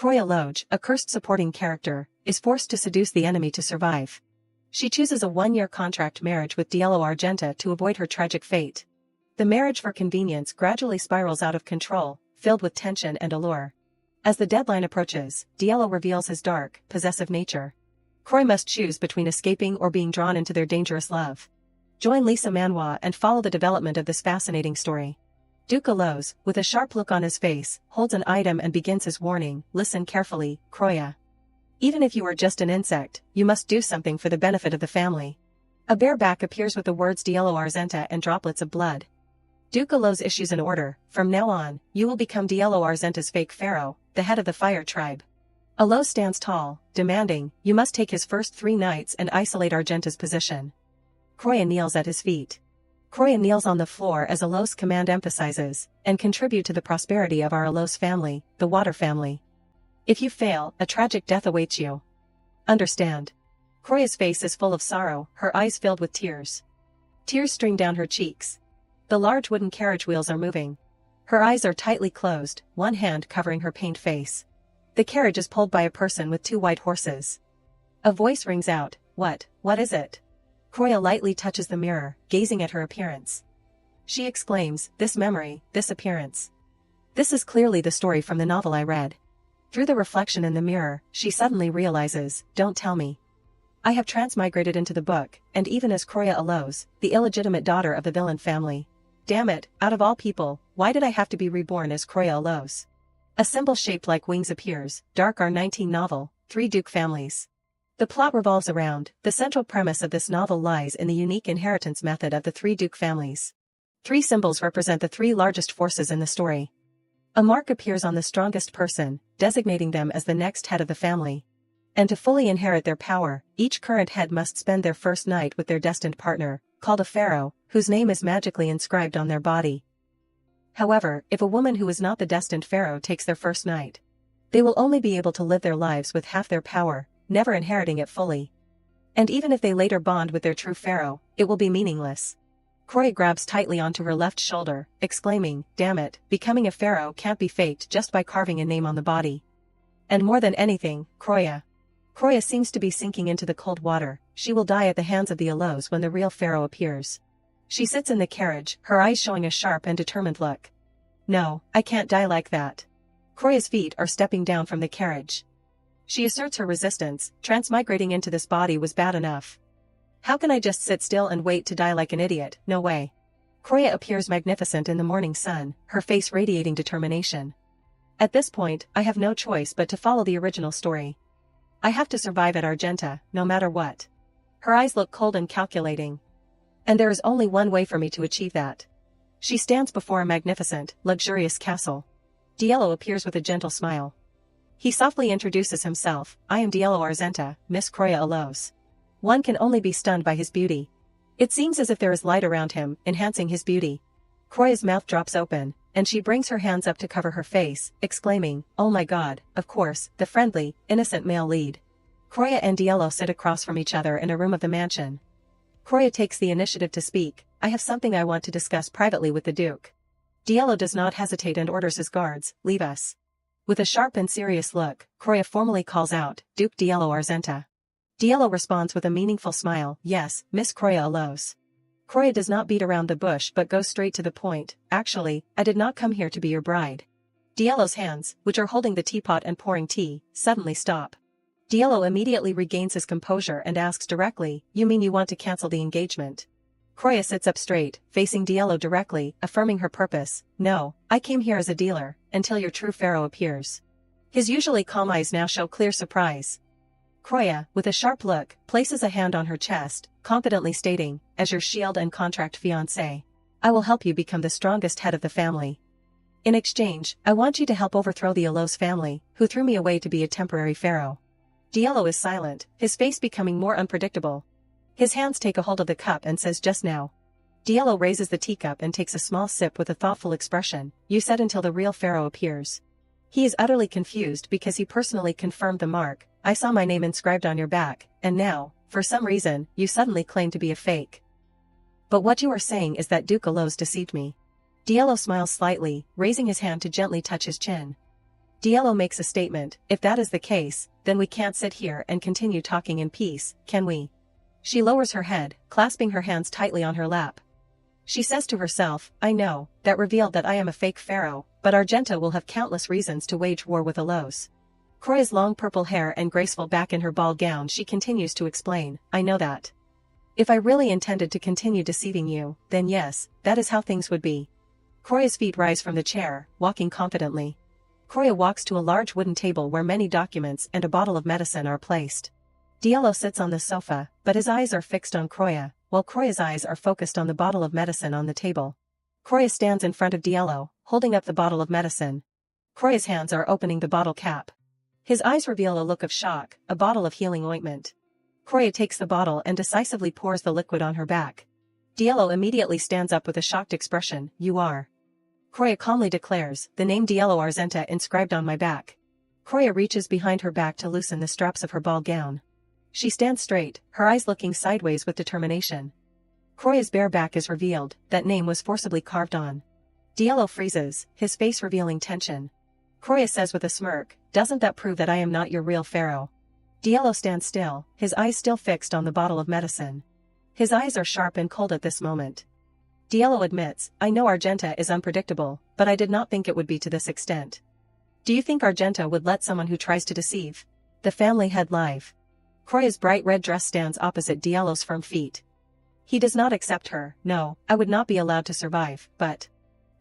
Kroya Loj, a cursed supporting character, is forced to seduce the enemy to survive. She chooses a one-year contract marriage with Diallo Argenta to avoid her tragic fate. The marriage for convenience gradually spirals out of control, filled with tension and allure. As the deadline approaches, Diallo reveals his dark, possessive nature. Kroy must choose between escaping or being drawn into their dangerous love. Join Lisa Manhwa and follow the development of this fascinating story. Duke Aloes, with a sharp look on his face, holds an item and begins his warning. Listen carefully, Kroya. Even if you are just an insect, you must do something for the benefit of the family. A bareback appears with the words Diallo Argenta and droplets of blood. Duke Aloes issues an order. From now on, you will become Diallo Argenta's fake pharaoh, the head of the fire tribe. Aloes stands tall, demanding, you must take his first 3 knights and isolate Argenta's position. Kroya kneels at his feet. Kroya kneels on the floor as Aloes' command emphasizes, and contribute to the prosperity of our Aloes family, the water family. If you fail, a tragic death awaits you. Understand. Kroya's face is full of sorrow, her eyes filled with tears. Tears stream down her cheeks. The large wooden carriage wheels are moving. Her eyes are tightly closed, one hand covering her pained face. The carriage is pulled by a person with 2 white horses. A voice rings out, what is it? Kroya lightly touches the mirror, gazing at her appearance. She exclaims, this memory, this appearance. This is clearly the story from the novel I read. Through the reflection in the mirror, she suddenly realizes, don't tell me. I have transmigrated into the book, and even as Kroya Aloes, the illegitimate daughter of the villain family. Damn it, out of all people, why did I have to be reborn as Kroya Aloes? A symbol shaped like wings appears, Dark R19 novel, 3 Duke families. The plot revolves around, the central premise of this novel lies in the unique inheritance method of the 3 Duke families. 3 symbols represent the 3 largest forces in the story. A mark appears on the strongest person, designating them as the next head of the family. And to fully inherit their power, each current head must spend their first night with their destined partner, called a pharaoh, whose name is magically inscribed on their body. However, if a woman who is not the destined pharaoh takes their first night, they will only be able to live their lives with half their power, never inheriting it fully. And even if they later bond with their true pharaoh, it will be meaningless. Kroya grabs tightly onto her left shoulder, exclaiming, damn it, becoming a pharaoh can't be faked just by carving a name on the body. And more than anything, Kroya seems to be sinking into the cold water. She will die at the hands of the Aloes when the real pharaoh appears. She sits in the carriage, her eyes showing a sharp and determined look. No, I can't die like that. Kroya's feet are stepping down from the carriage. She asserts her resistance. Transmigrating into this body was bad enough. How can I just sit still and wait to die like an idiot? No way. Kroya appears magnificent in the morning sun, her face radiating determination. At this point, I have no choice but to follow the original story. I have to survive at Argenta, no matter what. Her eyes look cold and calculating. And there is only one way for me to achieve that. She stands before a magnificent, luxurious castle. Diallo appears with a gentle smile. He softly introduces himself, I am Diallo Argenta, Miss Kroya Aloes. One can only be stunned by his beauty. It seems as if there is light around him, enhancing his beauty. Kroya's mouth drops open, and she brings her hands up to cover her face, exclaiming, oh my god, of course, the friendly, innocent male lead. Kroya and Diallo sit across from each other in a room of the mansion. Kroya takes the initiative to speak, I have something I want to discuss privately with the Duke. Diallo does not hesitate and orders his guards, leave us. With a sharp and serious look, Kroya formally calls out, Duke Diallo Argenta. Diallo responds with a meaningful smile, yes, Miss Kroya Aloes. Kroya does not beat around the bush but goes straight to the point, actually, I did not come here to be your bride. Diallo's hands, which are holding the teapot and pouring tea, suddenly stop. Diallo immediately regains his composure and asks directly, you mean you want to cancel the engagement? Kroya sits up straight, facing Diallo directly, affirming her purpose, no, I came here as a dealer, until your true pharaoh appears. His usually calm eyes now show clear surprise. Kroya, with a sharp look, places a hand on her chest, confidently stating, as your shield and contract fiancé, I will help you become the strongest head of the family. In exchange, I want you to help overthrow the Aloes family, who threw me away to be a temporary pharaoh. Diallo is silent, his face becoming more unpredictable. His hands take a hold of the cup and says just now. Diallo raises the teacup and takes a small sip with a thoughtful expression, you said until the real pharaoh appears. He is utterly confused because he personally confirmed the mark, I saw my name inscribed on your back, and now, for some reason, you suddenly claim to be a fake. But what you are saying is that Duke Aloes deceived me. Diallo smiles slightly, raising his hand to gently touch his chin. Diallo makes a statement. If that is the case, then we can't sit here and continue talking in peace, can we? She lowers her head, clasping her hands tightly on her lap. She says to herself, I know, that revealed that I am a fake pharaoh, but Argenta will have countless reasons to wage war with Elos. Kroya's long purple hair and graceful back in her ball gown, she continues to explain, I know that. If I really intended to continue deceiving you, then yes, that is how things would be. Kroya's feet rise from the chair, walking confidently. Kroya walks to a large wooden table where many documents and a bottle of medicine are placed. Diallo sits on the sofa, but his eyes are fixed on Kroya, while Kroya's eyes are focused on the bottle of medicine on the table. Kroya stands in front of Diallo, holding up the bottle of medicine. Kroya's hands are opening the bottle cap. His eyes reveal a look of shock, a bottle of healing ointment. Kroya takes the bottle and decisively pours the liquid on her back. Diallo immediately stands up with a shocked expression, You are. Kroya calmly declares, the name Diallo Argenta inscribed on my back. Kroya reaches behind her back to loosen the straps of her ball gown. She stands straight, her eyes looking sideways with determination. Kroya's bare back is revealed, that name was forcibly carved on. Diallo freezes, his face revealing tension. Kroya says with a smirk, doesn't that prove that I am not your real pharaoh? Diallo stands still, his eyes still fixed on the bottle of medicine. His eyes are sharp and cold at this moment. Diallo admits, I know Argenta is unpredictable, but I did not think it would be to this extent. Do you think Argenta would let someone who tries to deceive the family head live? Kroya's bright red dress stands opposite Diallo's firm feet. He does not accept her, no, I would not be allowed to survive, but...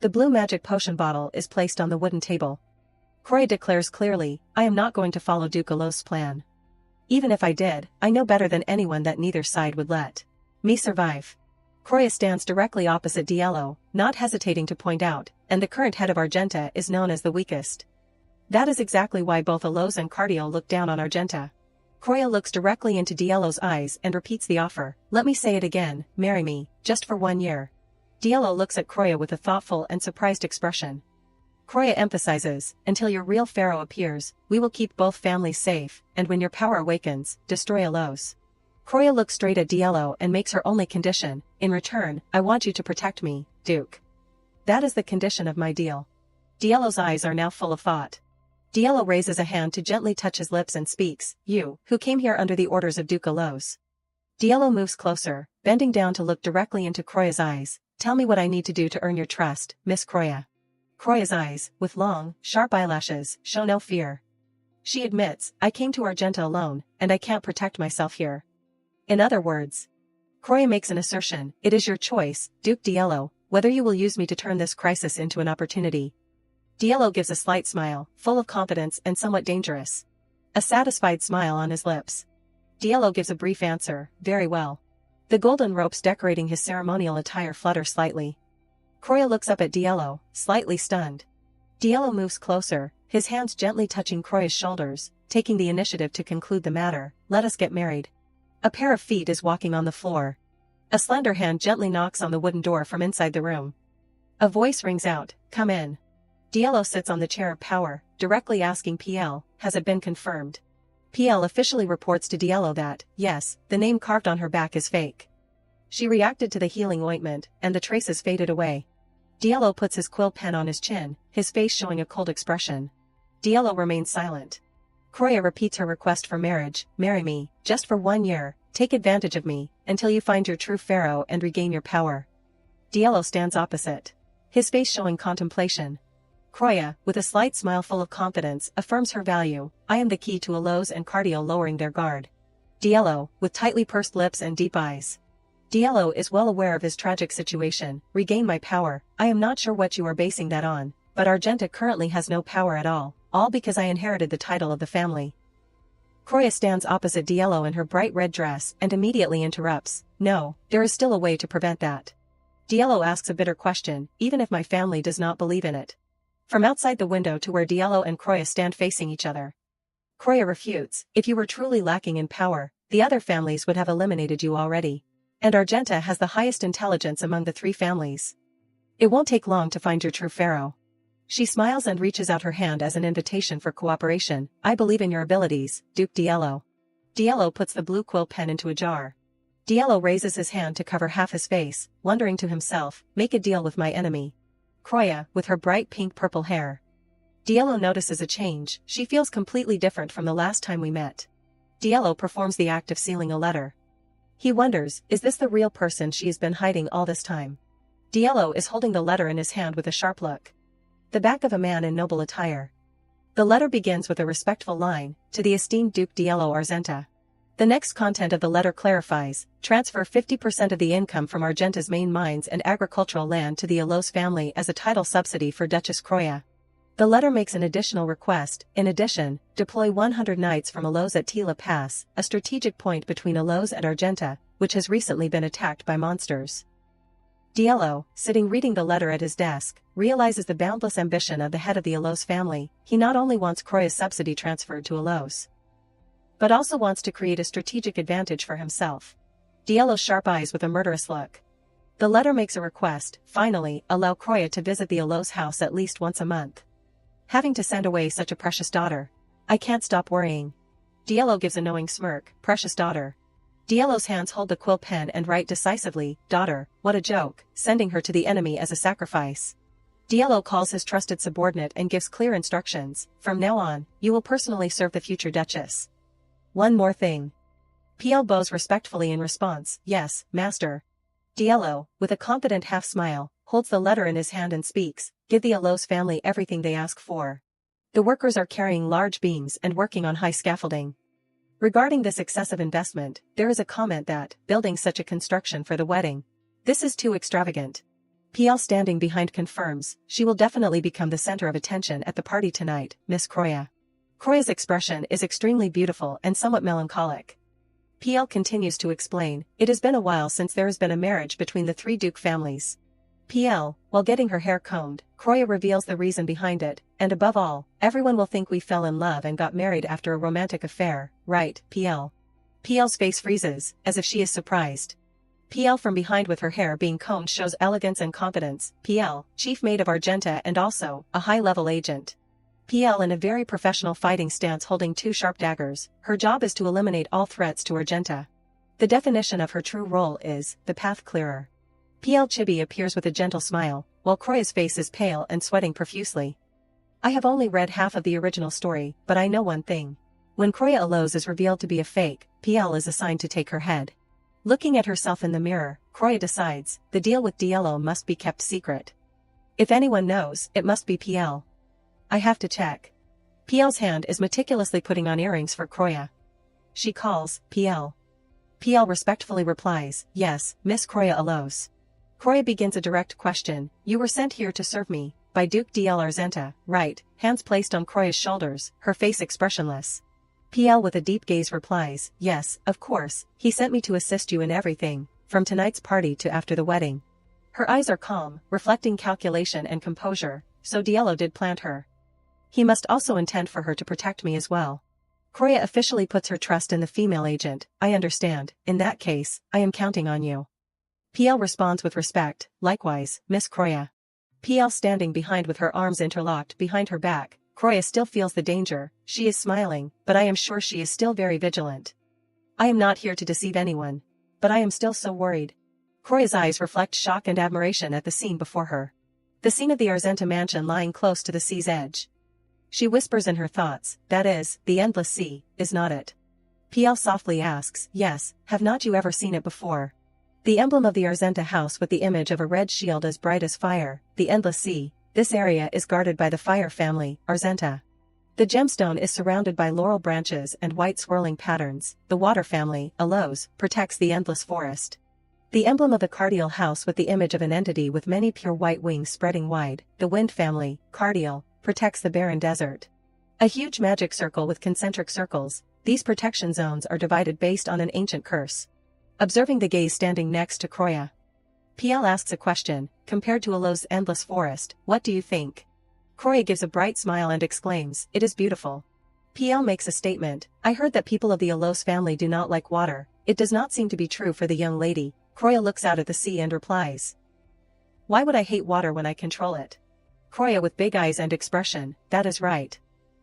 The blue magic potion bottle is placed on the wooden table. Kroya declares clearly, I am not going to follow Duke Alos's plan. Even if I did, I know better than anyone that neither side would let me survive. Kroya stands directly opposite Diallo, not hesitating to point out, and the current head of Argenta is known as the weakest. That is exactly why both Elos and Cardio look down on Argenta. Kroya looks directly into Diallo's eyes and repeats the offer, let me say it again, marry me, just for 1 year. Diallo looks at Kroya with a thoughtful and surprised expression. Kroya emphasizes, until your real pharaoh appears, we will keep both families safe, and when your power awakens, destroy Elos. Kroya looks straight at Diallo and makes her only condition, in return, I want you to protect me, Duke. That is the condition of my deal. Diallo's eyes are now full of thought. Diallo raises a hand to gently touch his lips and speaks, you, who came here under the orders of Duke Elos. Diallo moves closer, bending down to look directly into Kroya's eyes, tell me what I need to do to earn your trust, Miss Kroya. Kroya's eyes, with long, sharp eyelashes, show no fear. She admits, I came to Argenta alone, and I can't protect myself here. In other words, Kroya makes an assertion, it is your choice, Duke Diallo, whether you will use me to turn this crisis into an opportunity. Diallo gives a slight smile, full of confidence and somewhat dangerous. A satisfied smile on his lips. Diallo gives a brief answer, very well. The golden ropes decorating his ceremonial attire flutter slightly. Kroya looks up at Diallo, slightly stunned. Diallo moves closer, his hands gently touching Kroya's shoulders, taking the initiative to conclude the matter, let us get married. A pair of feet is walking on the floor. A slender hand gently knocks on the wooden door from inside the room. A voice rings out, come in. Diallo sits on the chair of power, directly asking PL, has it been confirmed? PL officially reports to Diallo that, yes, the name carved on her back is fake. She reacted to the healing ointment, and the traces faded away. Diallo puts his quill pen on his chin, his face showing a cold expression. Diallo remains silent. Kroya repeats her request for marriage, marry me, just for 1 year, take advantage of me, until you find your true pharaoh and regain your power. Diallo stands opposite. His face showing contemplation. Kroya, with a slight smile full of confidence, affirms her value, I am the key to Elos and Cardio lowering their guard. Diallo, with tightly pursed lips and deep eyes. Diallo is well aware of his tragic situation, regain my power, I am not sure what you are basing that on, but Argenta currently has no power at all because I inherited the title of the family. Kroya stands opposite Diallo in her bright red dress and immediately interrupts, no, there is still a way to prevent that. Diallo asks a bitter question, even if my family does not believe in it. From outside the window to where Diallo and Kroya stand facing each other. Kroya refutes, if you were truly lacking in power, the other families would have eliminated you already. And Argenta has the highest intelligence among the 3 families. It won't take long to find your true pharaoh. She smiles and reaches out her hand as an invitation for cooperation, I believe in your abilities, Duke Diallo. Diallo puts the blue quill pen into a jar. Diallo raises his hand to cover half his face, wondering to himself, make a deal with my enemy. Kroya, with her bright pink-purple hair. Diallo notices a change. She feels completely different from the last time we met. Diallo performs the act of sealing a letter. He wonders, is this the real person she has been hiding all this time? Diallo is holding the letter in his hand with a sharp look. The back of a man in noble attire. The letter begins with a respectful line, to the esteemed Duke Diallo Argenta. The next content of the letter clarifies, transfer 50% of the income from Argenta's main mines and agricultural land to the Alos family as a title subsidy for Duchess Croya. The letter makes an additional request, in addition, deploy 100 knights from Alos at Tila Pass, a strategic point between Alos and Argenta, which has recently been attacked by monsters. Diallo, sitting reading the letter at his desk, realizes the boundless ambition of the head of the Alos family. He not only wants Croya's subsidy transferred to Alos, but also wants to create a strategic advantage for himself. Diallo's sharp eyes with a murderous look. The letter makes a request, finally, allow Croya to visit the Alos house at least once a month. Having to send away such a precious daughter. I can't stop worrying. Diallo gives a knowing smirk, precious daughter. Diallo's hands hold the quill pen and write decisively, daughter, what a joke, sending her to the enemy as a sacrifice. Diallo calls his trusted subordinate and gives clear instructions, from now on, you will personally serve the future Duchess. One more thing. PL bows respectfully in response, yes, master. Diallo, with a confident half-smile, holds the letter in his hand and speaks, give the Alos family everything they ask for. The workers are carrying large beams and working on high scaffolding. Regarding this excessive investment, there is a comment that, building such a construction for the wedding. This is too extravagant. PL standing behind confirms, she will definitely become the center of attention at the party tonight, Miss Croya. Croya's expression is extremely beautiful and somewhat melancholic. PL continues to explain, it has been a while since there has been a marriage between the three Duke families. PL, while getting her hair combed, Croya reveals the reason behind it, and above all, everyone will think we fell in love and got married after a romantic affair, right, PL? PL's face freezes, as if she is surprised. PL from behind with her hair being combed shows elegance and confidence. PL, chief maid of Argenta and also, a high-level agent. PL in a very professional fighting stance holding two sharp daggers, her job is to eliminate all threats to Argenta. The definition of her true role is, the path clearer. PL Chibi appears with a gentle smile, while Croya's face is pale and sweating profusely. I have only read half of the original story, but I know one thing. When Croya Alos is revealed to be a fake, PL is assigned to take her head. Looking at herself in the mirror, Croya decides, the deal with Diallo must be kept secret. If anyone knows, it must be PL. I have to check. PL's hand is meticulously putting on earrings for Croya. She calls, PL. PL respectfully replies, yes, Miss Croya Alos. Croya begins a direct question, you were sent here to serve me, by Duke Diallo Argenta, right, hands placed on Croya's shoulders, her face expressionless. PL with a deep gaze replies, yes, of course, he sent me to assist you in everything, from tonight's party to after the wedding. Her eyes are calm, reflecting calculation and composure, so Diallo did plant her. He must also intend for her to protect me as well. Croya officially puts her trust in the female agent, I understand, in that case, I am counting on you. PL responds with respect, likewise, Miss Croya. PL standing behind with her arms interlocked behind her back, Croya still feels the danger, she is smiling, but I am sure she is still very vigilant. I am not here to deceive anyone. But I am still so worried. Croya's eyes reflect shock and admiration at the scene before her. The scene of the Argenta mansion lying close to the sea's edge. She whispers in her thoughts, that is, the endless sea, is not it? PL softly asks, yes, have not you ever seen it before? The emblem of the Argenta house with the image of a red shield as bright as fire, the endless sea, this area is guarded by the fire family, Argenta. The gemstone is surrounded by laurel branches and white swirling patterns, the water family, Alos, protects the endless forest. The emblem of the Cardial house with the image of an entity with many pure white wings spreading wide, the wind family, Cardial, protects the barren desert. A huge magic circle with concentric circles, these protection zones are divided based on an ancient curse. Observing the gaze standing next to Croya, PL asks a question, compared to Alos' endless forest, what do you think? Croya gives a bright smile and exclaims, it is beautiful. PL makes a statement, I heard that people of the Alos family do not like water, it does not seem to be true for the young lady. Croya looks out at the sea and replies, why would I hate water when I control it? Croya with big eyes and expression, that is right.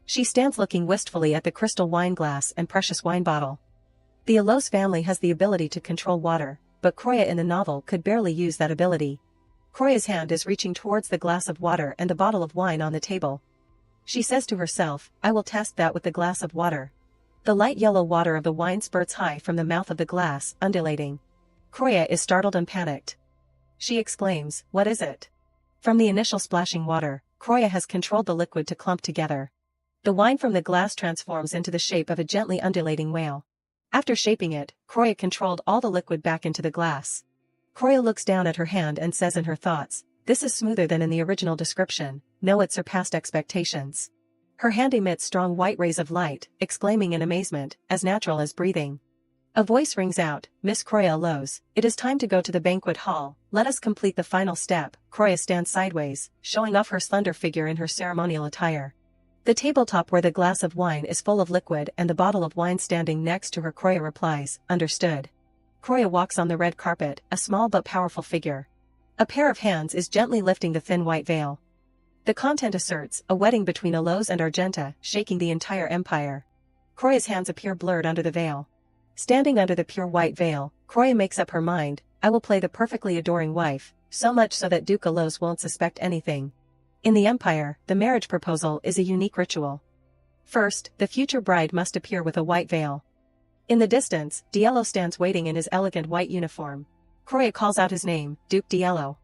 She stands looking wistfully at the crystal wine glass and precious wine bottle. The Alos family has the ability to control water, but Croya in the novel could barely use that ability. Croya's hand is reaching towards the glass of water and the bottle of wine on the table. She says to herself, I will test that with the glass of water. The light yellow water of the wine spurts high from the mouth of the glass, undulating. Kroya is startled and panicked. She exclaims, what is it? From the initial splashing water, Kroya has controlled the liquid to clump together. The wine from the glass transforms into the shape of a gently undulating whale. After shaping it, Kroya controlled all the liquid back into the glass. Kroya looks down at her hand and says in her thoughts, this is smoother than in the original description. No, it surpassed expectations. Her hand emits strong white rays of light, exclaiming in amazement, as natural as breathing. A voice rings out, Miss Kroya Allows, it is time to go to the banquet hall, let us complete the final step. Kroya stands sideways, showing off her slender figure in her ceremonial attire. The tabletop where the glass of wine is full of liquid and the bottle of wine standing next to her. Kroya replies, understood. Kroya walks on the red carpet, a small but powerful figure. A pair of hands is gently lifting the thin white veil. The content asserts, a wedding between Allows and Argenta, shaking the entire empire. Kroya's hands appear blurred under the veil. Standing under the pure white veil, Kroya makes up her mind, I will play the perfectly adoring wife, so much so that Duke Allows won't suspect anything. In the empire, the marriage proposal is a unique ritual. First, the future bride must appear with a white veil. In the distance, Diello stands waiting in his elegant white uniform. Kroya calls out his name, Duke Diello.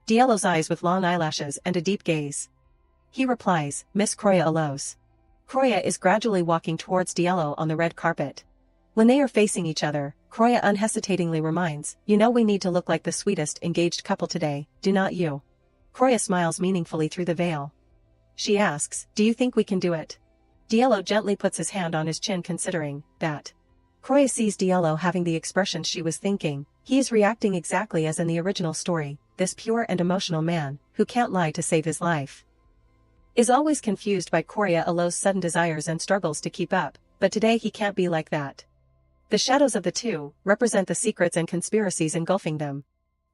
Diello's eyes with long eyelashes and a deep gaze. He replies, Miss Kroya Allows. Kroya is gradually walking towards Diello on the red carpet. When they are facing each other, Kroya unhesitatingly reminds, you know we need to look like the sweetest engaged couple today, do not you? Kroya smiles meaningfully through the veil. She asks, do you think we can do it? Diello gently puts his hand on his chin considering that. Kroya sees Diello having the expression she was thinking, he is reacting exactly as in the original story, this pure and emotional man, who can't lie to save his life. Is always confused by Kroya Allows' sudden desires and struggles to keep up, but today he can't be like that. The shadows of the two represent the secrets and conspiracies engulfing them.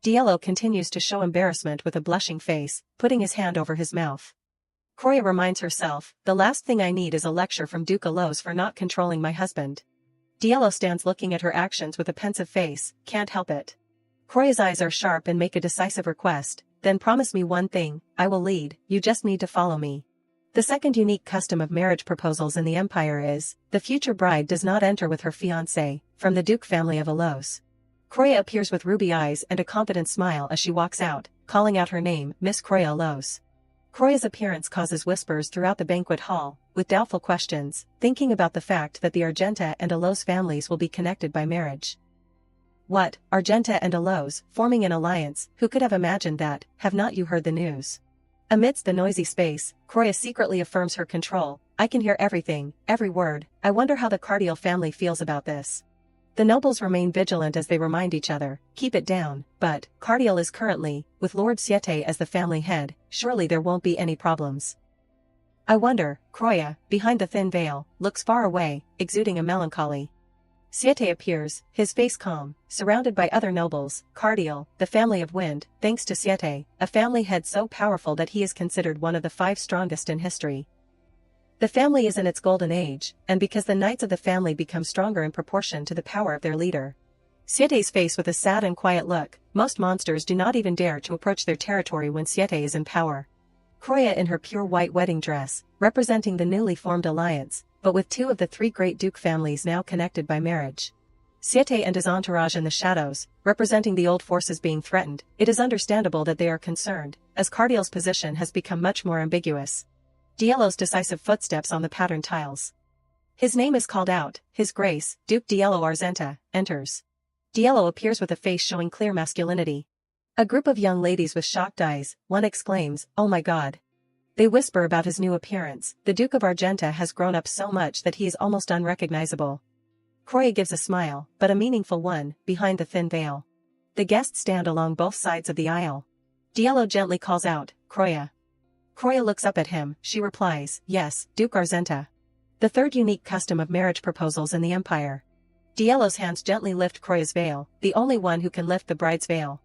Diello continues to show embarrassment with a blushing face, putting his hand over his mouth. Kroya reminds herself, the last thing I need is a lecture from Duke Allows for not controlling my husband. Diello stands looking at her actions with a pensive face, can't help it. Kroya's eyes are sharp and make a decisive request, then promise me one thing, I will lead, you just need to follow me. The second unique custom of marriage proposals in the empire is, the future bride does not enter with her fiancé, from the Duke family of Allows. Kroya appears with ruby eyes and a confident smile as she walks out, calling out her name, Miss Kroya Allows. Kroya's appearance causes whispers throughout the banquet hall, with doubtful questions, thinking about the fact that the Argenta and Allows families will be connected by marriage. What, Argenta and Allows, forming an alliance, who could have imagined that, have not you heard the news? Amidst the noisy space, Kroya secretly affirms her control, I can hear everything, every word, I wonder how the Cardiel family feels about this. The nobles remain vigilant as they remind each other, keep it down, but, Cardiel is currently, with Lord Siete as the family head, surely there won't be any problems. I wonder, Kroya, behind the thin veil, looks far away, exuding a melancholy. Siete appears, his face calm, surrounded by other nobles, Cardiel, the family of Wind, thanks to Siete, a family head so powerful that he is considered one of the 5 strongest in history. The family is in its golden age, and because the knights of the family become stronger in proportion to the power of their leader. Siete's face with a sad and quiet look, most monsters do not even dare to approach their territory when Siete is in power. Kroya in her pure white wedding dress, representing the newly formed alliance, but with 2 of the 3 great duke families now connected by marriage. Siete and his entourage in the shadows, representing the old forces being threatened, it is understandable that they are concerned, as Cardiel's position has become much more ambiguous. Diello's decisive footsteps on the patterned tiles. His name is called out, His Grace, Duke Diello Argenta, enters. Diello appears with a face showing clear masculinity. A group of young ladies with shocked eyes, one exclaims, oh my god. They whisper about his new appearance, the Duke of Argenta has grown up so much that he is almost unrecognizable. Kroya gives a smile, but a meaningful one, behind the thin veil. The guests stand along both sides of the aisle. Diello gently calls out, Kroya. Kroya looks up at him, she replies, yes, Duke Argenta. The third unique custom of marriage proposals in the empire. Diello's hands gently lift Kroya's veil, the only one who can lift the bride's veil.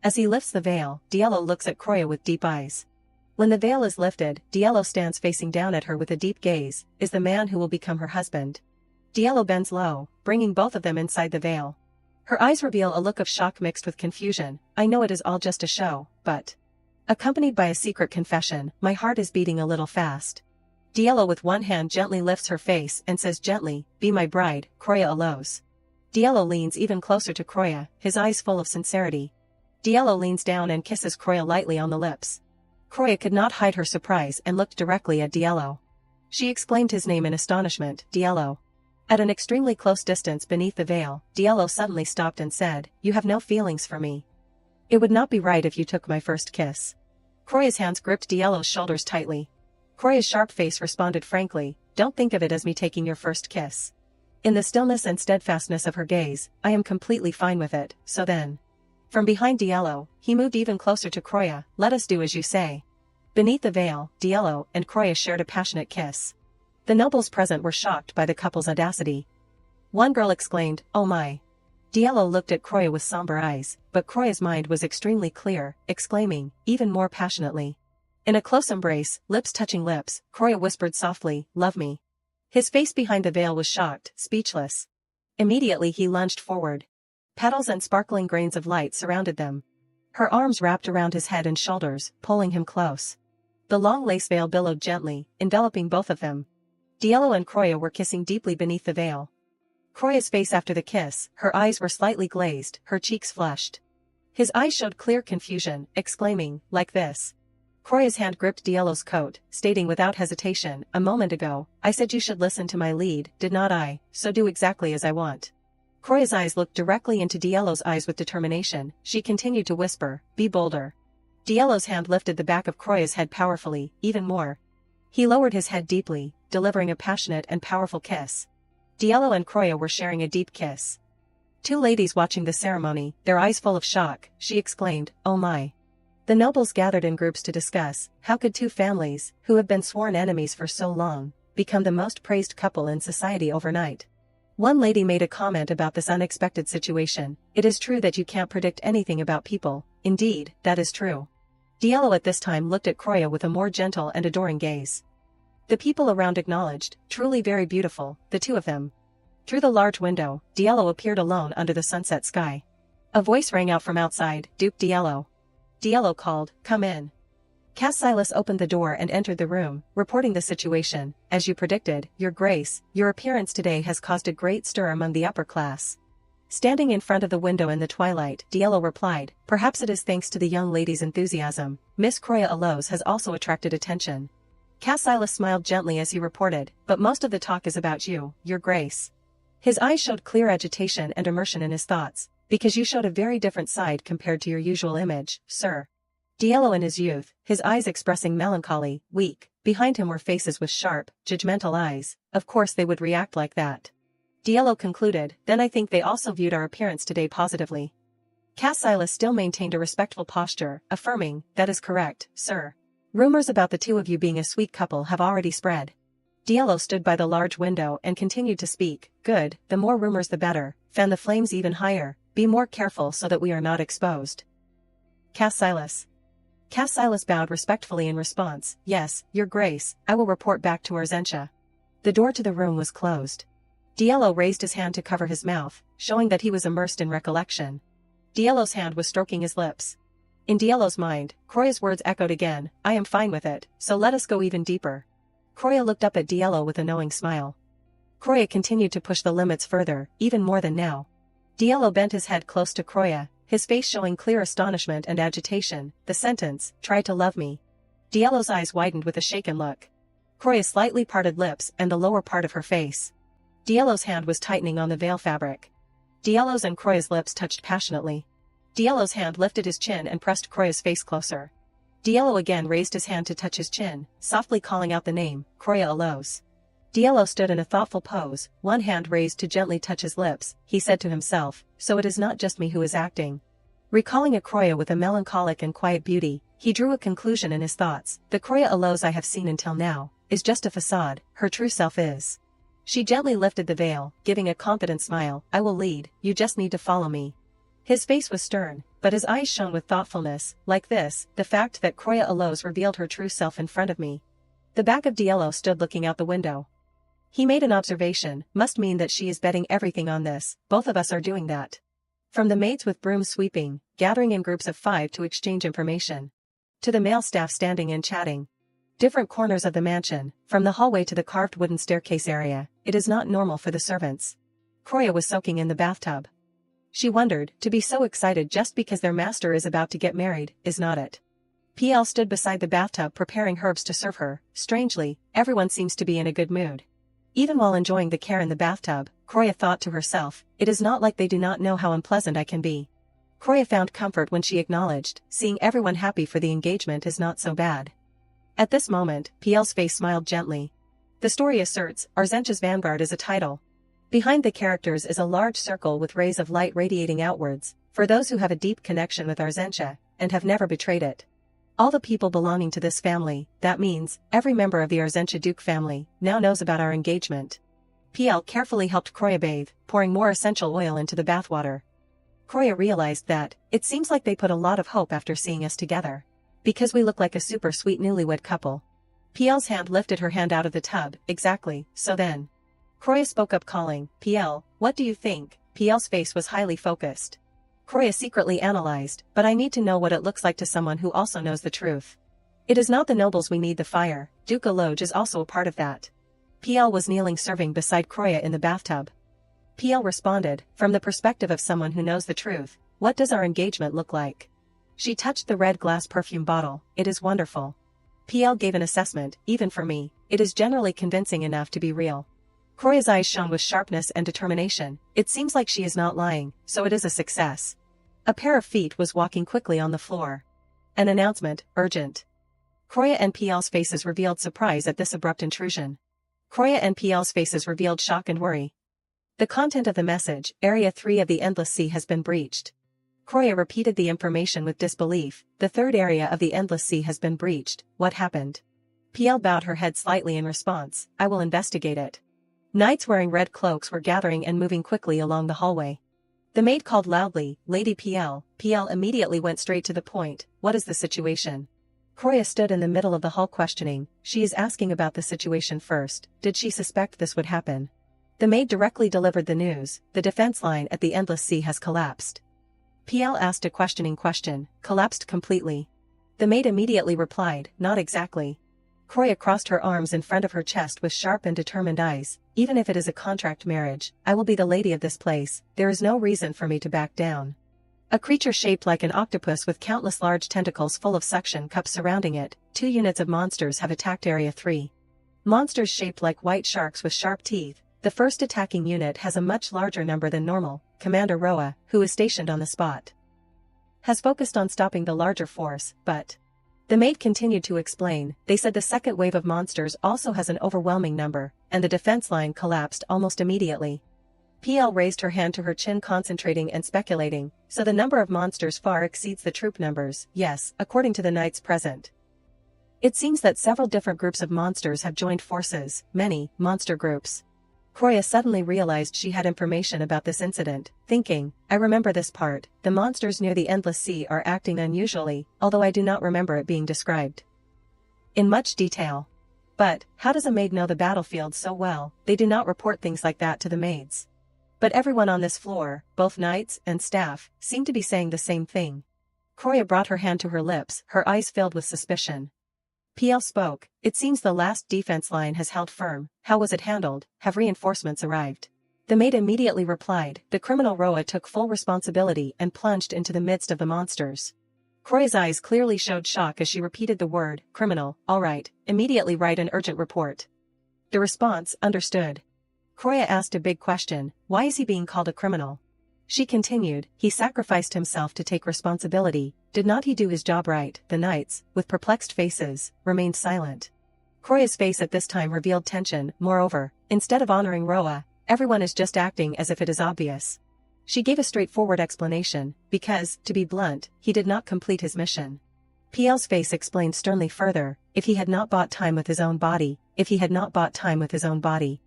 As he lifts the veil, Diello looks at Kroya with deep eyes. When the veil is lifted, Diello stands facing down at her with a deep gaze, is the man who will become her husband. Diello bends low, bringing both of them inside the veil. Her eyes reveal a look of shock mixed with confusion, I know it is all just a show, but... Accompanied by a secret confession, my heart is beating a little fast. Diallo with one hand gently lifts her face and says gently, "Be my bride, Croya Allows." Diallo leans even closer to Croya, his eyes full of sincerity. Diallo leans down and kisses Croya lightly on the lips. Croya could not hide her surprise and looked directly at Diallo. She exclaimed his name in astonishment, "Diallo." At an extremely close distance beneath the veil, Diallo suddenly stopped and said, "You have no feelings for me. It would not be right if you took my first kiss." Croya's hands gripped Diallo's shoulders tightly. Croya's sharp face responded frankly, "Don't think of it as me taking your first kiss. In the stillness and steadfastness of her gaze, I am completely fine with it, so then." From behind Diallo, he moved even closer to Croya, "Let us do as you say." Beneath the veil, Diallo and Croya shared a passionate kiss. The nobles present were shocked by the couple's audacity. One girl exclaimed, "Oh my." Diallo looked at Croya with somber eyes, but Croya's mind was extremely clear, exclaiming, even more passionately. In a close embrace, lips touching lips, Croya whispered softly, "Love me." His face behind the veil was shocked, speechless. Immediately he lunged forward. Petals and sparkling grains of light surrounded them. Her arms wrapped around his head and shoulders, pulling him close. The long lace veil billowed gently, enveloping both of them. Diallo and Croya were kissing deeply beneath the veil. Croya's face after the kiss, her eyes were slightly glazed, her cheeks flushed. His eyes showed clear confusion, exclaiming, "Like this." Croya's hand gripped Diallo's coat, stating without hesitation, "A moment ago, I said you should listen to my lead, did not I, so do exactly as I want." Croya's eyes looked directly into Diallo's eyes with determination, she continued to whisper, "Be bolder." Diallo's hand lifted the back of Croya's head powerfully, even more. He lowered his head deeply, delivering a passionate and powerful kiss. Diallo and Croya were sharing a deep kiss. Two ladies watching the ceremony, their eyes full of shock, she exclaimed, "Oh my." The nobles gathered in groups to discuss, how could two families, who have been sworn enemies for so long, become the most praised couple in society overnight? One lady made a comment about this unexpected situation, "It is true that you can't predict anything about people, indeed, that is true." Diallo at this time looked at Croya with a more gentle and adoring gaze. The people around acknowledged, "Truly very beautiful, the two of them." Through the large window, Diallo appeared alone under the sunset sky. A voice rang out from outside, "Duke Diallo." Diallo called, "Come in." Cass Silas opened the door and entered the room, reporting the situation, "As you predicted, Your Grace, your appearance today has caused a great stir among the upper class." Standing in front of the window in the twilight, Diallo replied, "Perhaps it is thanks to the young lady's enthusiasm. Miss Croya Allows has also attracted attention." Cass Silas smiled gently as he reported, "But most of the talk is about you, Your Grace." His eyes showed clear agitation and immersion in his thoughts, "Because you showed a very different side compared to your usual image, sir." Diallo in his youth, his eyes expressing melancholy, weak, behind him were faces with sharp, judgmental eyes, of course they would react like that. Diallo concluded, "Then I think they also viewed our appearance today positively." Cass Silas still maintained a respectful posture, affirming, "That is correct, sir. Rumors about the two of you being a sweet couple have already spread." Diallo stood by the large window and continued to speak, "Good, the more rumors the better, fan the flames even higher, be more careful so that we are not exposed." Cass Silas. Cass Silas bowed respectfully in response, "Yes, Your Grace, I will report back to Arzentia." The door to the room was closed. Diallo raised his hand to cover his mouth, showing that he was immersed in recollection. Diallo's hand was stroking his lips. In Diallo's mind, Croya's words echoed again, "I am fine with it, so let us go even deeper." Croya looked up at Diallo with a knowing smile. Croya continued to push the limits further, even more than now. Diallo bent his head close to Croya, his face showing clear astonishment and agitation. The sentence, "Try to love me." Diallo's eyes widened with a shaken look. Croya's slightly parted lips and the lower part of her face. Diallo's hand was tightening on the veil fabric. Diallo's and Croya's lips touched passionately. Diallo's hand lifted his chin and pressed Croya's face closer. Diallo again raised his hand to touch his chin, softly calling out the name, "Croya Allows." Diallo stood in a thoughtful pose, one hand raised to gently touch his lips. He said to himself, "So it is not just me who is acting." Recalling a Croya with a melancholic and quiet beauty, he drew a conclusion in his thoughts. "The Croya Allows I have seen until now is just a facade, her true self is." She gently lifted the veil, giving a confident smile, "I will lead, you just need to follow me." His face was stern, but his eyes shone with thoughtfulness. "Like this, the fact that Croya Allows revealed her true self in front of me." The back of Diallo stood looking out the window. He made an observation, "Must mean that she is betting everything on this, both of us are doing that." From the maids with brooms sweeping, gathering in groups of 5 to exchange information, to the male staff standing and chatting. Different corners of the mansion, from the hallway to the carved wooden staircase area, it is not normal for the servants. Kroya was soaking in the bathtub. She wondered, to be so excited just because their master is about to get married, is not it? PL stood beside the bathtub preparing herbs to serve her. Strangely, everyone seems to be in a good mood. Even while enjoying the care in the bathtub, Kroya thought to herself, it is not like they do not know how unpleasant I can be. Kroya found comfort when she acknowledged, seeing everyone happy for the engagement is not so bad. At this moment, PL's face smiled gently. The story asserts, Arzencha's Vanguard is a title. Behind the characters is a large circle with rays of light radiating outwards, for those who have a deep connection with Arzencha, and have never betrayed it. All the people belonging to this family, that means, every member of the Arzencha Duke family, now knows about our engagement. PL carefully helped Kroya bathe, pouring more essential oil into the bathwater. Kroya realized that, it seems like they put a lot of hope after seeing us together. Because we look like a super sweet newlywed couple. PL's hand lifted her hand out of the tub, exactly, so then. Kroya spoke up calling, PL, what do you think? PL's face was highly focused. Kroya secretly analyzed, but I need to know what it looks like to someone who also knows the truth. It is not the nobles we need the fire, Duke Aloj is also a part of that. PL was kneeling serving beside Kroya in the bathtub. PL responded, from the perspective of someone who knows the truth, what does our engagement look like? She touched the red glass perfume bottle, it is wonderful. PL gave an assessment, even for me, it is generally convincing enough to be real. Kroya's eyes shone with sharpness and determination, it seems like she is not lying, so it is a success. A pair of feet was walking quickly on the floor. An announcement, urgent. Kroya and PL's faces revealed surprise at this abrupt intrusion. Kroya and PL's faces revealed shock and worry. The content of the message, Area 3 of the Endless Sea has been breached. Kroya repeated the information with disbelief, the third area of the Endless Sea has been breached, what happened? PL bowed her head slightly in response, I will investigate it. Knights wearing red cloaks were gathering and moving quickly along the hallway. The maid called loudly, Lady PL. PL immediately went straight to the point, what is the situation? Kroya stood in the middle of the hall questioning, she is asking about the situation first, did she suspect this would happen? The maid directly delivered the news, the defense line at the Endless Sea has collapsed. PL asked a questioning question, collapsed completely. The maid immediately replied, not exactly. Kroya crossed her arms in front of her chest with sharp and determined eyes, even if it is a contract marriage, I will be the lady of this place, there is no reason for me to back down. A creature shaped like an octopus with countless large tentacles full of suction cups surrounding it, 2 units of monsters have attacked Area 3. Monsters shaped like white sharks with sharp teeth, the first attacking unit has a much larger number than normal. Commander Roa, who is stationed on the spot, has focused on stopping the larger force, but... The maid continued to explain, they said the second wave of monsters also has an overwhelming number, and the defense line collapsed almost immediately. PL raised her hand to her chin concentrating and speculating, so the number of monsters far exceeds the troop numbers, yes, according to the knights present. It seems that several different groups of monsters have joined forces, many, monster groups. Kroya suddenly realized she had information about this incident, thinking, I remember this part, the monsters near the Endless Sea are acting unusually, although I do not remember it being described in much detail. But, how does a maid know the battlefield so well? They do not report things like that to the maids. But everyone on this floor, both knights and staff, seem to be saying the same thing. Kroya brought her hand to her lips, her eyes filled with suspicion. PL spoke, it seems the last defense line has held firm, how was it handled, have reinforcements arrived? The maid immediately replied, the criminal Roa took full responsibility and plunged into the midst of the monsters. Kroya's eyes clearly showed shock as she repeated the word, criminal, alright, immediately write an urgent report. The response, understood. Kroya asked a big question, why is he being called a criminal? She continued, he sacrificed himself to take responsibility, did not he do his job right? The knights, with perplexed faces, remained silent. Kroya's face at this time revealed tension, moreover, instead of honoring Roa, everyone is just acting as if it is obvious. She gave a straightforward explanation, because, to be blunt, he did not complete his mission. PL's face explained sternly further, if he had not bought time with his own body, if he had not bought time with his own body.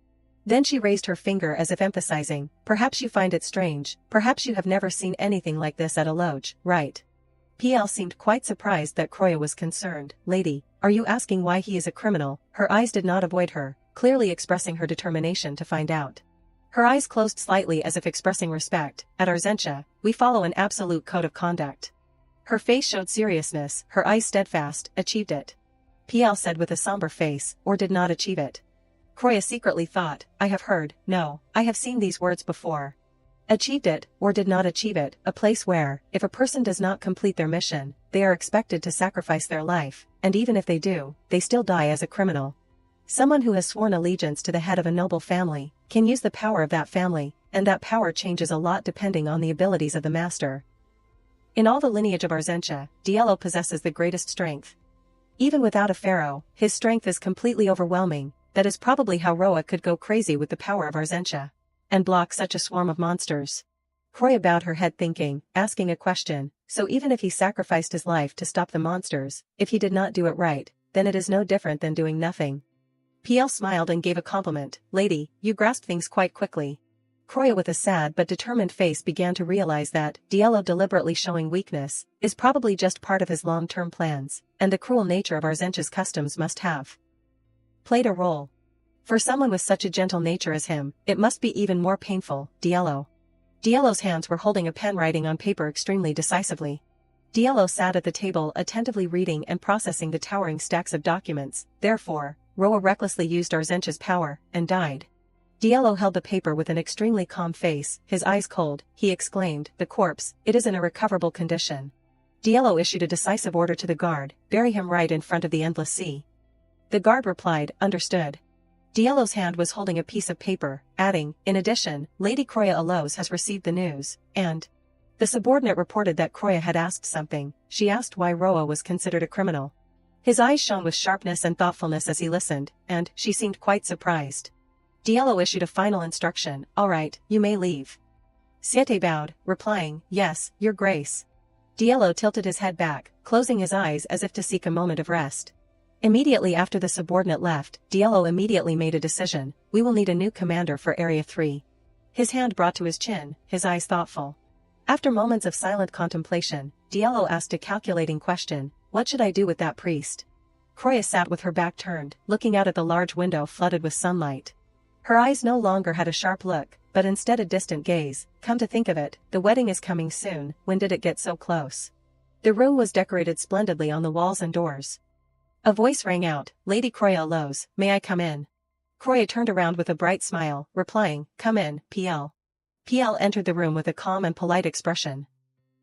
Then she raised her finger as if emphasizing, perhaps you find it strange, perhaps you have never seen anything like this at a lodge, right? PL seemed quite surprised that Kroya was concerned, lady, are you asking why he is a criminal? Her eyes did not avoid her, clearly expressing her determination to find out. Her eyes closed slightly as if expressing respect, at Arzencha, we follow an absolute code of conduct. Her face showed seriousness, her eyes steadfast, achieved it. PL said with a somber face, or did not achieve it. Kroya secretly thought, I have heard, no, I have seen these words before. Achieved it, or did not achieve it, a place where, if a person does not complete their mission, they are expected to sacrifice their life, and even if they do, they still die as a criminal. Someone who has sworn allegiance to the head of a noble family, can use the power of that family, and that power changes a lot depending on the abilities of the master. In all the lineage of Arzentia, Diallo possesses the greatest strength. Even without a pharaoh, his strength is completely overwhelming. That is probably how Roa could go crazy with the power of Arzentia and block such a swarm of monsters. Kroya bowed her head thinking, asking a question, so even if he sacrificed his life to stop the monsters, if he did not do it right, then it is no different than doing nothing. PL smiled and gave a compliment, lady, you grasp things quite quickly. Kroya with a sad but determined face began to realize that Diallo deliberately showing weakness is probably just part of his long-term plans, and the cruel nature of Arzentia's customs must have played a role. For someone with such a gentle nature as him, it must be even more painful. Diallo's hands were holding a pen, writing on paper extremely decisively. Diallo sat at the table attentively reading and processing the towering stacks of documents. Therefore, Roa recklessly used Arzentia's power, and died. Diallo held the paper with an extremely calm face, his eyes cold. He exclaimed, the corpse, it is in a recoverable condition. Diallo issued a decisive order to the guard, bury him right in front of the endless sea. The guard replied, understood. Diallo's hand was holding a piece of paper, adding, in addition, Lady Kroya Alos has received the news, and the subordinate reported that Kroya had asked something. She asked why Roa was considered a criminal. His eyes shone with sharpness and thoughtfulness as he listened, and she seemed quite surprised. Diallo issued a final instruction, all right, you may leave. Siete bowed, replying, yes, your grace. Diallo tilted his head back, closing his eyes as if to seek a moment of rest. Immediately after the subordinate left, Diallo immediately made a decision, we will need a new commander for Area 3. His hand brought to his chin, his eyes thoughtful. After moments of silent contemplation, Diallo asked a calculating question, what should I do with that priest? Kroya sat with her back turned, looking out at the large window flooded with sunlight. Her eyes no longer had a sharp look, but instead a distant gaze. Come to think of it, the wedding is coming soon, when did it get so close? The room was decorated splendidly on the walls and doors. A voice rang out, Lady Kroya Alos, may I come in? Kroya turned around with a bright smile, replying, come in, PL. PL entered the room with a calm and polite expression.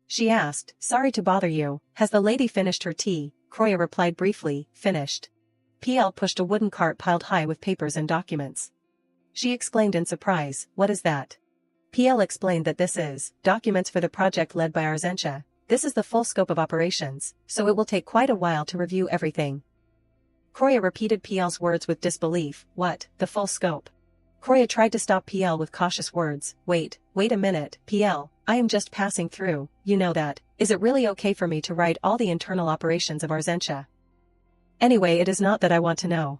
She asked, sorry to bother you, has the lady finished her tea? Kroya replied briefly, finished. PL pushed a wooden cart piled high with papers and documents. She exclaimed in surprise, what is that? PL explained that this is documents for the project led by Arzentia. This is the full scope of operations, so it will take quite a while to review everything. Kroya repeated PL's words with disbelief, what, the full scope? Kroya tried to stop PL with cautious words, wait a minute, PL, I am just passing through, you know that, is it really okay for me to write all the internal operations of Arzentia? Anyway, it is not that I want to know.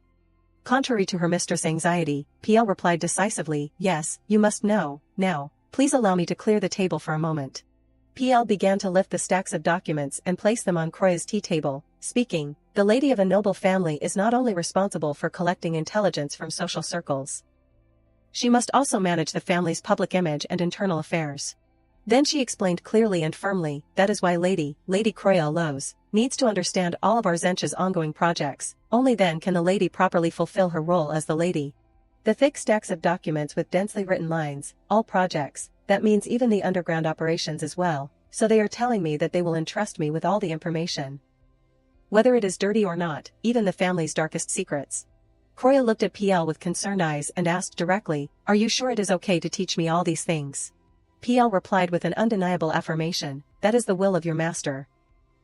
Contrary to her mistress' anxiety, PL replied decisively, yes, you must know, now, please allow me to clear the table for a moment. PL began to lift the stacks of documents and place them on Kroya's tea table, speaking, the lady of a noble family is not only responsible for collecting intelligence from social circles. She must also manage the family's public image and internal affairs. Then she explained clearly and firmly, that is why Lady Kroya Alos, needs to understand all of Arzentia's ongoing projects, only then can the lady properly fulfill her role as the lady. The thick stacks of documents with densely written lines, all projects, that means even the underground operations as well, so they are telling me that they will entrust me with all the information. Whether it is dirty or not, even the family's darkest secrets. Kroya looked at PL with concerned eyes and asked directly, are you sure it is okay to teach me all these things? PL replied with an undeniable affirmation, that is the will of your master.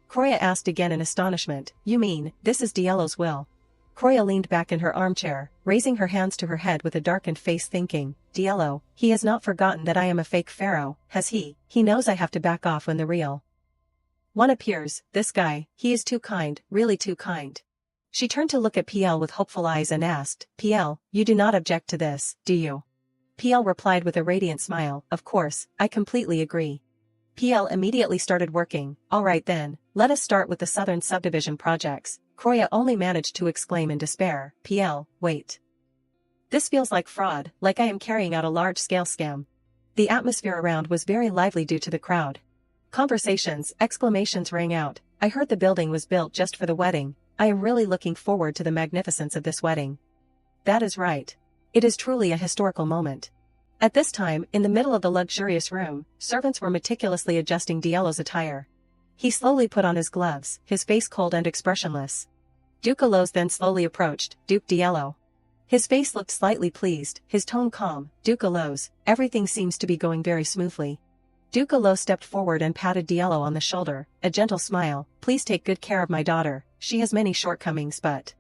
Kroya asked again in astonishment, you mean, this is Diallo's will? Kroya leaned back in her armchair, raising her hands to her head with a darkened face thinking, Diallo, he has not forgotten that I am a fake pharaoh, has he? He knows I have to back off when the real one appears, this guy, he is too kind, really too kind. She turned to look at PL with hopeful eyes and asked, PL, you do not object to this, do you? PL replied with a radiant smile, of course, I completely agree. PL immediately started working, all right then, let us start with the southern subdivision projects. Kroya only managed to exclaim in despair, PL, wait. This feels like fraud, like I am carrying out a large-scale scam. The atmosphere around was very lively due to the crowd. Conversations, exclamations rang out, I heard the building was built just for the wedding, I am really looking forward to the magnificence of this wedding. That is right. It is truly a historical moment. At this time, in the middle of the luxurious room, servants were meticulously adjusting Dielo's attire. He slowly put on his gloves, his face cold and expressionless. Duke Alos then slowly approached Duke Dielo. His face looked slightly pleased, his tone calm. Duke Alos, everything seems to be going very smoothly. Duke Alos stepped forward and patted Dielo on the shoulder, a gentle smile. Please take good care of my daughter, she has many shortcomings but...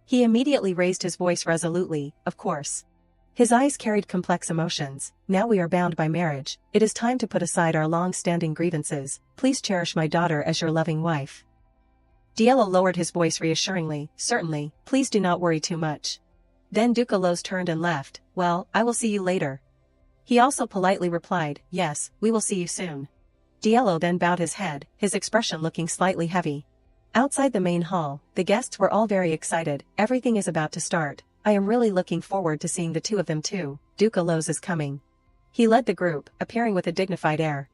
He immediately raised his voice resolutely, of course. His eyes carried complex emotions. Now we are bound by marriage, it is time to put aside our long-standing grievances. Please cherish my daughter as your loving wife. Dielo lowered his voice reassuringly. Certainly, please do not worry too much. Then Duke Alos turned and left. Well, I will see you later. He also politely replied, yes, we will see you soon. Dielo then bowed his head, his expression looking slightly heavy. Outside the main hall, the guests were all very excited. Everything is about to start. I am really looking forward to seeing the two of them too. Duke Alos is coming. He led the group, appearing with a dignified air.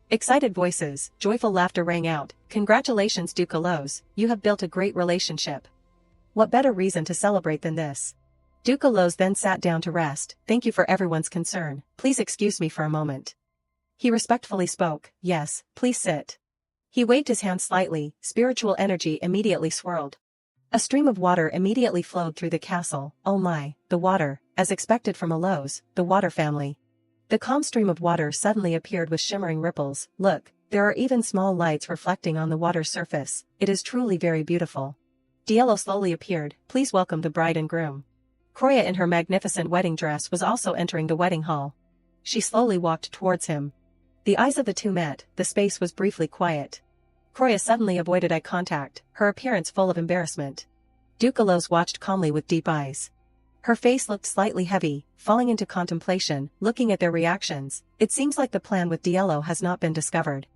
Excited voices, joyful laughter rang out. Congratulations Duke Alos, you have built a great relationship. What better reason to celebrate than this? Duke Alos then sat down to rest. Thank you for everyone's concern. Please excuse me for a moment. He respectfully spoke. Yes, please sit. He waved his hand slightly, spiritual energy immediately swirled. A stream of water immediately flowed through the castle. Oh my, the water, as expected from Alos, the water family. The calm stream of water suddenly appeared with shimmering ripples. Look, there are even small lights reflecting on the water's surface. It is truly very beautiful. Dielo slowly appeared. Please welcome the bride and groom. Kroya in her magnificent wedding dress was also entering the wedding hall. She slowly walked towards him. The eyes of the two met, the space was briefly quiet. Kroya suddenly avoided eye contact, her appearance full of embarrassment. Duke Alos watched calmly with deep eyes. Her face looked slightly heavy, falling into contemplation, looking at their reactions. It seems like the plan with Dielo has not been discovered.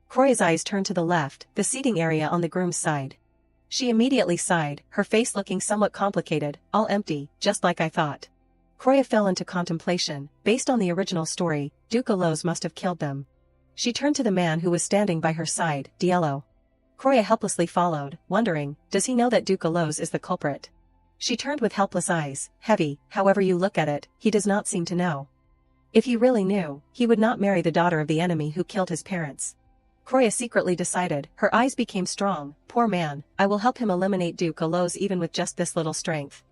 Kroya's eyes turned to the left, the seating area on the groom's side. She immediately sighed, her face looking somewhat complicated, all empty, just like I thought. Kroya fell into contemplation. Based on the original story, Duke Alos must have killed them. She turned to the man who was standing by her side, Dielo. Kroya helplessly followed, wondering, does he know that Duke Alos is the culprit? She turned with helpless eyes, heavy, however you look at it, he does not seem to know. If he really knew, he would not marry the daughter of the enemy who killed his parents. Kroya secretly decided, her eyes became strong. Poor man, I will help him eliminate Duke Alos even with just this little strength.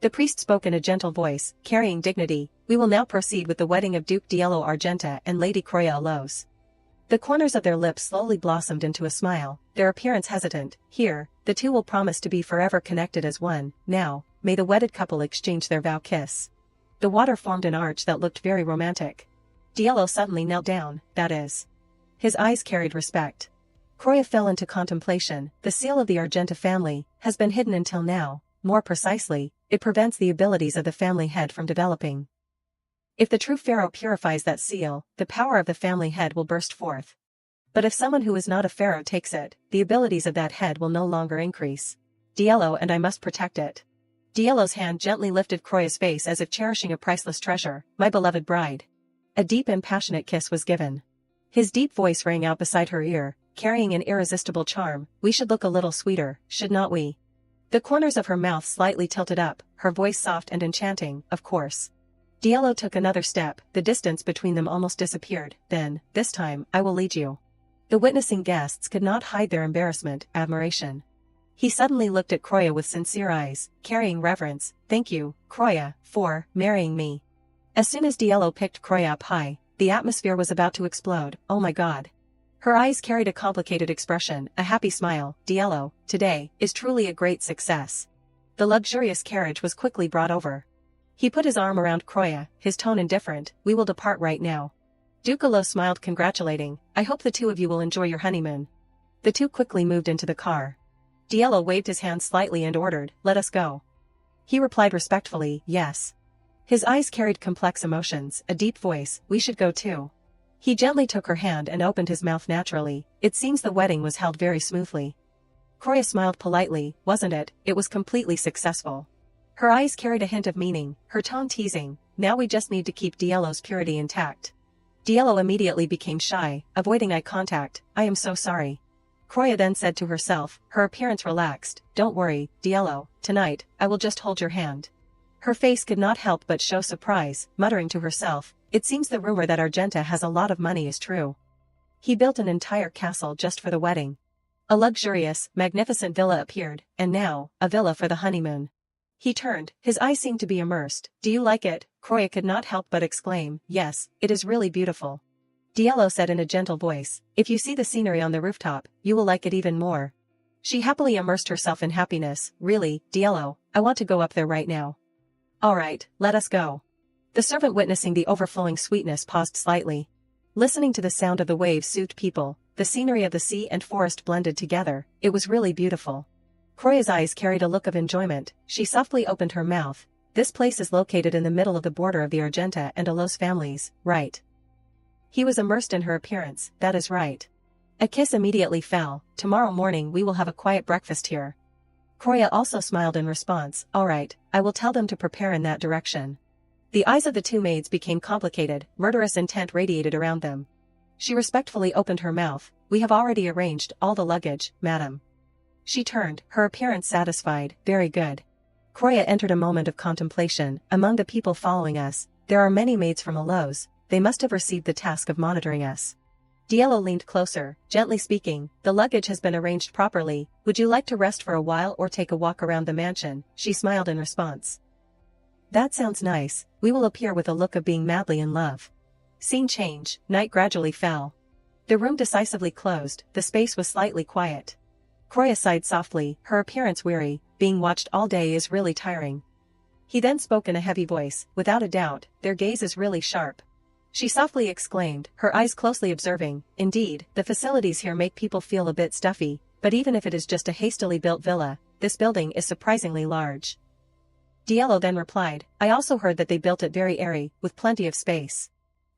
The priest spoke in a gentle voice, carrying dignity. We will now proceed with the wedding of Duke Dielo Argenta and Lady Kroya Alos. The corners of their lips slowly blossomed into a smile, their appearance hesitant. Here, the two will promise to be forever connected as one. Now, may the wedded couple exchange their vow kiss. The water formed an arch that looked very romantic. Dielo suddenly knelt down, that is. His eyes carried respect. Kroya fell into contemplation. The seal of the Argenta family has been hidden until now. More precisely, it prevents the abilities of the family head from developing. If the true pharaoh purifies that seal, the power of the family head will burst forth. But if someone who is not a pharaoh takes it, the abilities of that head will no longer increase. Dielo and I must protect it. Dielo's hand gently lifted Kroya's face as if cherishing a priceless treasure. My beloved bride. A deep and passionate kiss was given. His deep voice rang out beside her ear, carrying an irresistible charm. We should look a little sweeter, should not we? The corners of her mouth slightly tilted up, her voice soft and enchanting, of course. Dielo took another step, the distance between them almost disappeared. Then, this time, I will lead you. The witnessing guests could not hide their embarrassment, admiration. He suddenly looked at Kroya with sincere eyes, carrying reverence. Thank you, Kroya, for marrying me. As soon as Dielo picked Kroya up high, the atmosphere was about to explode. Oh my god. Her eyes carried a complicated expression, a happy smile. Dielo, today, is truly a great success. The luxurious carriage was quickly brought over. He put his arm around Kroya, his tone indifferent. We will depart right now. Duke Alos smiled congratulating. I hope the two of you will enjoy your honeymoon. The two quickly moved into the car. Dielo waved his hand slightly and ordered, let us go. He replied respectfully, yes. His eyes carried complex emotions, a deep voice, we should go too. He gently took her hand and opened his mouth naturally. It seems the wedding was held very smoothly. Kroya smiled politely, wasn't it? It was completely successful. Her eyes carried a hint of meaning, her tone teasing. Now we just need to keep Dielo's purity intact. Dielo immediately became shy, avoiding eye contact. I am so sorry. Kroya then said to herself, her appearance relaxed, don't worry, Diallo, tonight, I will just hold your hand. Her face could not help but show surprise, muttering to herself, it seems the rumor that Argenta has a lot of money is true. He built an entire castle just for the wedding. A luxurious, magnificent villa appeared, and now, a villa for the honeymoon. He turned, his eyes seemed to be immersed. Do you like it? Kroya could not help but exclaim, yes, it is really beautiful. Diallo said in a gentle voice, if you see the scenery on the rooftop, you will like it even more. She happily immersed herself in happiness. Really, Diallo, I want to go up there right now. All right, let us go. The servant witnessing the overflowing sweetness paused slightly. Listening to the sound of the waves soothed people, the scenery of the sea and forest blended together, it was really beautiful. Kroya's eyes carried a look of enjoyment, she softly opened her mouth. This place is located in the middle of the border of the Argenta and Alos families, right? He was immersed in her appearance, that is right. A kiss immediately fell, tomorrow morning we will have a quiet breakfast here. Kroya also smiled in response, all right, I will tell them to prepare in that direction. The eyes of the two maids became complicated, murderous intent radiated around them. She respectfully opened her mouth, we have already arranged all the luggage, madam. She turned, her appearance satisfied, very good. Kroya entered a moment of contemplation, among the people following us, there are many maids from Alos, they must have received the task of monitoring us. Diallo leaned closer, gently speaking, the luggage has been arranged properly, would you like to rest for a while or take a walk around the mansion? She smiled in response. That sounds nice, we will appear with a look of being madly in love. Scene change, night gradually fell. The room decisively closed, the space was slightly quiet. Kroya sighed softly, her appearance weary, being watched all day is really tiring. He then spoke in a heavy voice, without a doubt, their gaze is really sharp. She softly exclaimed, her eyes closely observing, indeed, the facilities here make people feel a bit stuffy, but even if it is just a hastily built villa, this building is surprisingly large. Diallo then replied, I also heard that they built it very airy, with plenty of space.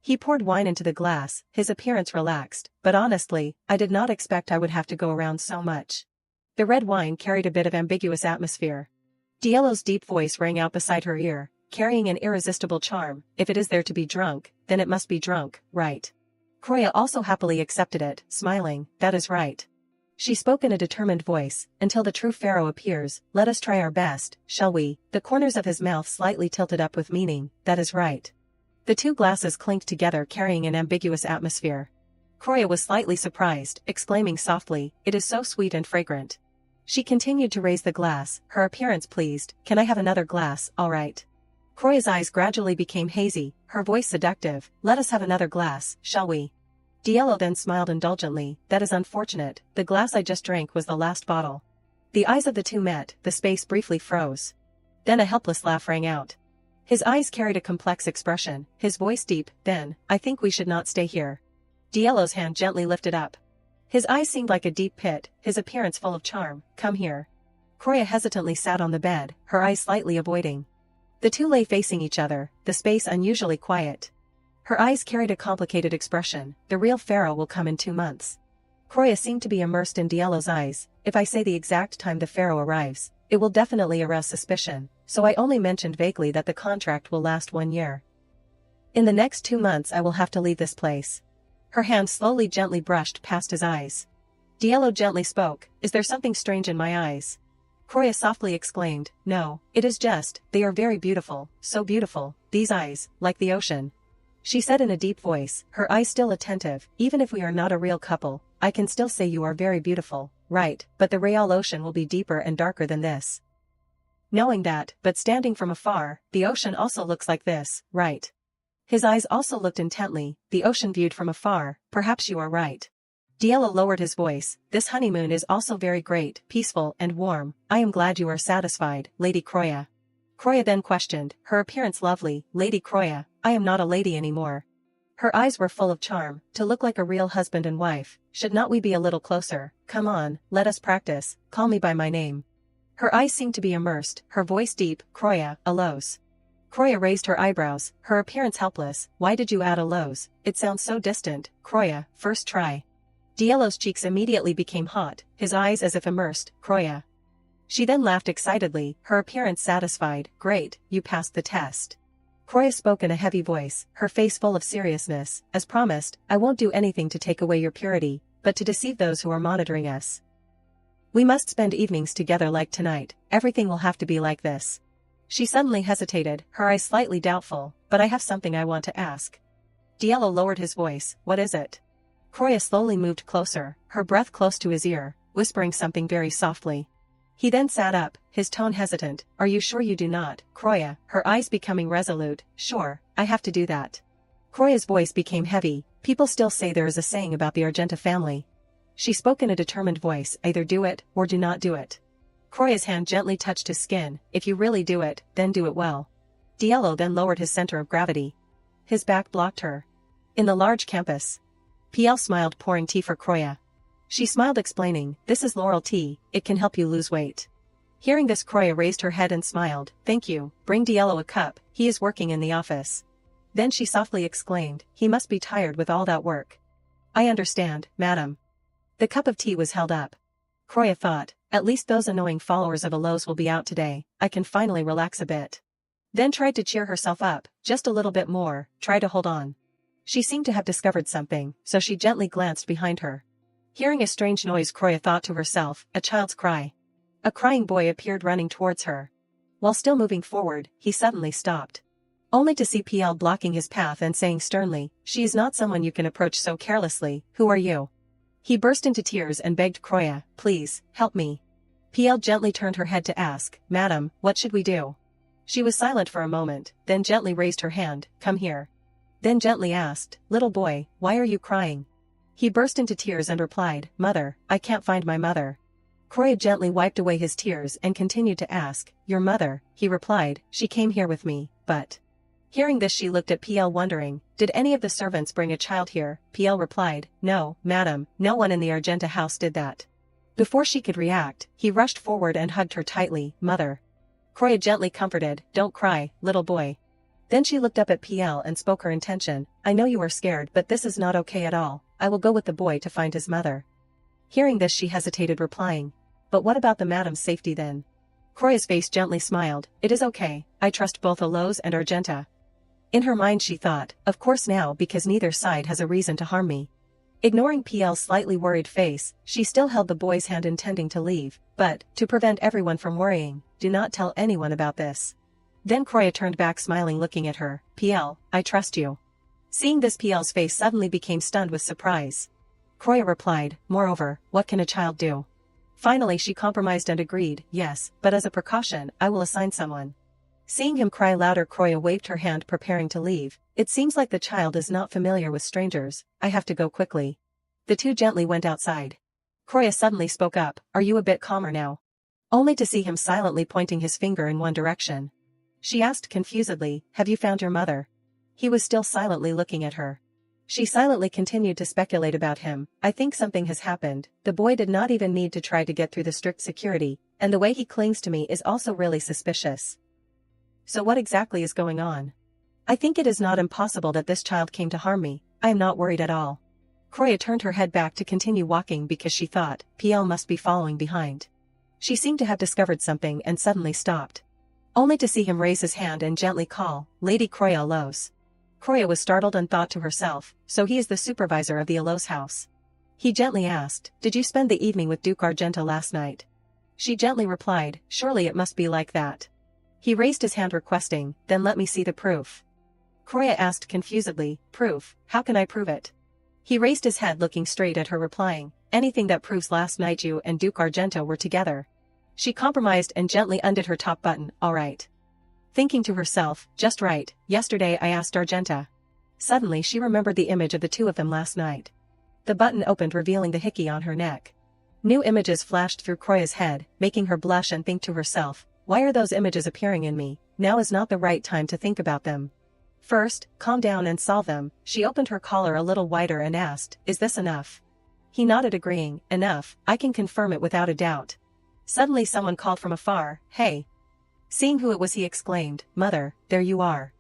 He poured wine into the glass, his appearance relaxed, but honestly, I did not expect I would have to go around so much. The red wine carried a bit of ambiguous atmosphere. Diallo's deep voice rang out beside her ear, carrying an irresistible charm, if it is there to be drunk, then it must be drunk, right? Kroya also happily accepted it, smiling, that is right. She spoke in a determined voice, until the true pharaoh appears, let us try our best, shall we? The corners of his mouth slightly tilted up with meaning, that is right. The two glasses clinked together carrying an ambiguous atmosphere. Kroya was slightly surprised, exclaiming softly, it is so sweet and fragrant. She continued to raise the glass, her appearance pleased, can I have another glass, all right. Kroya's eyes gradually became hazy, her voice seductive, let us have another glass, shall we? Diallo then smiled indulgently, that is unfortunate, the glass I just drank was the last bottle. The eyes of the two met, the space briefly froze. Then a helpless laugh rang out. His eyes carried a complex expression, his voice deep, then, I think we should not stay here. Diallo's hand gently lifted up. His eyes seemed like a deep pit, his appearance full of charm, come here. Kroya hesitantly sat on the bed, her eyes slightly avoiding. The two lay facing each other, the space unusually quiet. Her eyes carried a complicated expression, the real pharaoh will come in 2 months. Kroya seemed to be immersed in Diallo's eyes, if I say the exact time the pharaoh arrives, it will definitely arouse suspicion, so I only mentioned vaguely that the contract will last 1 year. In the next 2 months I will have to leave this place. Her hand slowly gently brushed past his eyes. Diallo gently spoke, is there something strange in my eyes? Kroya softly exclaimed, no, it is just, they are very beautiful, so beautiful, these eyes, like the ocean. She said in a deep voice, her eyes still attentive, even if we are not a real couple, I can still say you are very beautiful, right, but the real ocean will be deeper and darker than this. Knowing that, but standing from afar, the ocean also looks like this, right? His eyes also looked intently, the ocean viewed from afar, perhaps you are right. Diallo lowered his voice, this honeymoon is also very great, peaceful and warm, I am glad you are satisfied, Lady Kroya. Kroya then questioned, her appearance lovely, Lady Kroya, I am not a lady anymore. Her eyes were full of charm, to look like a real husband and wife, should not we be a little closer, come on, let us practice, call me by my name. Her eyes seemed to be immersed, her voice deep, Kroya, Alos. Kroya raised her eyebrows, her appearance helpless, why did you add Alos, it sounds so distant, Kroya, first try. Diallo's cheeks immediately became hot, his eyes as if immersed, Kroya. She then laughed excitedly, her appearance satisfied, great, you passed the test. Kroya spoke in a heavy voice, her face full of seriousness, as promised, I won't do anything to take away your purity, but to deceive those who are monitoring us. We must spend evenings together like tonight, everything will have to be like this. She suddenly hesitated, her eyes slightly doubtful, but I have something I want to ask. Diallo lowered his voice, what is it? Croya slowly moved closer, her breath close to his ear, whispering something very softly. He then sat up, his tone hesitant, are you sure you do not, Croya, her eyes becoming resolute, sure, I have to do that. Croya's voice became heavy, people still say there is a saying about the Argenta family. She spoke in a determined voice, either do it, or do not do it. Croya's hand gently touched his skin, if you really do it, then do it well. Diallo then lowered his center of gravity. His back blocked her. In the large campus. PL smiled pouring tea for Croya. She smiled explaining, this is laurel tea, it can help you lose weight. Hearing this Croya raised her head and smiled, thank you, bring Diallo a cup, he is working in the office. Then she softly exclaimed, he must be tired with all that work. I understand, madam. The cup of tea was held up. Croya thought, at least those annoying followers of Alos will be out today, I can finally relax a bit. Then tried to cheer herself up, just a little bit more, try to hold on. She seemed to have discovered something, so she gently glanced behind her. Hearing a strange noise Croya thought to herself, a child's cry. A crying boy appeared running towards her. While still moving forward, he suddenly stopped. Only to see PL blocking his path and saying sternly, she is not someone you can approach so carelessly, who are you? He burst into tears and begged Croya, please, help me. PL gently turned her head to ask, madam, what should we do? She was silent for a moment, then gently raised her hand, come here. Then gently asked, little boy, why are you crying? He burst into tears and replied, mother, I can't find my mother. Croya gently wiped away his tears and continued to ask, your mother, he replied, she came here with me, but. Hearing this she looked at PL wondering, did any of the servants bring a child here? PL replied, no, madam, no one in the Argenta house did that. Before she could react, he rushed forward and hugged her tightly, mother. Croya gently comforted, don't cry, little boy. Then she looked up at PL and spoke her intention, I know you are scared but this is not okay at all, I will go with the boy to find his mother. Hearing this she hesitated replying, but what about the madam's safety then? Croya's face gently smiled, it is okay, I trust both Alos and Argenta. In her mind she thought, of course now because neither side has a reason to harm me. Ignoring PL's slightly worried face, she still held the boy's hand intending to leave, but, to prevent everyone from worrying, do not tell anyone about this. Then Croya turned back smiling looking at her, PL, I trust you. Seeing this PL's face suddenly became stunned with surprise. Croya replied, moreover, what can a child do? Finally she compromised and agreed, yes, but as a precaution, I will assign someone. Seeing him cry louder Croya waved her hand preparing to leave, it seems like the child is not familiar with strangers, I have to go quickly. The two gently went outside. Croya suddenly spoke up, are you a bit calmer now? Only to see him silently pointing his finger in one direction. She asked confusedly, have you found your mother? He was still silently looking at her. She silently continued to speculate about him, I think something has happened, the boy did not even need to try to get through the strict security, and the way he clings to me is also really suspicious. So what exactly is going on? I think it is not impossible that this child came to harm me, I am not worried at all. Croya turned her head back to continue walking because she thought, PL must be following behind. She seemed to have discovered something and suddenly stopped. Only to see him raise his hand and gently call, Lady Croya Alos. Croya was startled and thought to herself, so he is the supervisor of the Alos house. He gently asked, did you spend the evening with Duke Argenta last night? She gently replied, surely it must be like that. He raised his hand requesting, then let me see the proof. Croya asked confusedly, proof, how can I prove it? He raised his head looking straight at her replying, anything that proves last night you and Duke Argenta were together. She compromised and gently undid her top button, alright. Thinking to herself, just right, yesterday I asked Argenta. Suddenly she remembered the image of the two of them last night. The button opened revealing the hickey on her neck. New images flashed through Croya's head, making her blush and think to herself, why are those images appearing in me? Now is not the right time to think about them. First, calm down and solve them. She opened her collar a little wider and asked, is this enough? He nodded agreeing, enough, I can confirm it without a doubt. Suddenly someone called from afar, hey. Seeing who it was he exclaimed, mother, there you are.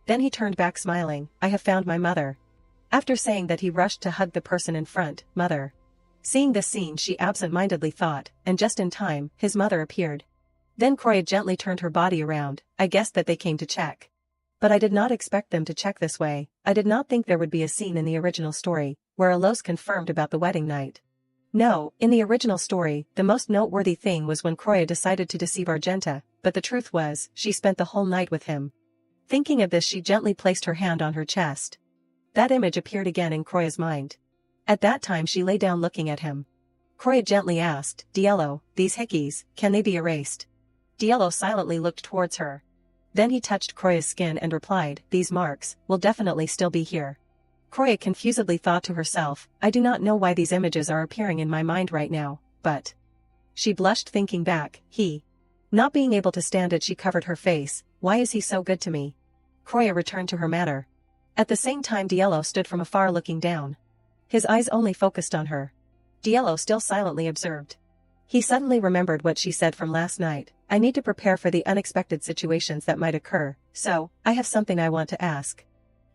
Then he turned back smiling, I have found my mother. After saying that he rushed to hug the person in front, mother. Seeing this scene she absent-mindedly thought, and just in time, his mother appeared. Then Croya gently turned her body around, I guessed that they came to check. But I did not expect them to check this way. I did not think there would be a scene in the original story, where Alos confirmed about the wedding night. No, in the original story, the most noteworthy thing was when Croya decided to deceive Argenta, but the truth was, she spent the whole night with him. Thinking of this, she gently placed her hand on her chest. That image appeared again in Croya's mind. At that time she lay down looking at him. Croya gently asked, Diello, these hickeys, can they be erased? Diello silently looked towards her. Then he touched Croya's skin and replied, these marks will definitely still be here. Croya confusedly thought to herself, I do not know why these images are appearing in my mind right now, but... She blushed thinking back, Not being able to stand it, she covered her face. Why is he so good to me? Croya returned to her matter. At the same time Diello stood from afar looking down. His eyes only focused on her. Diello still silently observed. He suddenly remembered what she said from last night. I need to prepare for the unexpected situations that might occur, so, I have something I want to ask.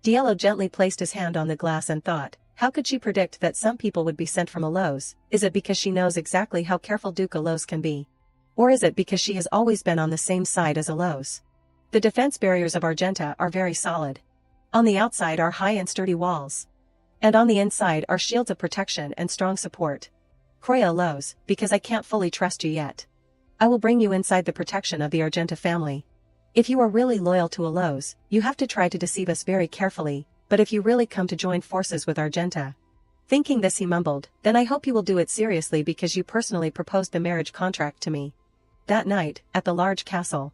Diello gently placed his hand on the glass and thought, how could she predict that some people would be sent from Alos? Is it because she knows exactly how careful Duke Alos can be? Or is it because she has always been on the same side as Alos? The defense barriers of Argenta are very solid. On the outside are high and sturdy walls. And on the inside are shields of protection and strong support. Croya Alos, because I can't fully trust you yet. I will bring you inside the protection of the Argenta family. If you are really loyal to Alos, you have to try to deceive us very carefully, but if you really come to join forces with Argenta. Thinking this he mumbled, then I hope you will do it seriously because you personally proposed the marriage contract to me. That night, at the large castle.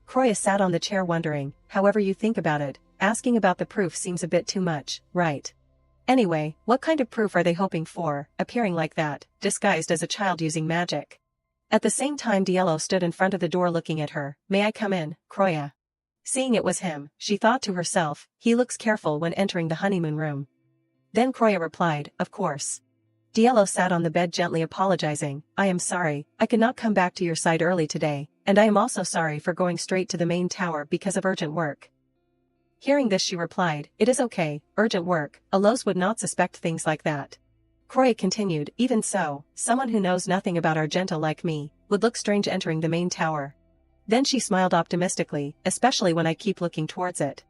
Croya sat on the chair wondering, however you think about it, asking about the proof seems a bit too much, right? Anyway, what kind of proof are they hoping for, appearing like that, disguised as a child using magic? At the same time Diello stood in front of the door looking at her. May I come in, Croya? Seeing it was him, she thought to herself, he looks careful when entering the honeymoon room. Then Croya replied, of course. Diello sat on the bed gently apologizing, I am sorry, I could not come back to your side early today, and I am also sorry for going straight to the main tower because of urgent work. Hearing this she replied, it is okay, urgent work, Alos would not suspect things like that. Croya continued, even so, someone who knows nothing about Argenta like me, would look strange entering the main tower. Then she smiled optimistically, especially when I keep looking towards it.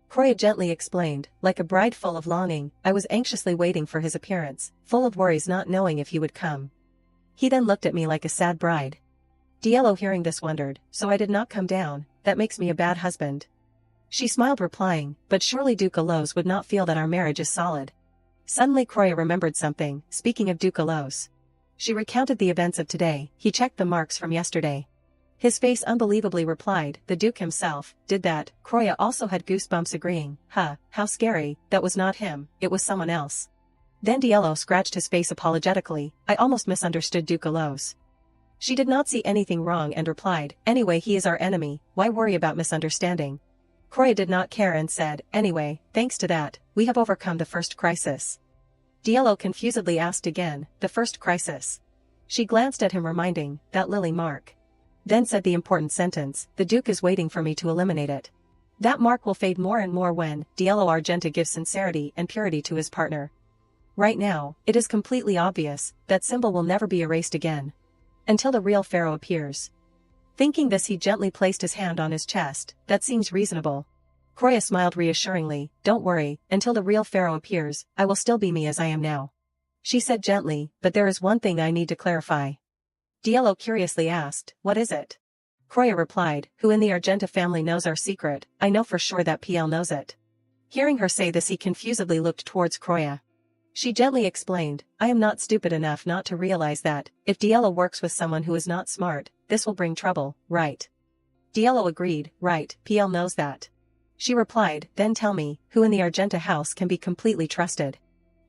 Croya gently explained, like a bride full of longing, I was anxiously waiting for his appearance, full of worries not knowing if he would come. He then looked at me like a sad bride. Diello hearing this wondered, so I did not come down, that makes me a bad husband. She smiled replying, but surely Duke Alos would not feel that our marriage is solid. Suddenly Croya remembered something, speaking of Duke Alos. She recounted the events of today, he checked the marks from yesterday. His face unbelievably replied, the Duke himself, did that. Croya also had goosebumps agreeing, how scary, that was not him, it was someone else. Then Diello scratched his face apologetically, I almost misunderstood Duke Alos. She did not see anything wrong and replied, anyway he is our enemy, why worry about misunderstanding? Croya did not care and said, anyway, thanks to that, we have overcome the first crisis. Diello confusedly asked again, the first crisis. She glanced at him reminding, that lily mark. Then said the important sentence, the Duke is waiting for me to eliminate it. That mark will fade more and more when Diello Argenta gives sincerity and purity to his partner. Right now, it is completely obvious, that symbol will never be erased again. Until the real pharaoh appears. Thinking this he gently placed his hand on his chest, that seems reasonable. Croya smiled reassuringly, don't worry, until the real pharaoh appears, I will still be me as I am now. She said gently, but there is one thing I need to clarify. Diello curiously asked, what is it? Croya replied, who in the Argenta family knows our secret, I know for sure that PL knows it. Hearing her say this he confusedly looked towards Croya. She gently explained, I am not stupid enough not to realize that, if Diello works with someone who is not smart, this will bring trouble, right? Diello agreed, right, PL knows that. She replied, then tell me, who in the Argenta house can be completely trusted?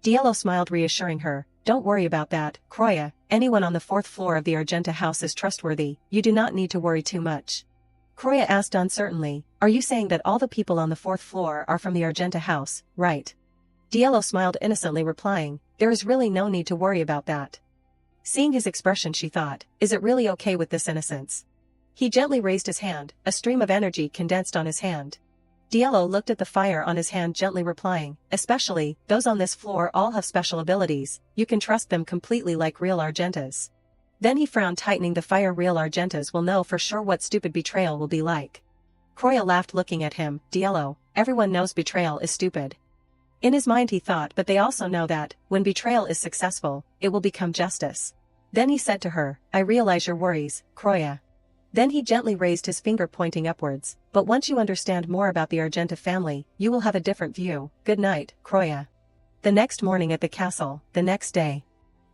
Diello smiled reassuring her, don't worry about that, Croya, anyone on the 4th floor of the Argenta house is trustworthy, you do not need to worry too much. Croya asked uncertainly, are you saying that all the people on the 4th floor are from the Argenta house, right? Diello smiled innocently replying, there is really no need to worry about that. Seeing his expression she thought, is it really okay with this innocence? He gently raised his hand, a stream of energy condensed on his hand. Diello looked at the fire on his hand gently replying, especially, those on this floor all have special abilities, you can trust them completely like real Argentas. Then he frowned tightening the fire real Argentas will know for sure what stupid betrayal will be like. Kroya laughed looking at him. Diallo, everyone knows betrayal is stupid. In his mind he thought, but they also know that, when betrayal is successful, it will become justice. Then he said to her, I realize your worries, Kroya. Then he gently raised his finger pointing upwards, but once you understand more about the Argenta family, you will have a different view. Good night, Kroya. The next morning at the castle, the next day.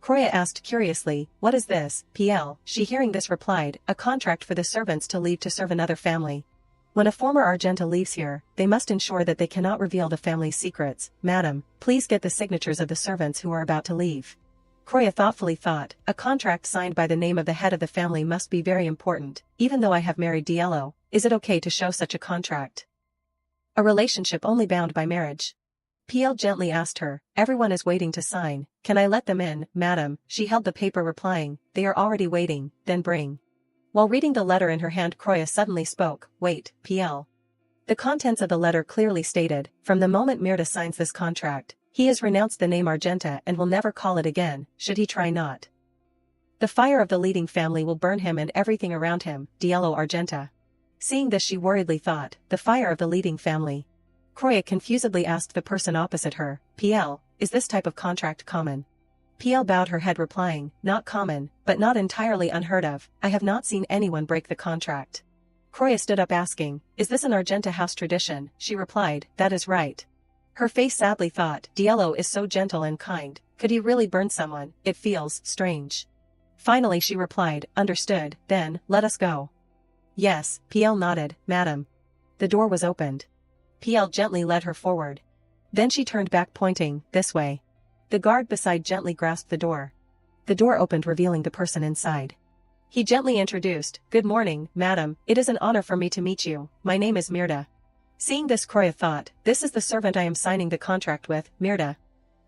Kroya asked curiously, what is this, PL? She hearing this replied, a contract for the servants to leave to serve another family. When a former Argenta leaves here, they must ensure that they cannot reveal the family's secrets. Madam, please get the signatures of the servants who are about to leave. Kroya thoughtfully thought, a contract signed by the name of the head of the family must be very important. Even though I have married Diallo, is it okay to show such a contract? A relationship only bound by marriage. PL gently asked her, everyone is waiting to sign, can I let them in, madam? She held the paper replying, they are already waiting, then bring. While reading the letter in her hand Kroya suddenly spoke, wait, PL. The contents of the letter clearly stated, from the moment Mirta signs this contract, he has renounced the name Argenta and will never call it again, should he try not. The fire of the leading family will burn him and everything around him, Diallo Argenta. Seeing this she worriedly thought, the fire of the leading family. Kroya confusedly asked the person opposite her, PL, is this type of contract common? PL bowed her head replying, not common, but not entirely unheard of, I have not seen anyone break the contract. Kroya stood up asking, is this an Argenta house tradition? She replied, that is right. Her face sadly thought, Diallo is so gentle and kind, could he really burn someone? It feels strange. Finally she replied, understood, then, let us go. Yes, PL nodded, madam. The door was opened. PL gently led her forward. Then she turned back pointing, this way. The guard beside gently grasped the door. The door opened revealing the person inside. He gently introduced, good morning, madam, it is an honor for me to meet you, my name is Mirta. Seeing this Kroya thought, this is the servant I am signing the contract with, Mirta.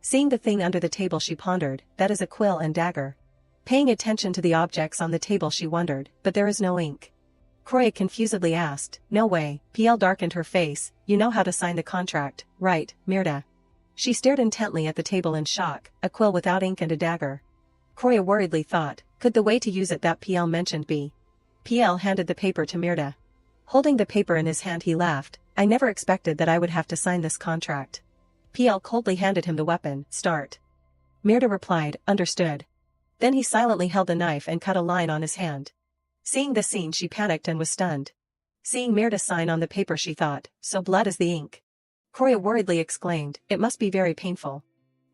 Seeing the thing under the table she pondered, that is a quill and dagger. Paying attention to the objects on the table she wondered, but there is no ink. Kroya confusedly asked, no way, PL darkened her face, you know how to sign the contract, right, Mirta. She stared intently at the table in shock, a quill without ink and a dagger. Kroya worriedly thought, could the way to use it that PL mentioned be? PL handed the paper to Mirta. Holding the paper in his hand he laughed, I never expected that I would have to sign this contract. PL coldly handed him the weapon, start. Mirta replied, understood. Then he silently held the knife and cut a line on his hand. Seeing the scene she panicked and was stunned. Seeing Mirta sign on the paper she thought, so blood is the ink. Kroya worriedly exclaimed, it must be very painful.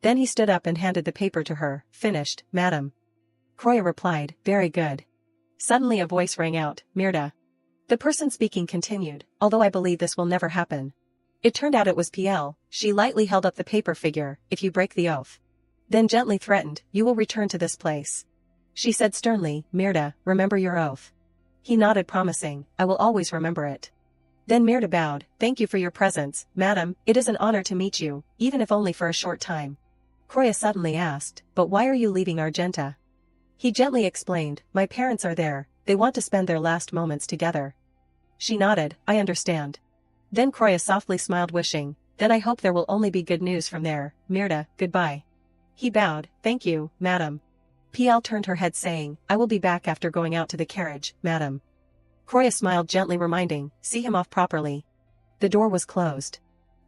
Then he stood up and handed the paper to her, finished, madam. Kroya replied, very good. Suddenly a voice rang out, Mirta. The person speaking continued, although I believe this will never happen. It turned out it was PL, she lightly held up the paper figure, if you break the oath. Then gently threatened, you will return to this place. She said sternly, Mirta, remember your oath. He nodded promising, I will always remember it. Then Mirta bowed, thank you for your presence, madam, it is an honor to meet you, even if only for a short time. Kroya suddenly asked, but why are you leaving Argenta? He gently explained, my parents are there, they want to spend their last moments together. She nodded, I understand. Then Kroya softly smiled wishing, then I hope there will only be good news from there, Mirta, goodbye. He bowed, thank you, madam. PL turned her head saying, I will be back after going out to the carriage, madam. Kroya smiled gently reminding, see him off properly. The door was closed.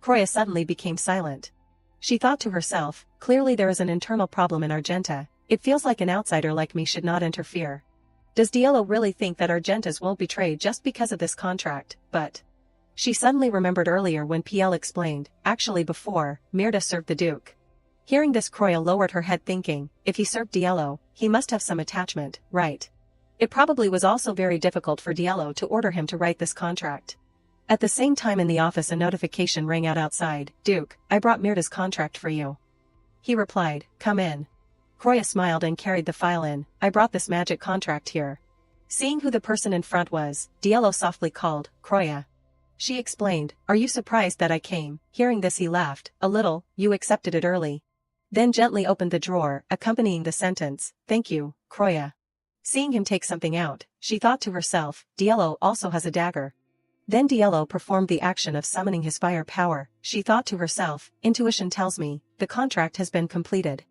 Kroya suddenly became silent. She thought to herself, clearly there is an internal problem in Argenta, it feels like an outsider like me should not interfere. Does Diallo really think that Argentas won't betray just because of this contract, but... She suddenly remembered earlier when PL explained, actually before, Mirta served the Duke. Hearing this Kroya lowered her head thinking, if he served Diallo, he must have some attachment, right? It probably was also very difficult for Diallo to order him to write this contract. At the same time in the office a notification rang out outside, Duke, I brought Mirta's contract for you. He replied, come in. Kroya smiled and carried the file in, I brought this magic contract here. Seeing who the person in front was, Diallo softly called, Kroya. She explained, are you surprised that I came? Hearing this he laughed, a little, you accepted it early. Then gently opened the drawer, accompanying the sentence, thank you, Kroya. Seeing him take something out, she thought to herself, Diallo also has a dagger. Then Diallo performed the action of summoning his fire power, she thought to herself, intuition tells me, the contract has been completed.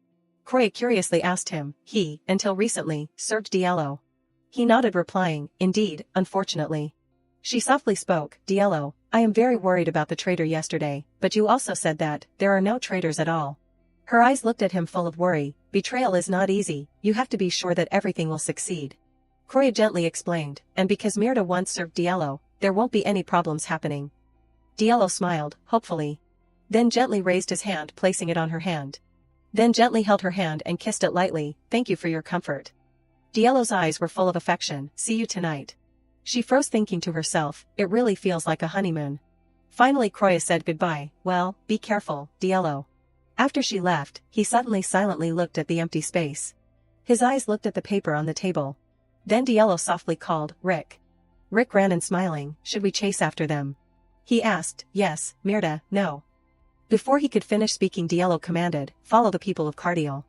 Kroya curiously asked him, he, until recently, served Diallo. He nodded replying, indeed, unfortunately. She softly spoke, Diallo, I am very worried about the traitor yesterday, but you also said that there are no traitors at all. Her eyes looked at him full of worry. Betrayal is not easy, you have to be sure that everything will succeed. Croya gently explained, and because Mirta once served Diallo, there won't be any problems happening. Diallo smiled, hopefully. Then gently raised his hand, placing it on her hand. Then gently held her hand and kissed it lightly, thank you for your comfort. Diallo's eyes were full of affection, see you tonight. She froze thinking to herself, it really feels like a honeymoon. Finally Croya said goodbye, well, be careful, Diallo. After she left, he suddenly silently looked at the empty space. His eyes looked at the paper on the table. Then Diallo softly called, Rick. Rick ran in smiling, should we chase after them? He asked, yes, Mirta, no. Before he could finish speaking Diallo commanded, follow the people of Cardiel.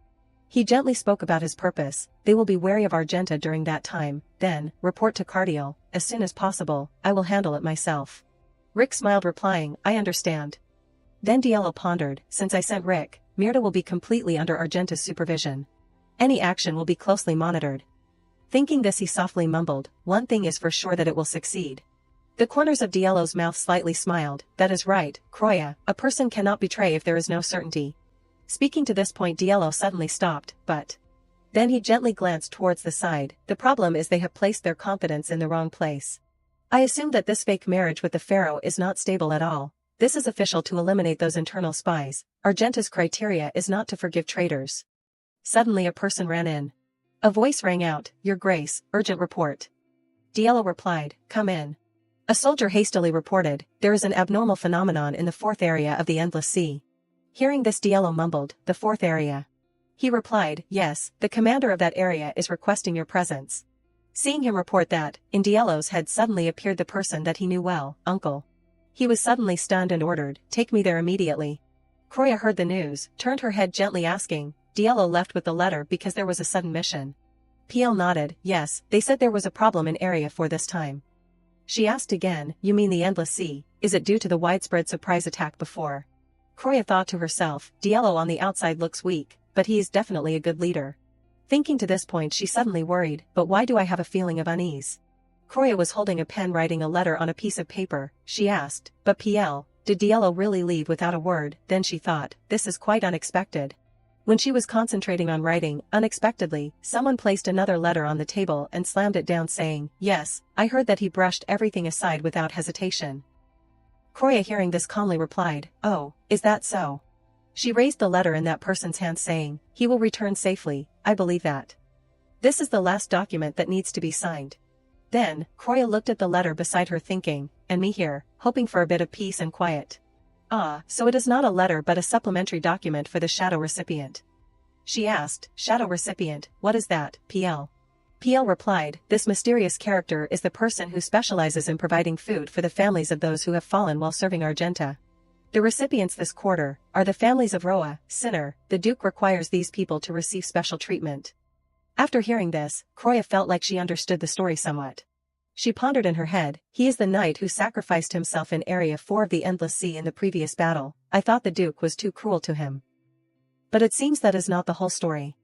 He gently spoke about his purpose, they will be wary of Argenta during that time, then, report to Cardiel, as soon as possible, I will handle it myself. Rick smiled replying, I understand. Then Diallo pondered, since I sent Rick, Mirta will be completely under Argenta's supervision. Any action will be closely monitored. Thinking this he softly mumbled, one thing is for sure that it will succeed. The corners of Diallo's mouth slightly smiled, that is right, Croya, a person cannot betray if there is no certainty. Speaking to this point Diallo suddenly stopped, but... Then he gently glanced towards the side, the problem is they have placed their confidence in the wrong place. I assume that this fake marriage with the pharaoh is not stable at all. This is official to eliminate those internal spies, Argenta's criteria is not to forgive traitors. Suddenly a person ran in. A voice rang out, Your Grace, urgent report. Diallo replied, come in. A soldier hastily reported, there is an abnormal phenomenon in the fourth area of the Endless Sea. Hearing this Diallo mumbled, the fourth area. He replied, yes, the commander of that area is requesting your presence. Seeing him report that, in Diallo's head suddenly appeared the person that he knew well, Uncle. He was suddenly stunned and ordered, take me there immediately. Croya heard the news, turned her head gently asking, Diallo left with the letter because there was a sudden mission. PL nodded, yes, they said there was a problem in area for this time. She asked again, you mean the Endless Sea, is it due to the widespread surprise attack before? Croya thought to herself, Diallo on the outside looks weak, but he is definitely a good leader. Thinking to this point she suddenly worried, but why do I have a feeling of unease? Croya was holding a pen writing a letter on a piece of paper, she asked, but PL, did Diallo really leave without a word? Then she thought, this is quite unexpected. When she was concentrating on writing, unexpectedly, someone placed another letter on the table and slammed it down saying, yes, I heard that he brushed everything aside without hesitation. Croya hearing this calmly replied, oh, is that so? She raised the letter in that person's hand saying, he will return safely, I believe that. This is the last document that needs to be signed. Then, Croya looked at the letter beside her thinking, and me here, hoping for a bit of peace and quiet. Ah, so it is not a letter but a supplementary document for the shadow recipient. She asked, shadow recipient, what is that, PL? PL replied, this mysterious character is the person who specializes in providing food for the families of those who have fallen while serving Argenta. The recipients this quarter are the families of Roa, Sinner, the Duke requires these people to receive special treatment. After hearing this, Croya felt like she understood the story somewhat. She pondered in her head, he is the knight who sacrificed himself in Area 4 of the Endless Sea in the previous battle, I thought the Duke was too cruel to him. But it seems that is not the whole story.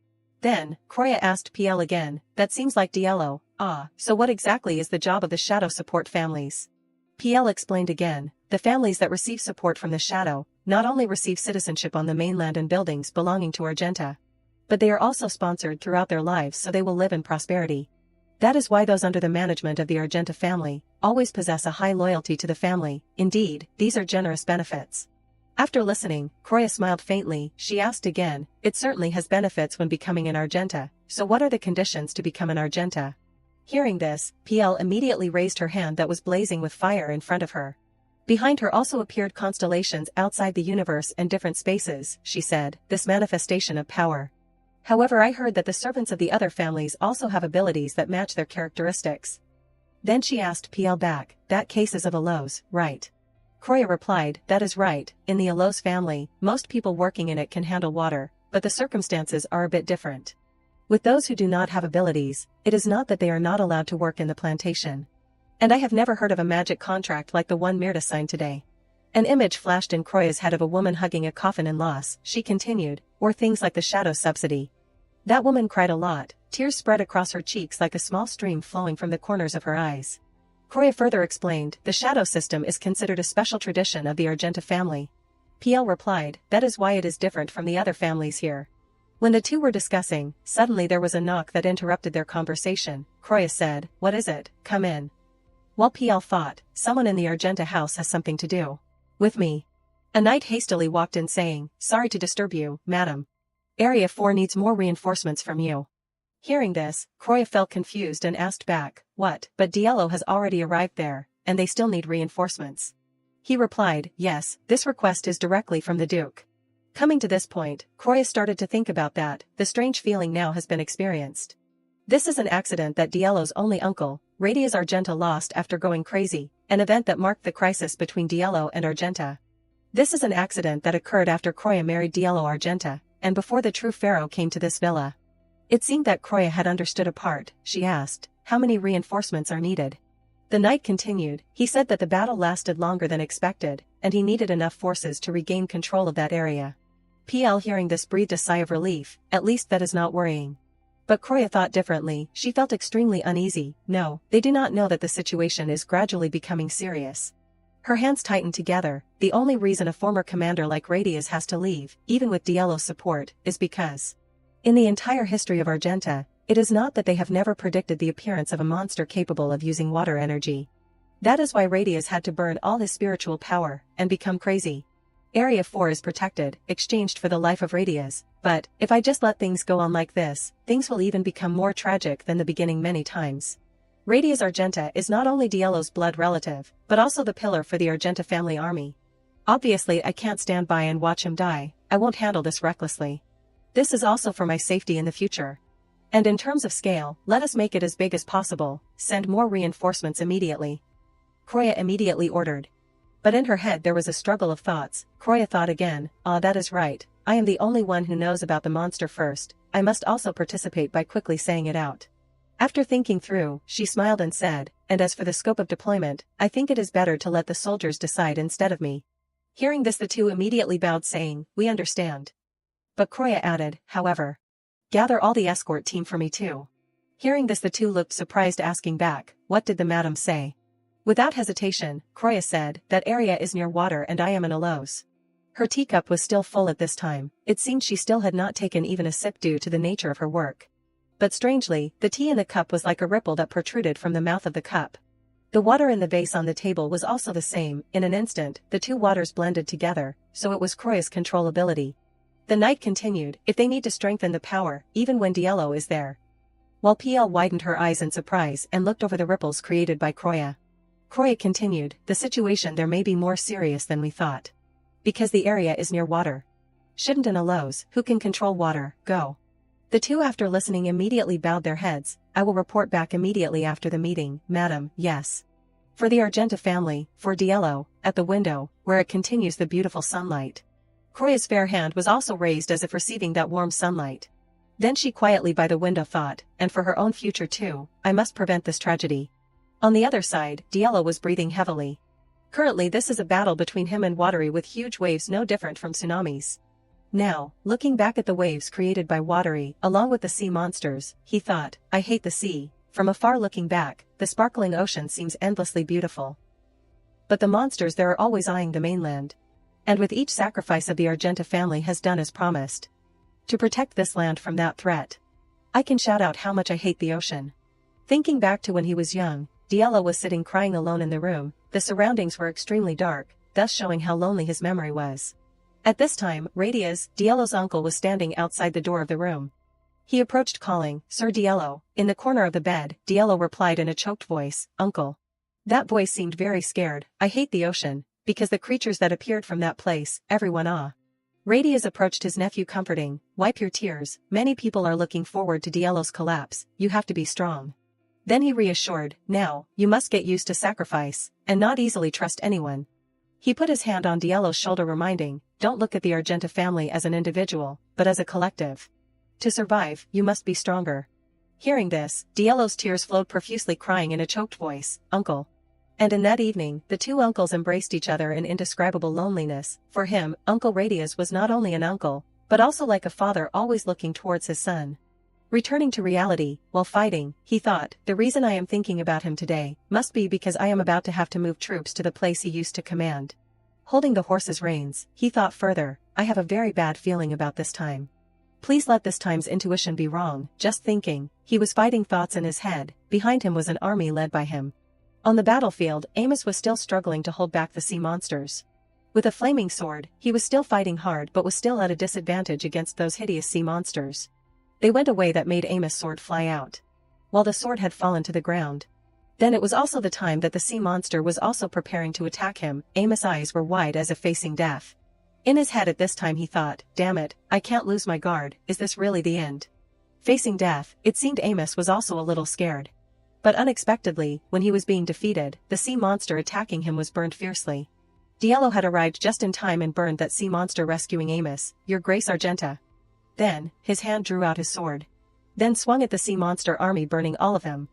Then, Croya asked PL again, that seems like Diallo, ah, so what exactly is the job of the Shadow support families? PL explained again, the families that receive support from the Shadow, not only receive citizenship on the mainland and buildings belonging to Argenta, but they are also sponsored throughout their lives so they will live in prosperity. That is why those under the management of the Argenta family always possess a high loyalty to the family, indeed, these are generous benefits. After listening, Croya smiled faintly, she asked again, it certainly has benefits when becoming an Argenta, so what are the conditions to become an Argenta? Hearing this, PL immediately raised her hand that was blazing with fire in front of her. Behind her also appeared constellations outside the universe and different spaces, she said, this manifestation of power. However, I heard that the servants of the other families also have abilities that match their characteristics. Then she asked PL back, that case is of Elos, right? Croya replied, that is right, in the Elos family, most people working in it can handle water, but the circumstances are a bit different. With those who do not have abilities, it is not that they are not allowed to work in the plantation. And I have never heard of a magic contract like the one Mirta signed today. An image flashed in Croya's head of a woman hugging a coffin in loss, she continued, or things like the shadow subsidy. That woman cried a lot, tears spread across her cheeks like a small stream flowing from the corners of her eyes. Croya further explained, the shadow system is considered a special tradition of the Argenta family. PL replied, that is why it is different from the other families here. When the two were discussing, suddenly there was a knock that interrupted their conversation. Croya said, what is it? Come in. While PL thought, someone in the Argenta house has something to do with me. A knight hastily walked in saying, sorry to disturb you, madam. Area 4 needs more reinforcements from you. Hearing this, Croya felt confused and asked back, what? But Diallo has already arrived there, and they still need reinforcements. He replied, yes, this request is directly from the Duke. Coming to this point, Croya started to think about that, the strange feeling now has been experienced. This is an accident that Diallo's only uncle, Radius Argenta, lost after going crazy, an event that marked the crisis between Diallo and Argenta. This is an accident that occurred after Croya married Diallo Argenta, and before the true pharaoh came to this villa. It seemed that Croya had understood a part. She asked, how many reinforcements are needed? The knight continued, he said that the battle lasted longer than expected, and he needed enough forces to regain control of that area. PL hearing this breathed a sigh of relief, at least that is not worrying. But Croya thought differently, she felt extremely uneasy. No, they do not know that the situation is gradually becoming serious. Her hands tightened together, the only reason a former commander like Radius has to leave, even with Diallo's support, is because in the entire history of Argenta, it is not that they have never predicted the appearance of a monster capable of using water energy. That is why Radius had to burn all his spiritual power, and become crazy. Area 4 is protected, exchanged for the life of Radius, but, if I just let things go on like this, things will even become more tragic than the beginning many times. Radius Argenta is not only Diallo's blood relative, but also the pillar for the Argenta family army. Obviously I can't stand by and watch him die, I won't handle this recklessly. This is also for my safety in the future. And in terms of scale, let us make it as big as possible, send more reinforcements immediately. Croya immediately ordered. But in her head there was a struggle of thoughts. Croya thought again, that is right, I am the only one who knows about the monster first, I must also participate by quickly saying it out. After thinking through, she smiled and said, and as for the scope of deployment, I think it is better to let the soldiers decide instead of me. Hearing this the two immediately bowed saying, we understand. But Croya added, however, gather all the escort team for me too. Hearing this the two looked surprised asking back, what did the madam say? Without hesitation, Croya said, that area is near water and I am in a lows. Her teacup was still full at this time, it seemed she still had not taken even a sip due to the nature of her work. But strangely, the tea in the cup was like a ripple that protruded from the mouth of the cup. The water in the vase on the table was also the same, in an instant, the two waters blended together, so it was Croya's controllability. The knight continued, if they need to strengthen the power, even when Diallo is there. While PL widened her eyes in surprise and looked over the ripples created by Croya. Croya continued, the situation there may be more serious than we thought. Because the area is near water. Shouldn't an Alos, who can control water, go? The two after listening immediately bowed their heads, I will report back immediately after the meeting, madam, yes. For the Argenta family, for Diallo, at the window, where it continues the beautiful sunlight. Croya's fair hand was also raised as if receiving that warm sunlight. Then she quietly by the window thought, and for her own future too, I must prevent this tragedy. On the other side, Diallo was breathing heavily. Currently this is a battle between him and Watery with huge waves no different from tsunamis. Now, looking back at the waves created by Watery, along with the sea monsters, he thought, I hate the sea. From afar looking back, the sparkling ocean seems endlessly beautiful. But the monsters there are always eyeing the mainland. And with each sacrifice of the Argenta family has done as promised. To protect this land from that threat. I can shout out how much I hate the ocean. Thinking back to when he was young, Diallo was sitting crying alone in the room, the surroundings were extremely dark, thus showing how lonely his memory was. At this time, Radius, Diallo's uncle was standing outside the door of the room. He approached calling, Sir Diallo. In the corner of the bed, Diallo replied in a choked voice, Uncle. That voice seemed very scared, I hate the ocean, because the creatures that appeared from that place, everyone Radius approached his nephew comforting, wipe your tears, many people are looking forward to Diallo's collapse, you have to be strong. Then he reassured, now, you must get used to sacrifice, and not easily trust anyone. He put his hand on Diallo's shoulder reminding, don't look at the Argenta family as an individual, but as a collective. To survive, you must be stronger. Hearing this, Diallo's tears flowed profusely crying in a choked voice, Uncle. And in that evening, the two uncles embraced each other in indescribable loneliness. For him, Uncle Radius was not only an uncle, but also like a father always looking towards his son. Returning to reality, while fighting, he thought, the reason I am thinking about him today must be because I am about to have to move troops to the place he used to command. Holding the horse's reins, he thought further, I have a very bad feeling about this time. Please let this time's intuition be wrong. Just thinking, he was fighting thoughts in his head. Behind him was an army led by him. On the battlefield, Amos was still struggling to hold back the sea monsters. With a flaming sword, he was still fighting hard but was still at a disadvantage against those hideous sea monsters. They went a way that made Amos' sword fly out, while the sword had fallen to the ground. Then it was also the time that the sea monster was also preparing to attack him. Amos' eyes were wide as if facing death. In his head at this time he thought, damn it, I can't lose my guard, is this really the end? Facing death, it seemed Amos was also a little scared. But unexpectedly, when he was being defeated, the sea monster attacking him was burned fiercely. Diallo had arrived just in time and burned that sea monster, rescuing Amos. Your Grace Argenta. Then, his hand drew out his sword. Then swung at the sea monster army, burning all of them.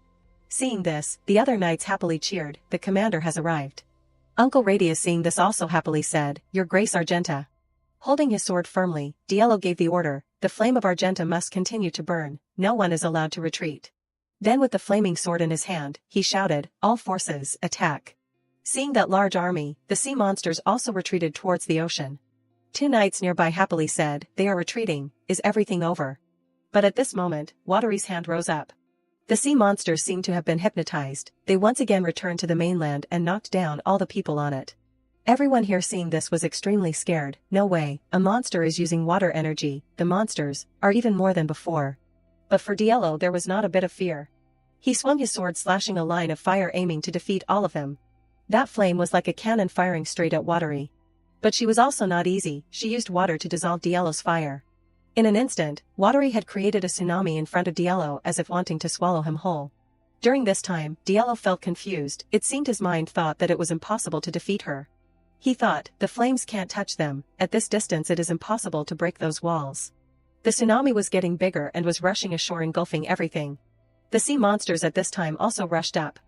Seeing this, the other knights happily cheered, the commander has arrived. Uncle Radius, seeing this, also happily said, Your Grace Argenta. Holding his sword firmly, Diallo gave the order, the flame of Argenta must continue to burn, no one is allowed to retreat. Then with the flaming sword in his hand, he shouted, all forces, attack. Seeing that large army, the sea monsters also retreated towards the ocean. Two knights nearby happily said, they are retreating, is everything over? But at this moment, Watery's hand rose up. The sea monsters seemed to have been hypnotized, they once again returned to the mainland and knocked down all the people on it. Everyone here seeing this was extremely scared. No way, a monster is using water energy, the monsters are even more than before. But for Diallo there was not a bit of fear. He swung his sword, slashing a line of fire, aiming to defeat all of them. That flame was like a cannon firing straight at Watery. But she was also not easy, she used water to dissolve Diallo's fire. In an instant, Watery had created a tsunami in front of Diallo as if wanting to swallow him whole. During this time, Diallo felt confused, it seemed his mind thought that it was impossible to defeat her. He thought, the flames can't touch them, at this distance it is impossible to break those walls. The tsunami was getting bigger and was rushing ashore, engulfing everything. The sea monsters at this time also rushed up.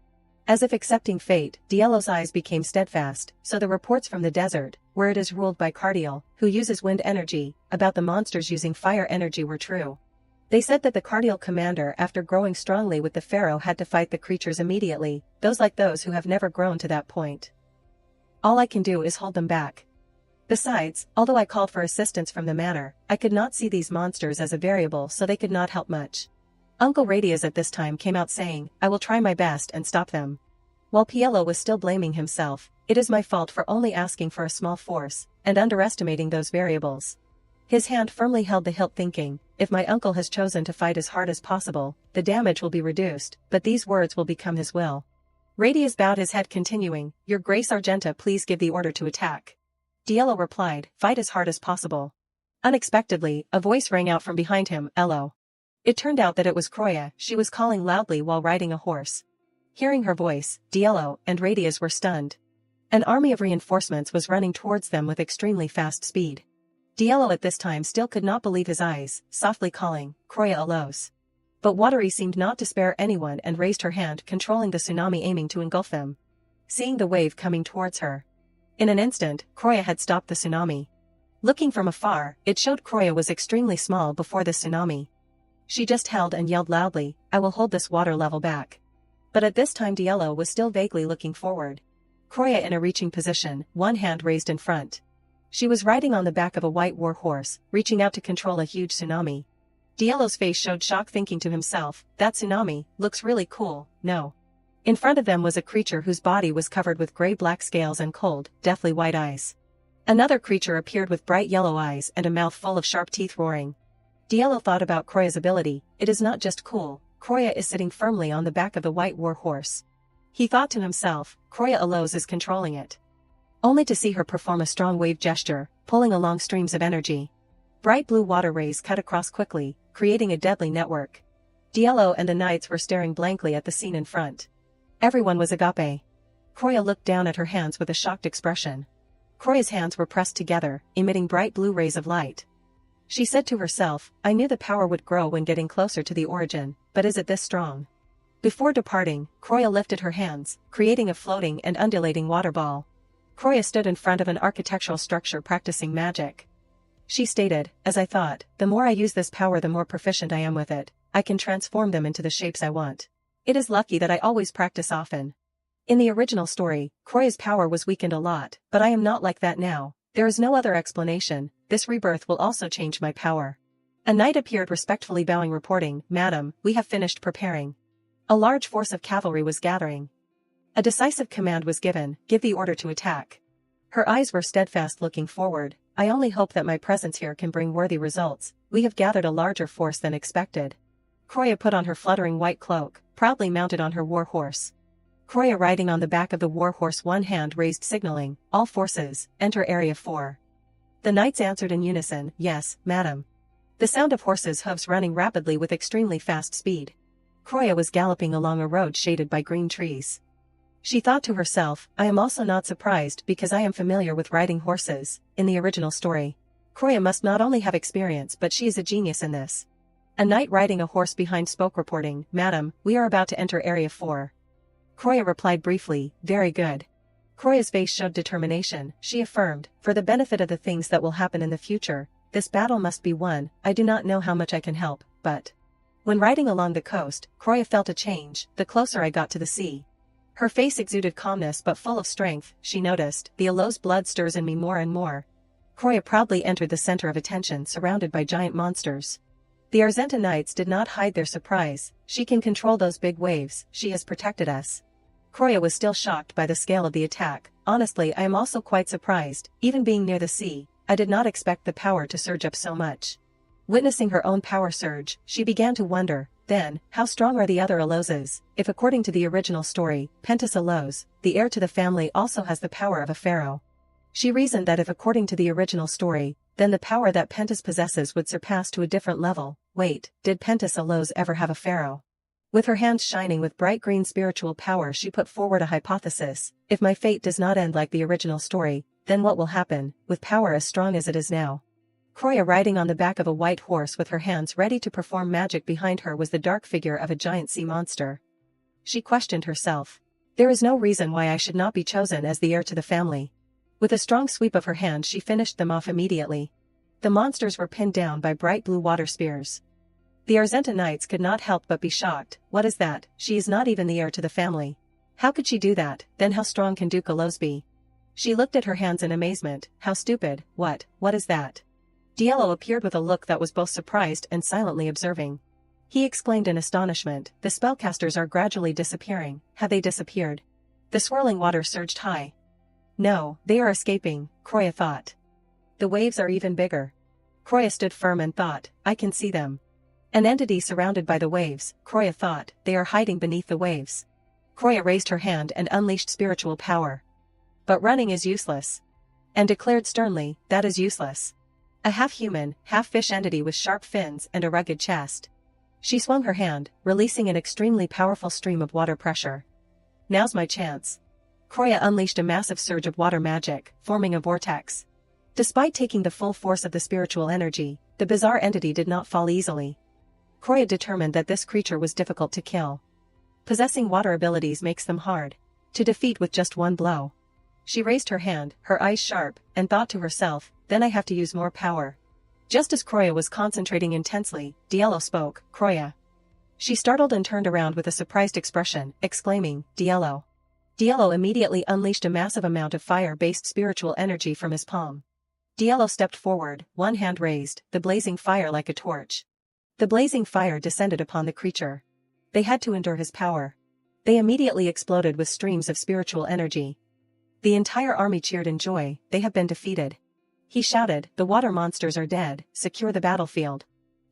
As if accepting fate, Diallo's eyes became steadfast, so the reports from the desert, where it is ruled by Cardiel, who uses wind energy, about the monsters using fire energy were true. They said that the Cardiel commander, after growing strongly with the pharaoh, had to fight the creatures immediately, those who have never grown to that point. All I can do is hold them back. Besides, although I called for assistance from the manor, I could not see these monsters as a variable, so they could not help much. Uncle Radius at this time came out saying, I will try my best and stop them. While Piello was still blaming himself, it is my fault for only asking for a small force, and underestimating those variables. His hand firmly held the hilt, thinking, if my uncle has chosen to fight as hard as possible, the damage will be reduced, but these words will become his will. Radius bowed his head, continuing, Your Grace Argenta, please give the order to attack. Diallo replied, fight as hard as possible. Unexpectedly, a voice rang out from behind him, Ello. It turned out that it was Croya, she was calling loudly while riding a horse. Hearing her voice, Diallo and Radius were stunned. An army of reinforcements was running towards them with extremely fast speed. Diallo at this time still could not believe his eyes, softly calling, Croya Alos. But Watery seemed not to spare anyone and raised her hand, controlling the tsunami, aiming to engulf them. Seeing the wave coming towards her, in an instant, Croya had stopped the tsunami. Looking from afar, it showed Croya was extremely small before the tsunami. She just held and yelled loudly, I will hold this water level back. But at this time Diallo was still vaguely looking forward. Croya in a reaching position, one hand raised in front. She was riding on the back of a white war horse, reaching out to control a huge tsunami. Diallo's face showed shock, thinking to himself, that tsunami looks really cool, no. In front of them was a creature whose body was covered with gray-black scales and cold, deathly white eyes. Another creature appeared with bright yellow eyes and a mouth full of sharp teeth, roaring. Diallo thought about Croya's ability, it is not just cool, Croya is sitting firmly on the back of the white war horse. He thought to himself, Croya Alos is controlling it. Only to see her perform a strong wave gesture, pulling along streams of energy. Bright blue water rays cut across quickly, creating a deadly network. Diallo and the knights were staring blankly at the scene in front. Everyone was agape. Croya looked down at her hands with a shocked expression. Croya's hands were pressed together, emitting bright blue rays of light. She said to herself, I knew the power would grow when getting closer to the origin, but is it this strong? Before departing, Croya lifted her hands, creating a floating and undulating water ball. Croya stood in front of an architectural structure practicing magic. She stated, as I thought, the more I use this power the more proficient I am with it. I can transform them into the shapes I want. It is lucky that I always practice often. In the original story, Kroya's power was weakened a lot, but I am not like that now. There is no other explanation. This rebirth will also change my power. A knight appeared respectfully bowing, reporting, "Madam, we have finished preparing." A large force of cavalry was gathering. A decisive command was given, "Give the order to attack." Her eyes were steadfast, looking forward. "I only hope that my presence here can bring worthy results. We have gathered a larger force than expected." Kroya put on her fluttering white cloak, proudly mounted on her war horse. Kroya riding on the back of the war horse, one hand raised, signaling, "All forces, enter Area 4. The knights answered in unison, "Yes, madam." The sound of horses' hooves running rapidly with extremely fast speed. Kroya was galloping along a road shaded by green trees. She thought to herself, "I am also not surprised because I am familiar with riding horses." In the original story, Kroya must not only have experience, but she is a genius in this. A knight riding a horse behind spoke, reporting, "Madam, we are about to enter Area 4. Kroya replied briefly, "Very good." Kroya's face showed determination. She affirmed, "For the benefit of the things that will happen in the future, this battle must be won. I do not know how much I can help, but..." When riding along the coast, Kroya felt a change. "The closer I got to the sea." Her face exuded calmness but full of strength. She noticed, "The Elo's blood stirs in me more and more." Kroya proudly entered the center of attention, surrounded by giant monsters. The Arzenta Knights did not hide their surprise. "She can control those big waves. She has protected us." Kroya was still shocked by the scale of the attack. "Honestly, I am also quite surprised. Even being near the sea, I did not expect the power to surge up so much." Witnessing her own power surge, she began to wonder, then, how strong are the other Eloses? If according to the original story, Pentas Elos, the heir to the family, also has the power of a pharaoh. She reasoned that if according to the original story, then the power that Pentas possesses would surpass to a different level. Wait, did Pentas Elos ever have a pharaoh? With her hands shining with bright green spiritual power, she put forward a hypothesis. If my fate does not end like the original story, then what will happen, with power as strong as it is now? Kroya riding on the back of a white horse with her hands ready to perform magic. Behind her was the dark figure of a giant sea monster. She questioned herself. There is no reason why I should not be chosen as the heir to the family. With a strong sweep of her hand, she finished them off immediately. The monsters were pinned down by bright blue water spears. The Arzenta Knights could not help but be shocked. "What is that? She is not even the heir to the family. How could she do that? Then how strong can Duke Elos be?" She looked at her hands in amazement. "How stupid. What is that?" Diallo appeared with a look that was both surprised and silently observing. He exclaimed in astonishment, "The spellcasters are gradually disappearing." Have they disappeared? The swirling water surged high. "No, they are escaping," Kroya thought. "The waves are even bigger." Kroya stood firm and thought, "I can see them." An entity surrounded by the waves, Kroya thought, "They are hiding beneath the waves." Kroya raised her hand and unleashed spiritual power. "But running is useless." And declared sternly, "That is useless." A half-human, half-fish entity with sharp fins and a rugged chest. She swung her hand, releasing an extremely powerful stream of water pressure. "Now's my chance." Kroya unleashed a massive surge of water magic, forming a vortex. Despite taking the full force of the spiritual energy, the bizarre entity did not fall easily. Kroya determined that this creature was difficult to kill. Possessing water abilities makes them hard to defeat with just one blow. She raised her hand, her eyes sharp, and thought to herself, "Then I have to use more power." Just as Kroya was concentrating intensely, Diallo spoke, "Kroya." She startled and turned around with a surprised expression, exclaiming, "Diallo." Diallo immediately unleashed a massive amount of fire-based spiritual energy from his palm. Diallo stepped forward, one hand raised, the blazing fire like a torch. The blazing fire descended upon the creature. They had to endure his power. They immediately exploded with streams of spiritual energy. The entire army cheered in joy. "They have been defeated." He shouted, "The water monsters are dead, secure the battlefield."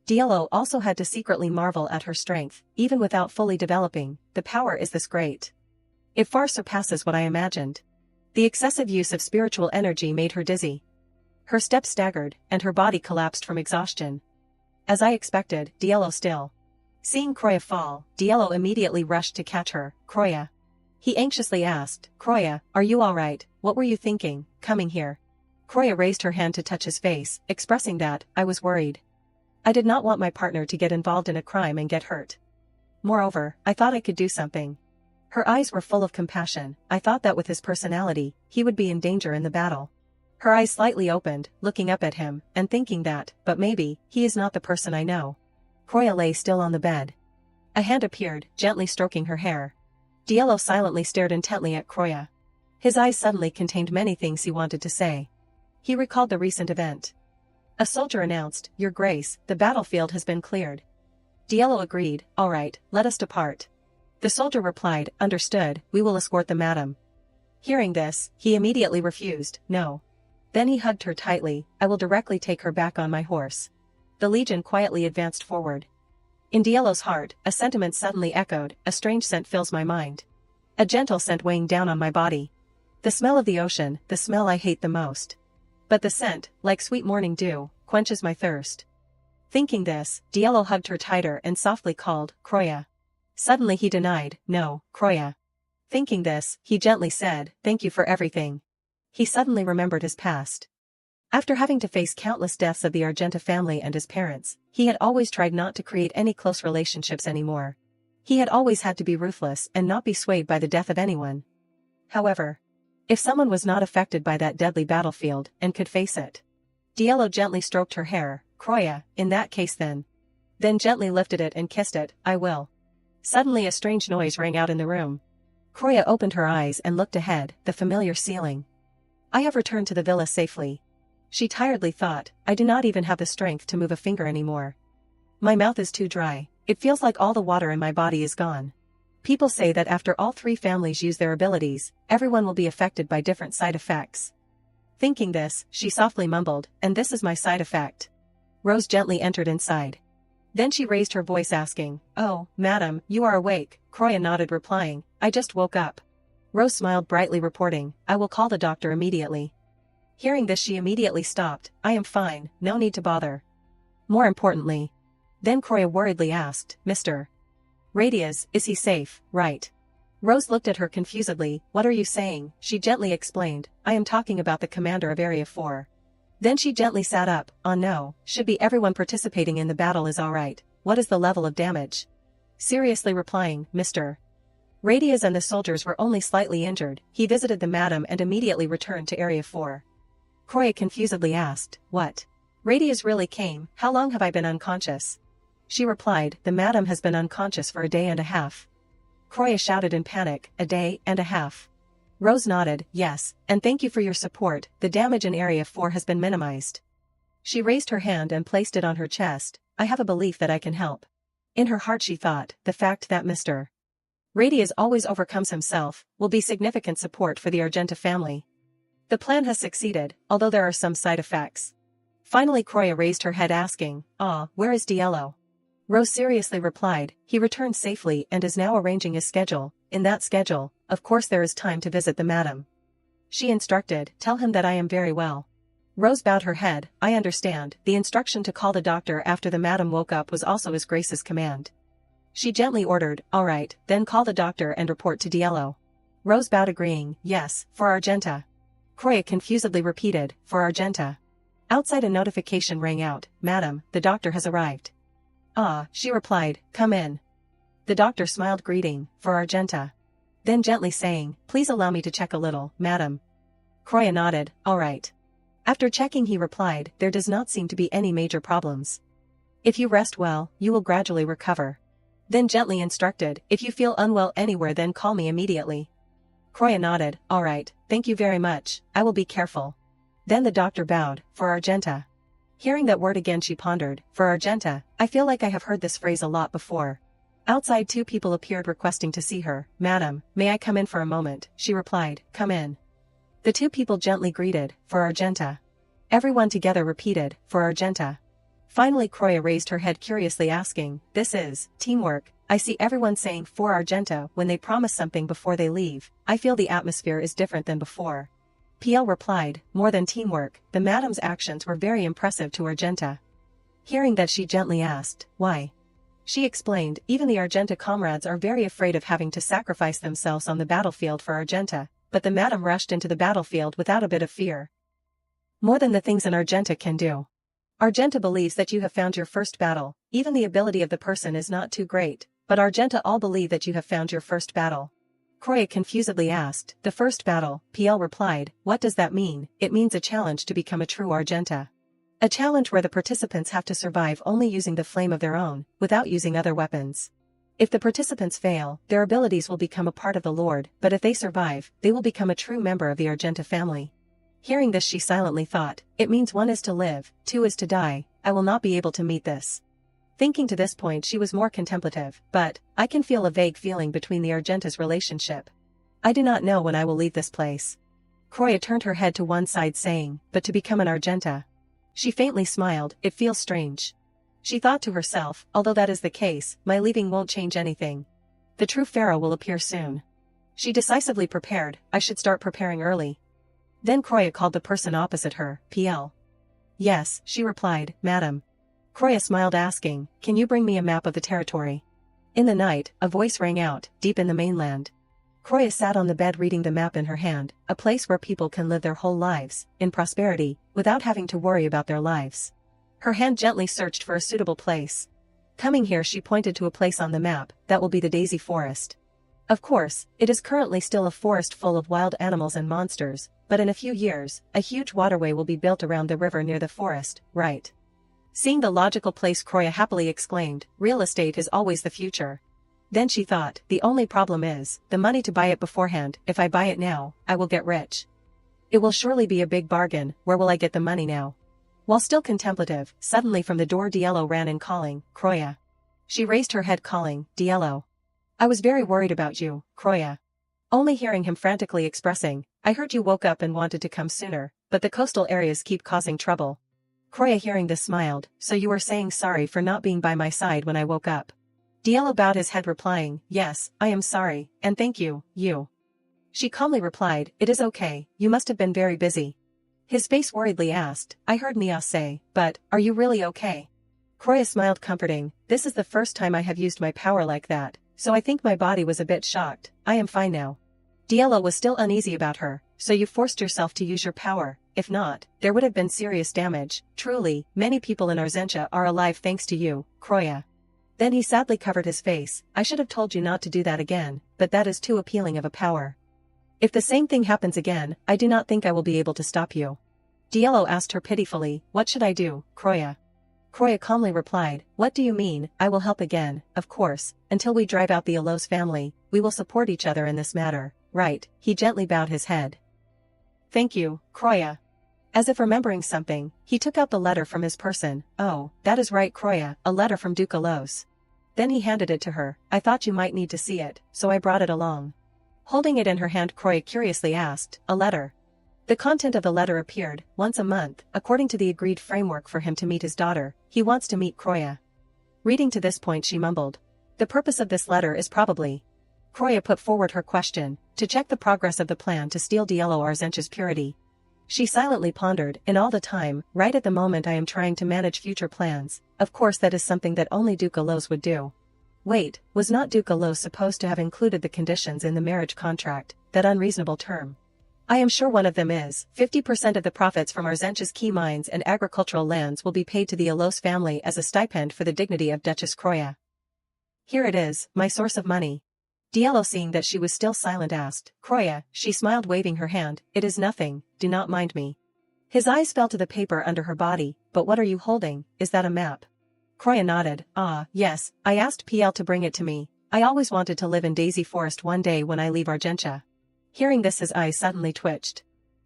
Diallo also had to secretly marvel at her strength. Even without fully developing, the power is this great. It far surpasses what I imagined. The excessive use of spiritual energy made her dizzy. Her steps staggered, and her body collapsed from exhaustion. As I expected, Diallo still. Seeing Kroya fall, Diallo immediately rushed to catch her. "Kroya." He anxiously asked, "Kroya, are you alright? What were you thinking, coming here?" Kroya raised her hand to touch his face, expressing that, "I was worried. I did not want my partner to get involved in a crime and get hurt. Moreover, I thought I could do something." Her eyes were full of compassion. "I thought that with his personality, he would be in danger in the battle." Her eyes slightly opened, looking up at him, and thinking that, but maybe, he is not the person I know. Croya lay still on the bed. A hand appeared, gently stroking her hair. Diallo silently stared intently at Croya. His eyes suddenly contained many things he wanted to say. He recalled the recent event. A soldier announced, "Your Grace, the battlefield has been cleared." Diallo agreed, "All right, let us depart." The soldier replied, "Understood, we will escort the madam." Hearing this, he immediately refused, "No." Then he hugged her tightly, "I will directly take her back on my horse." The legion quietly advanced forward. In Diallo's heart, a sentiment suddenly echoed, "A strange scent fills my mind. A gentle scent weighing down on my body. The smell of the ocean, the smell I hate the most. But the scent, like sweet morning dew, quenches my thirst." Thinking this, Diallo hugged her tighter and softly called, "Croya." Suddenly he denied, "No, Croya." Thinking this, he gently said, "Thank you for everything." He suddenly remembered his past. After having to face countless deaths of the Argenta family and his parents, he had always tried not to create any close relationships anymore. He had always had to be ruthless and not be swayed by the death of anyone. However, if someone was not affected by that deadly battlefield and could face it. Diallo gently stroked her hair, "Croya, in that case then." Then gently lifted it and kissed it, "I will." Suddenly a strange noise rang out in the room. Croya opened her eyes and looked ahead, the familiar ceiling. "I have returned to the villa safely." She tiredly thought, "I do not even have the strength to move a finger anymore. My mouth is too dry, it feels like all the water in my body is gone. People say that after all three families use their abilities, everyone will be affected by different side effects." Thinking this, she softly mumbled, "And this is my side effect." Rose gently entered inside. Then she raised her voice asking, "Oh, madam, you are awake." Croya nodded replying, "I just woke up." Rose smiled brightly reporting, "I will call the doctor immediately." Hearing this she immediately stopped, "I am fine, no need to bother. More importantly." Then Croya worriedly asked, "Mr. Radius, is he safe, right?" Rose looked at her confusedly, "What are you saying?" She gently explained, "I am talking about the commander of Area 4. Then she gently sat up, "Oh no, should be everyone participating in the battle is alright. What is the level of damage?" Seriously replying, "Mr. Radius and the soldiers were only slightly injured." He visited the madam and immediately returned to Area 4. Croya confusedly asked, "What? Radius really came? How long have I been unconscious?" She replied, "The madam has been unconscious for a day and a half." Croya shouted in panic, "A day and a half?" Rose nodded, "Yes, and thank you for your support, the damage in Area 4 has been minimized." She raised her hand and placed it on her chest, "I have a belief that I can help." In her heart she thought, the fact that Mr. Radius always overcomes himself, will be significant support for the Argenta family. The plan has succeeded, although there are some side effects. Finally Croya raised her head asking, "Where is Diallo?" Rose seriously replied, "He returned safely and is now arranging his schedule. In that schedule, of course there is time to visit the madam." She instructed, "Tell him that I am very well." Rose bowed her head, "I understand." The instruction to call the doctor after the madam woke up was also His Grace's command. She gently ordered, "All right, then call the doctor and report to Diallo." Rose bowed agreeing, "Yes, for Argenta." Croya confusedly repeated, "For Argenta." Outside a notification rang out, "Madam, the doctor has arrived." "Ah," she replied, "Come in." The doctor smiled greeting, "For Argenta." Then gently saying, "Please allow me to check a little, madam." Croya nodded, "All right." After checking he replied, "There does not seem to be any major problems. If you rest well, you will gradually recover." Then gently instructed, "If you feel unwell anywhere then call me immediately." Croya nodded, "All right, thank you very much, I will be careful." Then the doctor bowed, "For Argenta." Hearing that word again she pondered, "For Argenta, I feel like I have heard this phrase a lot before." Outside two people appeared requesting to see her. "Madam, may I come in for a moment?" She replied, "Come in." The two people gently greeted, "For Argenta." Everyone together repeated, "For Argenta." Finally Croya raised her head curiously asking, "This is teamwork. I see everyone saying 'For Argenta' when they promise something before they leave. I feel the atmosphere is different than before." PL replied, "More than teamwork, the madam's actions were very impressive to Argenta." Hearing that she gently asked, "Why?" She explained, "Even the Argenta comrades are very afraid of having to sacrifice themselves on the battlefield for Argenta, but the madam rushed into the battlefield without a bit of fear. More than the things an Argenta can do. Argenta believes that you have found your first battle, even the ability of the person is not too great, but Argenta all believe that you have found your first battle." Croya confusedly asked, "The first battle?" PL replied, "What does that mean?" "It means a challenge to become a true Argenta." A challenge where the participants have to survive only using the flame of their own, without using other weapons. If the participants fail, their abilities will become a part of the Lord, but if they survive, they will become a true member of the Argenta family. Hearing this, she silently thought, it means 1 is to live, 2 is to die, I will not be able to meet this. Thinking to this point she was more contemplative, but, I can feel a vague feeling between the Argentas' relationship. I do not know when I will leave this place. Croya turned her head to one side saying, but to become an Argenta. She faintly smiled, it feels strange. She thought to herself, although that is the case, my leaving won't change anything. The true pharaoh will appear soon. She decisively prepared, I should start preparing early. Then Croya called the person opposite her, PL. Yes, she replied, Madam. Croya smiled asking, can you bring me a map of the territory? In the night, a voice rang out, deep in the mainland. Croya sat on the bed reading the map in her hand, a place where people can live their whole lives, in prosperity, without having to worry about their lives. Her hand gently searched for a suitable place. Coming here, she pointed to a place on the map, that will be the Daisy Forest. Of course, it is currently still a forest full of wild animals and monsters, but in a few years, a huge waterway will be built around the river near the forest, right? Seeing the logical place, Croya happily exclaimed, real estate is always the future. Then she thought, the only problem is, the money to buy it beforehand, if I buy it now, I will get rich. It will surely be a big bargain, where will I get the money now? While still contemplative, suddenly from the door Diello ran in calling, Croya. She raised her head calling, Diello. I was very worried about you, Croya. Only hearing him frantically expressing, I heard you woke up and wanted to come sooner, but the coastal areas keep causing trouble. Croya hearing this smiled, so you were saying sorry for not being by my side when I woke up. Diello bowed his head replying, yes, I am sorry, and thank you, you. She calmly replied, it is okay, you must have been very busy. His face worriedly asked, I heard Nia say, but, are you really okay? Croya smiled comforting, this is the first time I have used my power like that, so I think my body was a bit shocked, I am fine now. Diello was still uneasy about her, so you forced yourself to use your power, if not, there would have been serious damage, truly, many people in Arzentia are alive thanks to you, Croya. Then he sadly covered his face, I should have told you not to do that again, but that is too appealing of a power. If the same thing happens again, I do not think I will be able to stop you. Diello asked her pitifully, what should I do, Croya? Croya calmly replied, what do you mean, I will help again, of course, until we drive out the Alos family, we will support each other in this matter, right? He gently bowed his head. Thank you, Croya. As if remembering something, he took out the letter from his person, oh, that is right Croya, a letter from Duke Alos. Then he handed it to her, I thought you might need to see it, so I brought it along. Holding it in her hand, Croya curiously asked, a letter. The content of the letter appeared, once a month, according to the agreed framework for him to meet his daughter, he wants to meet Croya. Reading to this point she mumbled. The purpose of this letter is probably. Croya put forward her question, to check the progress of the plan to steal Diello Arzentia's purity. She silently pondered, in all the time, right at the moment I am trying to manage future plans, of course that is something that only Duke Alos would do. Wait, was not Duke Alos supposed to have included the conditions in the marriage contract, that unreasonable term? I am sure one of them is, 50% of the profits from Arzentia's key mines and agricultural lands will be paid to the Alos family as a stipend for the dignity of Duchess Croya. Here it is, my source of money. Diello seeing that she was still silent asked, Croya, she smiled waving her hand, it is nothing, do not mind me. His eyes fell to the paper under her body, but what are you holding, is that a map? Croya nodded, ah, yes, I asked PL to bring it to me, I always wanted to live in Daisy Forest one day when I leave Argentia. Hearing this his eyes suddenly twitched.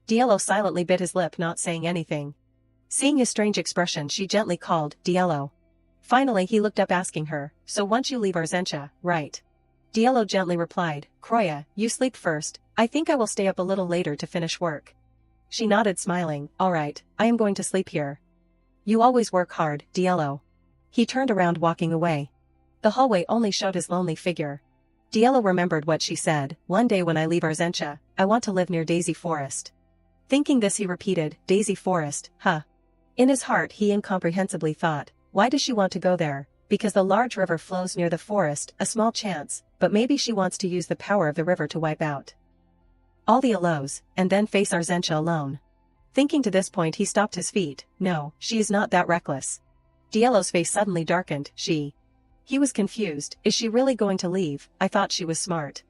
Diello silently bit his lip not saying anything. Seeing his strange expression she gently called, Diello. Finally he looked up asking her, so once you leave Arzentia, right? Diello gently replied, Croya, you sleep first, I think I will stay up a little later to finish work. She nodded smiling, all right, I am going to sleep here. You always work hard, Diello. He turned around walking away. The hallway only showed his lonely figure. Diello remembered what she said, one day when I leave Arzentia, I want to live near Daisy Forest. Thinking this he repeated, Daisy Forest, huh? In his heart he incomprehensibly thought, why does she want to go there? Because the large river flows near the forest, a small chance, but maybe she wants to use the power of the river to wipe out all the Alos, and then face Arzentia alone. Thinking to this point he stopped his feet, no, she is not that reckless. Diello's face suddenly darkened, He was confused, is she really going to leave? I thought she was smart.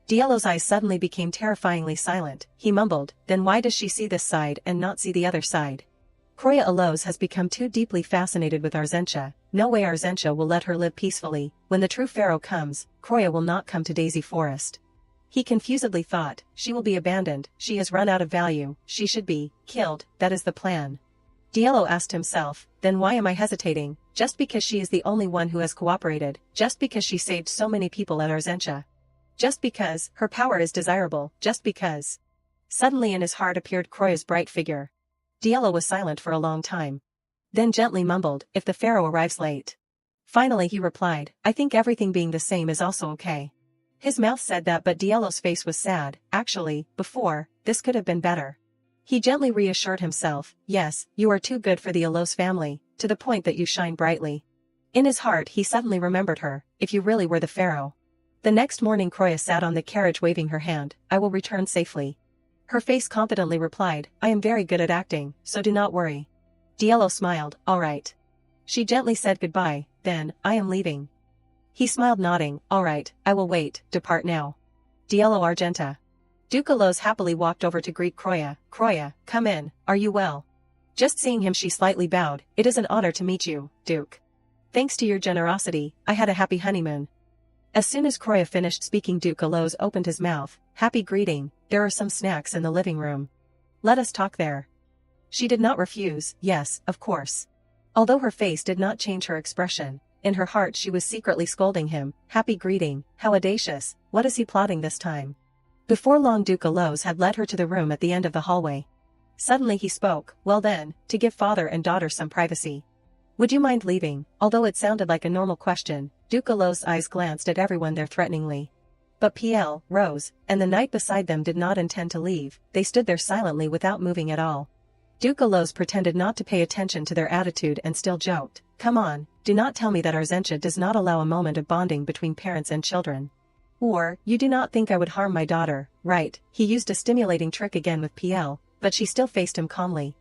Diello's eyes suddenly became terrifyingly silent, he mumbled, then why does she see this side and not see the other side? Kroya Alose has become too deeply fascinated with Arzentia. No way Arzentia will let her live peacefully. When the true pharaoh comes, Kroya will not come to Daisy Forest. He confusedly thought, she will be abandoned, she has run out of value, she should be killed, that is the plan. Diallo asked himself, then why am I hesitating? Just because she is the only one who has cooperated, just because she saved so many people at Arzentia. Just because her power is desirable, just because. Suddenly in his heart appeared Kroya's bright figure. Diallo was silent for a long time. Then gently mumbled, if the pharaoh arrives late. Finally he replied, I think everything being the same is also okay. His mouth said that, but Diallo's face was sad. Actually, before, this could have been better. He gently reassured himself, yes, you are too good for the Alose family, to the point that you shine brightly. In his heart he suddenly remembered her, if you really were the pharaoh. The next morning Kroya sat on the carriage waving her hand, I will return safely. Her face confidently replied, I am very good at acting, so do not worry. Diallo smiled, all right. She gently said goodbye, then, I am leaving. He smiled nodding, all right, I will wait, depart now. Diallo Argenta. Duke Alose happily walked over to greet Kroya. Kroya, come in, are you well? Just seeing him she slightly bowed, it is an honor to meet you, Duke. Thanks to your generosity, I had a happy honeymoon. As soon as Kroya finished speaking Duke Alose opened his mouth, happy greeting, there are some snacks in the living room. Let us talk there. She did not refuse, yes, of course. Although her face did not change her expression, in her heart she was secretly scolding him, happy greeting, how audacious, what is he plotting this time? Before long Duke Alose had led her to the room at the end of the hallway. Suddenly he spoke, well then, to give father and daughter some privacy. Would you mind leaving? Although it sounded like a normal question, Duke Alose's eyes glanced at everyone there threateningly. But PL, Rose, and the knight beside them did not intend to leave, they stood there silently without moving at all. Duke Alose pretended not to pay attention to their attitude and still joked, come on, do not tell me that Arzentia does not allow a moment of bonding between parents and children. Or, you do not think I would harm my daughter, right? He used a stimulating trick again with PL, but she still faced him calmly.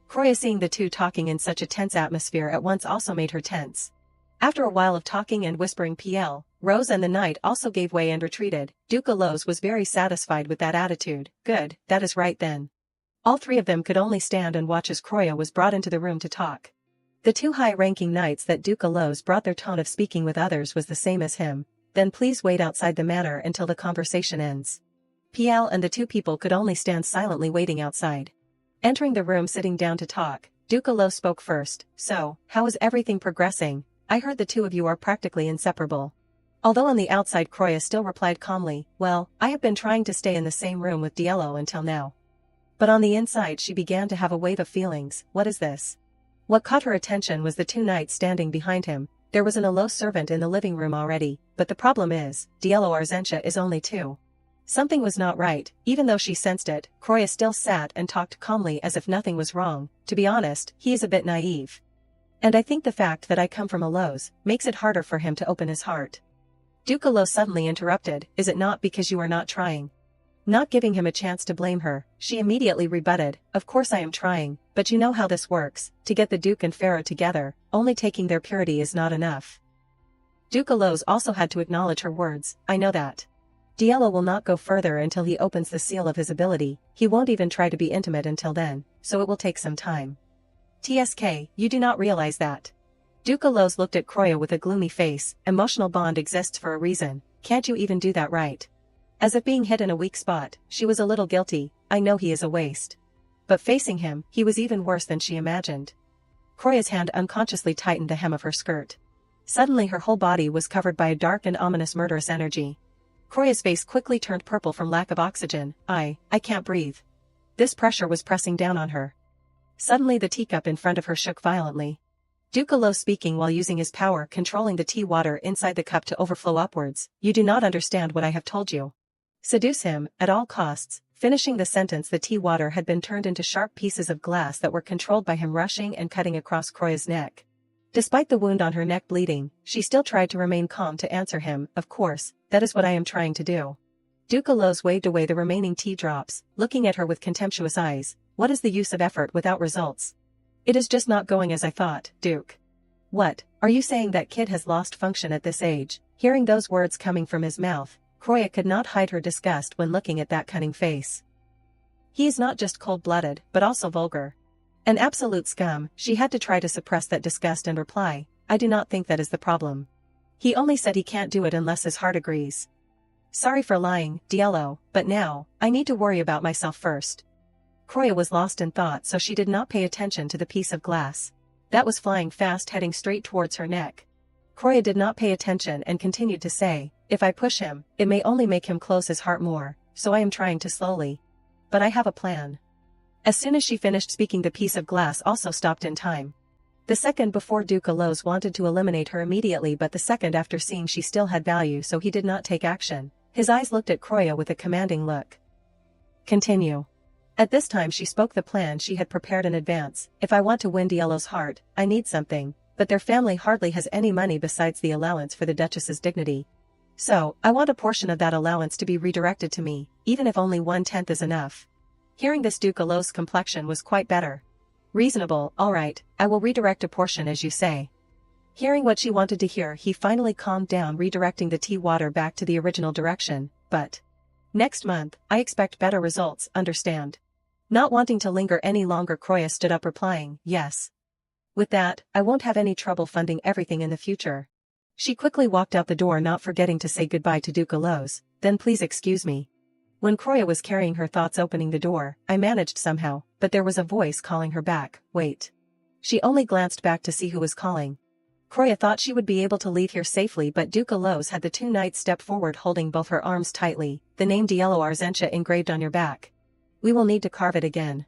Kroya seeing the two talking in such a tense atmosphere at once also made her tense. After a while of talking and whispering PL, Rose and the knight also gave way and retreated. Duke Alose was very satisfied with that attitude, good, that is right then. All three of them could only stand and watch as Kroya was brought into the room to talk. The two high-ranking knights that Duke Alose brought their tone of speaking with others was the same as him, then please wait outside the manor until the conversation ends. PL and the two people could only stand silently waiting outside. Entering the room sitting down to talk, Duke Alose spoke first, so, how is everything progressing? I heard the two of you are practically inseparable. Although on the outside Kroya still replied calmly, well, I have been trying to stay in the same room with Diallo until now. But on the inside she began to have a wave of feelings, what is this? What caught her attention was the two knights standing behind him. There was an Alose servant in the living room already, but the problem is, Diallo Arzentia is only 2. Something was not right, even though she sensed it, Kroya still sat and talked calmly as if nothing was wrong. To be honest, he is a bit naive. And I think the fact that I come from Alose makes it harder for him to open his heart. Duke Alose suddenly interrupted, is it not because you are not trying? Not giving him a chance to blame her, she immediately rebutted, of course I am trying, but you know how this works, to get the Duke and Pharaoh together, only taking their purity is not enough. Duke Alose also had to acknowledge her words, I know that. Diallo will not go further until he opens the seal of his ability, he won't even try to be intimate until then, so it will take some time. TSK, you do not realize that. Duke Alose looked at Kroya with a gloomy face, emotional bond exists for a reason, can't you even do that right? As if being hit in a weak spot, she was a little guilty, I know he is a waste. But facing him, he was even worse than she imagined. Kroya's hand unconsciously tightened the hem of her skirt. Suddenly her whole body was covered by a dark and ominous murderous energy. Kroya's face quickly turned purple from lack of oxygen, I can't breathe. This pressure was pressing down on her. Suddenly the teacup in front of her shook violently. Duke Alose speaking while using his power controlling the tea water inside the cup to overflow upwards, you do not understand what I have told you. Seduce him, at all costs. Finishing the sentence the tea water had been turned into sharp pieces of glass that were controlled by him rushing and cutting across Kroya's neck. Despite the wound on her neck bleeding, she still tried to remain calm to answer him, of course, that is what I am trying to do. Duke Alose waved away the remaining tea drops, looking at her with contemptuous eyes, what is the use of effort without results? It is just not going as I thought, Duke. What, are you saying that kid has lost function at this age? Hearing those words coming from his mouth, Kroya could not hide her disgust when looking at that cunning face. He is not just cold-blooded, but also vulgar. An absolute scum, she had to try to suppress that disgust and reply, I do not think that is the problem. He only said he can't do it unless his heart agrees. Sorry for lying, Diallo, but now, I need to worry about myself first. Croya was lost in thought, so she did not pay attention to the piece of glass that was flying fast, heading straight towards her neck. Croya did not pay attention and continued to say, if I push him, it may only make him close his heart more, so I am trying to slowly. But I have a plan. As soon as she finished speaking, the piece of glass also stopped in time. The second before, Duke Alos wanted to eliminate her immediately, but the second after seeing she still had value, so he did not take action. His eyes looked at Croya with a commanding look. Continue. At this time she spoke the plan she had prepared in advance. If I want to win Diallo's heart, I need something, but their family hardly has any money besides the allowance for the Duchess's dignity. So, I want a portion of that allowance to be redirected to me, even if only 1/10 is enough. Hearing this, Duke Alos' complexion was quite better. Reasonable, alright, I will redirect a portion as you say. Hearing what she wanted to hear, he finally calmed down, redirecting the tea water back to the original direction, but next month, I expect better results, understand? Not wanting to linger any longer, Croya stood up, replying, yes. With that, I won't have any trouble funding everything in the future. She quickly walked out the door, not forgetting to say goodbye to Duke Alos, then please excuse me. When Croya was carrying her thoughts opening the door, I managed somehow, but there was a voice calling her back, wait. She only glanced back to see who was calling. Croya thought she would be able to leave here safely, but Duke Alos had the two knights step forward, holding both her arms tightly, the name Diallo Arzentia engraved on your back. We will need to carve it again.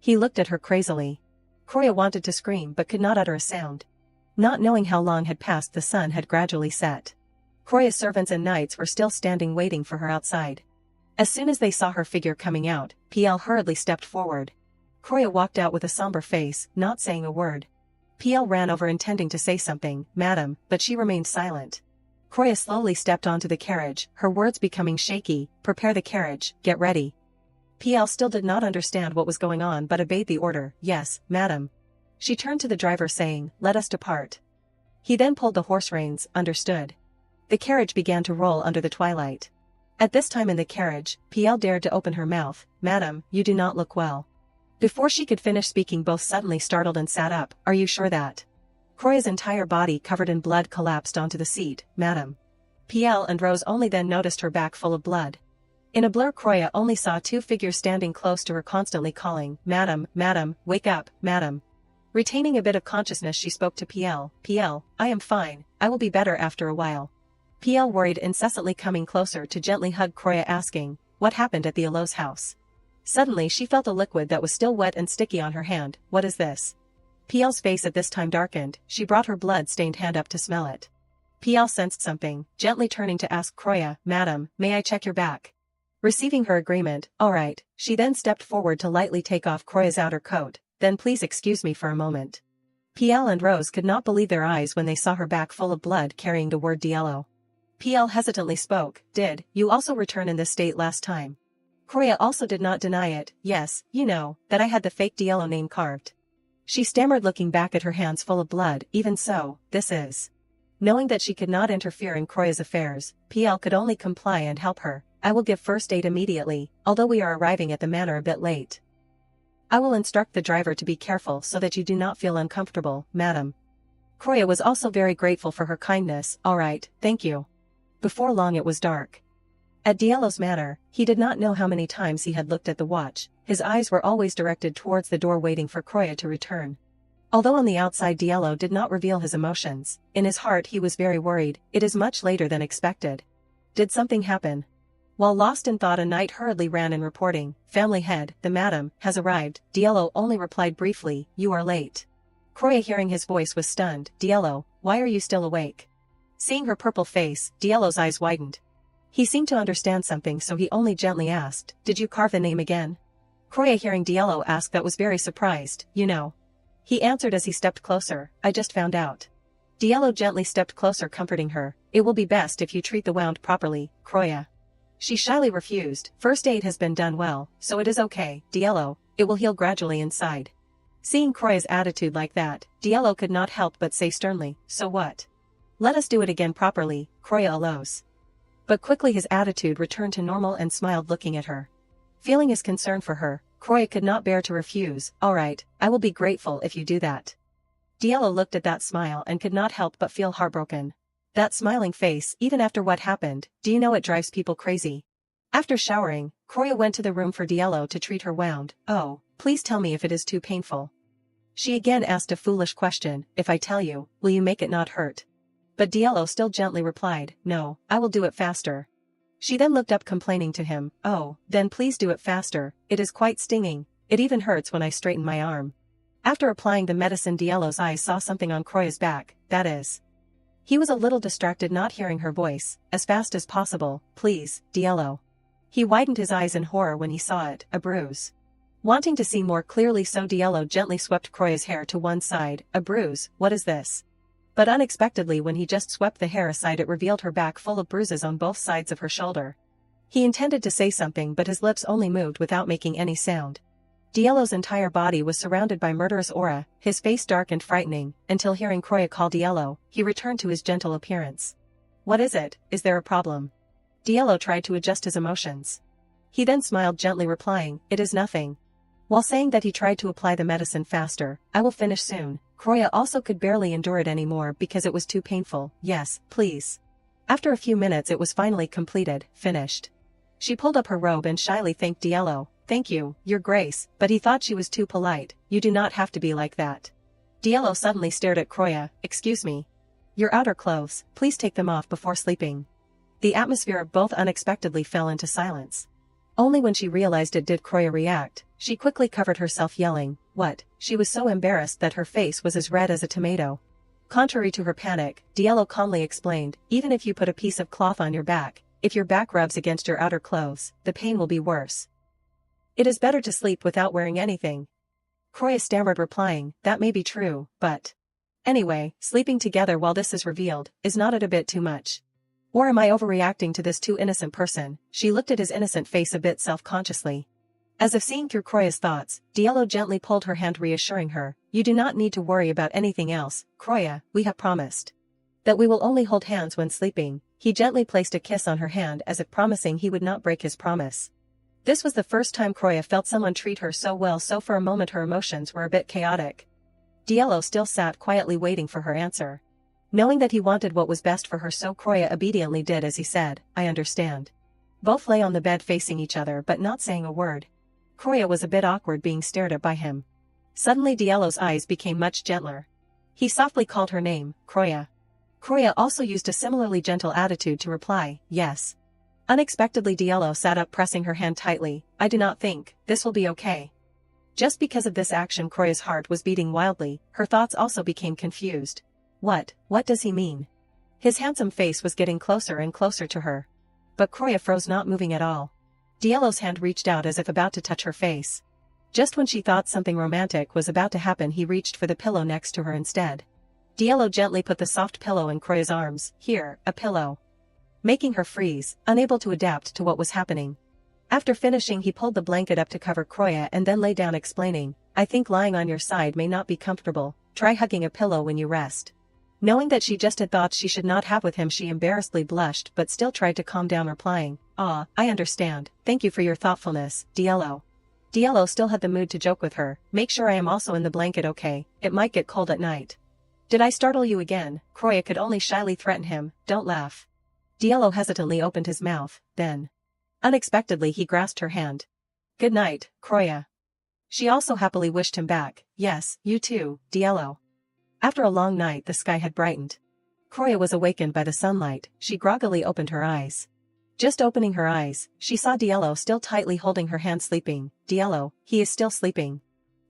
He looked at her crazily. Croya wanted to scream but could not utter a sound. Not knowing how long had passed, the sun had gradually set. Croya's servants and knights were still standing waiting for her outside. As soon as they saw her figure coming out, PL hurriedly stepped forward. Croya walked out with a somber face, not saying a word. PL ran over, intending to say something, madam, but she remained silent. Croya slowly stepped onto the carriage, her words becoming shaky, prepare the carriage, get ready. PL still did not understand what was going on but obeyed the order, yes, madam. She turned to the driver saying, let us depart. He then pulled the horse reins, understood. The carriage began to roll under the twilight. At this time in the carriage, PL dared to open her mouth, madam, you do not look well. Before she could finish speaking, both suddenly startled and sat up, are you sure that? Croya's entire body covered in blood collapsed onto the seat, madam. PL and Rose only then noticed her back full of blood. In a blur, Croya only saw two figures standing close to her, constantly calling, madam, madam, wake up, madam. Retaining a bit of consciousness, she spoke to PL, PL, I am fine, I will be better after a while. PL worried, incessantly coming closer to gently hug Croya, asking, what happened at the Alos house? Suddenly she felt a liquid that was still wet and sticky on her hand, what is this? PL's face at this time darkened, she brought her blood-stained hand up to smell it. PL sensed something, gently turning to ask Croya, madam, may I check your back? Receiving her agreement, alright, she then stepped forward to lightly take off Croya's outer coat, then please excuse me for a moment. PL and Rose could not believe their eyes when they saw her back full of blood carrying the word Diallo. PL hesitantly spoke, did you also return in this state last time? Croya also did not deny it, yes, you know, that I had the fake Diallo name carved. She stammered, looking back at her hands full of blood, even so, this is. Knowing that she could not interfere in Croya's affairs, PL could only comply and help her. I will give first aid immediately, although we are arriving at the manor a bit late. I will instruct the driver to be careful so that you do not feel uncomfortable, madam. Croya was also very grateful for her kindness, alright, thank you. Before long it was dark. At Diallo's manor, he did not know how many times he had looked at the watch, his eyes were always directed towards the door, waiting for Croya to return. Although on the outside Diallo did not reveal his emotions, in his heart he was very worried. It is much later than expected. Did something happen? While lost in thought, a knight hurriedly ran in, reporting, family head, the madam, has arrived. Diallo only replied briefly, you are late. Croya, hearing his voice, was stunned, Diallo, why are you still awake? Seeing her purple face, Diallo's eyes widened. He seemed to understand something, so he only gently asked, did you carve the name again? Croya, hearing Diallo ask that, was very surprised, you know. He answered as he stepped closer, I just found out. Diallo gently stepped closer, comforting her, it will be best if you treat the wound properly, Croya. She shyly refused, first aid has been done well, so it is okay, Diallo, it will heal gradually inside. Seeing Croya's attitude like that, Diallo could not help but say sternly, so what? Let us do it again properly, Croya Alos. But quickly his attitude returned to normal and smiled, looking at her. Feeling his concern for her, Croya could not bear to refuse. Alright, I will be grateful if you do that. Diallo looked at that smile and could not help but feel heartbroken. That smiling face, even after what happened, do you know it drives people crazy? After showering, Croya went to the room for Diallo to treat her wound. Oh, please tell me if it is too painful. She again asked a foolish question, if I tell you, will you make it not hurt? But Diallo still gently replied, no, I will do it faster. She then looked up complaining to him, oh, then please do it faster, it is quite stinging, it even hurts when I straighten my arm. After applying the medicine, Diallo's eyes saw something on Croya's back, that is. He was a little distracted not hearing her voice, as fast as possible, please, Diallo. He widened his eyes in horror when he saw it, a bruise. Wanting to see more clearly, so Diallo gently swept Croya's hair to one side, a bruise, what is this? But unexpectedly when he just swept the hair aside, it revealed her back full of bruises on both sides of her shoulder. He intended to say something, but his lips only moved without making any sound. Diallo's entire body was surrounded by murderous aura, his face dark and frightening, until hearing Croya call Diallo, he returned to his gentle appearance. What is it? Is there a problem? Diallo tried to adjust his emotions. He then smiled gently, replying, it is nothing. While saying that, he tried to apply the medicine faster. I will finish soon. Croya also could barely endure it anymore because it was too painful. Yes, please. After a few minutes it was finally completed, finished. She pulled up her robe and shyly thanked Diallo. Thank you, Your Grace, but he thought she was too polite. You do not have to be like that. Diallo suddenly stared at Croya. Excuse me. Your outer clothes, please take them off before sleeping. The atmosphere of both unexpectedly fell into silence. Only when she realized it did Croya react. She quickly covered herself, yelling, what? She was so embarrassed that her face was as red as a tomato. Contrary to her panic, Diallo calmly explained, even if you put a piece of cloth on your back, if your back rubs against your outer clothes, the pain will be worse. It is better to sleep without wearing anything. Croya stammered, replying, that may be true, but… Anyway, sleeping together while this is revealed, is not it a bit too much? Or am I overreacting to this too innocent person? She looked at his innocent face a bit self-consciously. As if seeing through Croya's thoughts, Diallo gently pulled her hand, reassuring her, you do not need to worry about anything else, Croya, we have promised that we will only hold hands when sleeping. He gently placed a kiss on her hand as if promising he would not break his promise. This was the first time Croya felt someone treat her so well, so for a moment her emotions were a bit chaotic. Diallo still sat quietly waiting for her answer. Knowing that he wanted what was best for her, so Croya obediently did as he said, I understand. Both lay on the bed facing each other but not saying a word. Croya was a bit awkward being stared at by him. Suddenly Diallo's eyes became much gentler. He softly called her name, Croya. Croya also used a similarly gentle attitude to reply, yes. Unexpectedly Diallo sat up, pressing her hand tightly. I do not think this will be okay. Just because of this action Croya's heart was beating wildly, her thoughts also became confused. What does he mean? His handsome face was getting closer and closer to her. But Croya froze, not moving at all. Diallo's hand reached out as if about to touch her face. Just when she thought something romantic was about to happen, he reached for the pillow next to her instead. Diallo gently put the soft pillow in Croya's arms. Here, a pillow. Making her freeze, unable to adapt to what was happening. After finishing, he pulled the blanket up to cover Croya and then lay down, explaining, I think lying on your side may not be comfortable. Try hugging a pillow when you rest. Knowing that she just had thoughts she should not have with him, she embarrassedly blushed but still tried to calm down, replying, I understand, thank you for your thoughtfulness, Diallo. Diallo still had the mood to joke with her, make sure I am also in the blanket, okay, it might get cold at night. Did I startle you again? Croya could only shyly threaten him, don't laugh. Diallo hesitantly opened his mouth, then. Unexpectedly he grasped her hand. Good night, Croya. She also happily wished him back, yes, you too, Diallo. After a long night the sky had brightened. Croya was awakened by the sunlight. She groggily opened her eyes. Just opening her eyes, she saw Diallo still tightly holding her hand, sleeping. Diallo, he is still sleeping.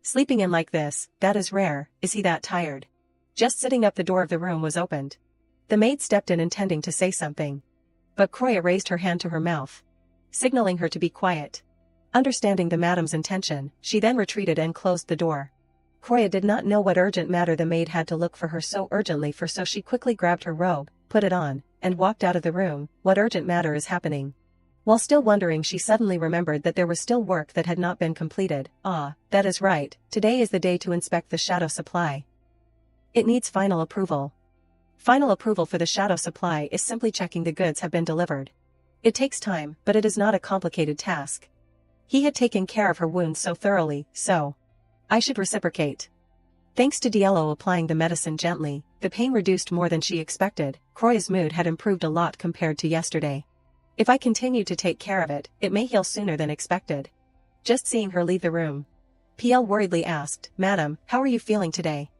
Sleeping in like this, that is rare. Is he that tired? Just sitting up, the door of the room was opened. The maid stepped in intending to say something. But Croya raised her hand to her mouth, signaling her to be quiet. Understanding the madam's intention, she then retreated and closed the door. Croya did not know what urgent matter the maid had to look for her so urgently for, so she quickly grabbed her robe, put it on, and walked out of the room. What urgent matter is happening? While still wondering, she suddenly remembered that there was still work that had not been completed. That is right, today is the day to inspect the shadow supply. It needs final approval. Final approval for the shadow supply is simply checking the goods have been delivered. It takes time, but it is not a complicated task. He had taken care of her wounds so thoroughly, so I should reciprocate. Thanks to Diallo applying the medicine gently, the pain reduced more than she expected. Croya's mood had improved a lot compared to yesterday. If I continue to take care of it, it may heal sooner than expected. Just seeing her leave the room, PL worriedly asked, "Madam, how are you feeling today?"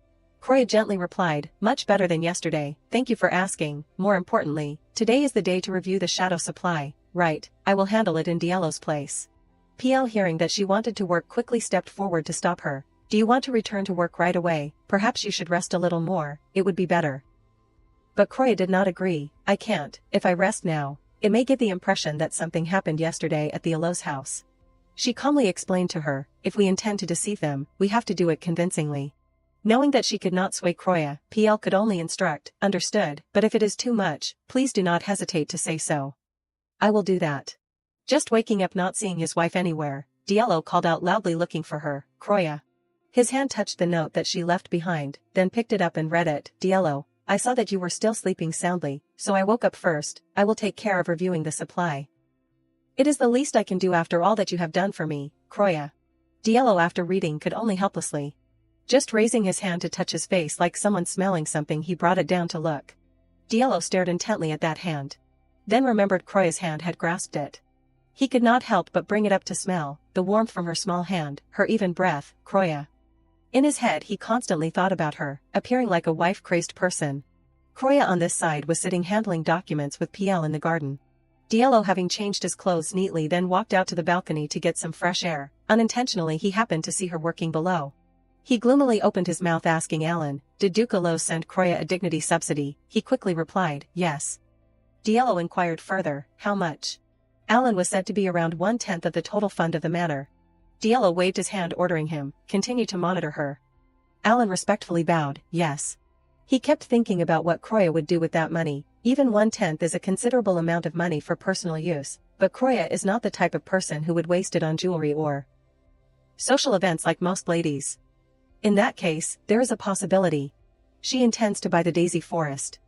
Croya gently replied, "Much better than yesterday, thank you for asking. More importantly, today is the day to review the shadow supply." "Right, I will handle it in Diallo's place." PL, hearing that she wanted to work, quickly stepped forward to stop her. "Do you want to return to work right away? Perhaps you should rest a little more, it would be better." But Croya did not agree. "I can't. If I rest now, it may give the impression that something happened yesterday at the Allo's house." She calmly explained to her, "If we intend to deceive them, we have to do it convincingly." Knowing that she could not sway Croya, PL could only instruct, "Understood, but if it is too much, please do not hesitate to say so." "I will do that." Just waking up, not seeing his wife anywhere, Diallo called out loudly, looking for her. "Croya." His hand touched the note that she left behind, then picked it up and read it. "Diallo, I saw that you were still sleeping soundly, so I woke up first. I will take care of reviewing the supply. It is the least I can do after all that you have done for me, Croya." Diallo, after reading, could only helplessly. Just raising his hand to touch his face like someone smelling something, he brought it down to look. Diallo stared intently at that hand. Then remembered Croya's hand had grasped it. He could not help but bring it up to smell, the warmth from her small hand, her even breath. Croya. In his head he constantly thought about her, appearing like a wife-crazed person. Croya on this side was sitting handling documents with PL in the garden. Diallo, having changed his clothes neatly, then walked out to the balcony to get some fresh air. Unintentionally he happened to see her working below. He gloomily opened his mouth, asking Alan, "Did Duke Allo send Croya a dignity subsidy?" He quickly replied, "Yes." Diallo inquired further, "How much?" Alan was said to be around 1/10 of the total fund of the manor. Diallo waved his hand, ordering him, "Continue to monitor her." Alan respectfully bowed, "Yes." He kept thinking about what Croya would do with that money. Even 1/10 is a considerable amount of money for personal use, but Croya is not the type of person who would waste it on jewelry or social events like most ladies. In that case, there is a possibility. She intends to buy the Daisy Forest.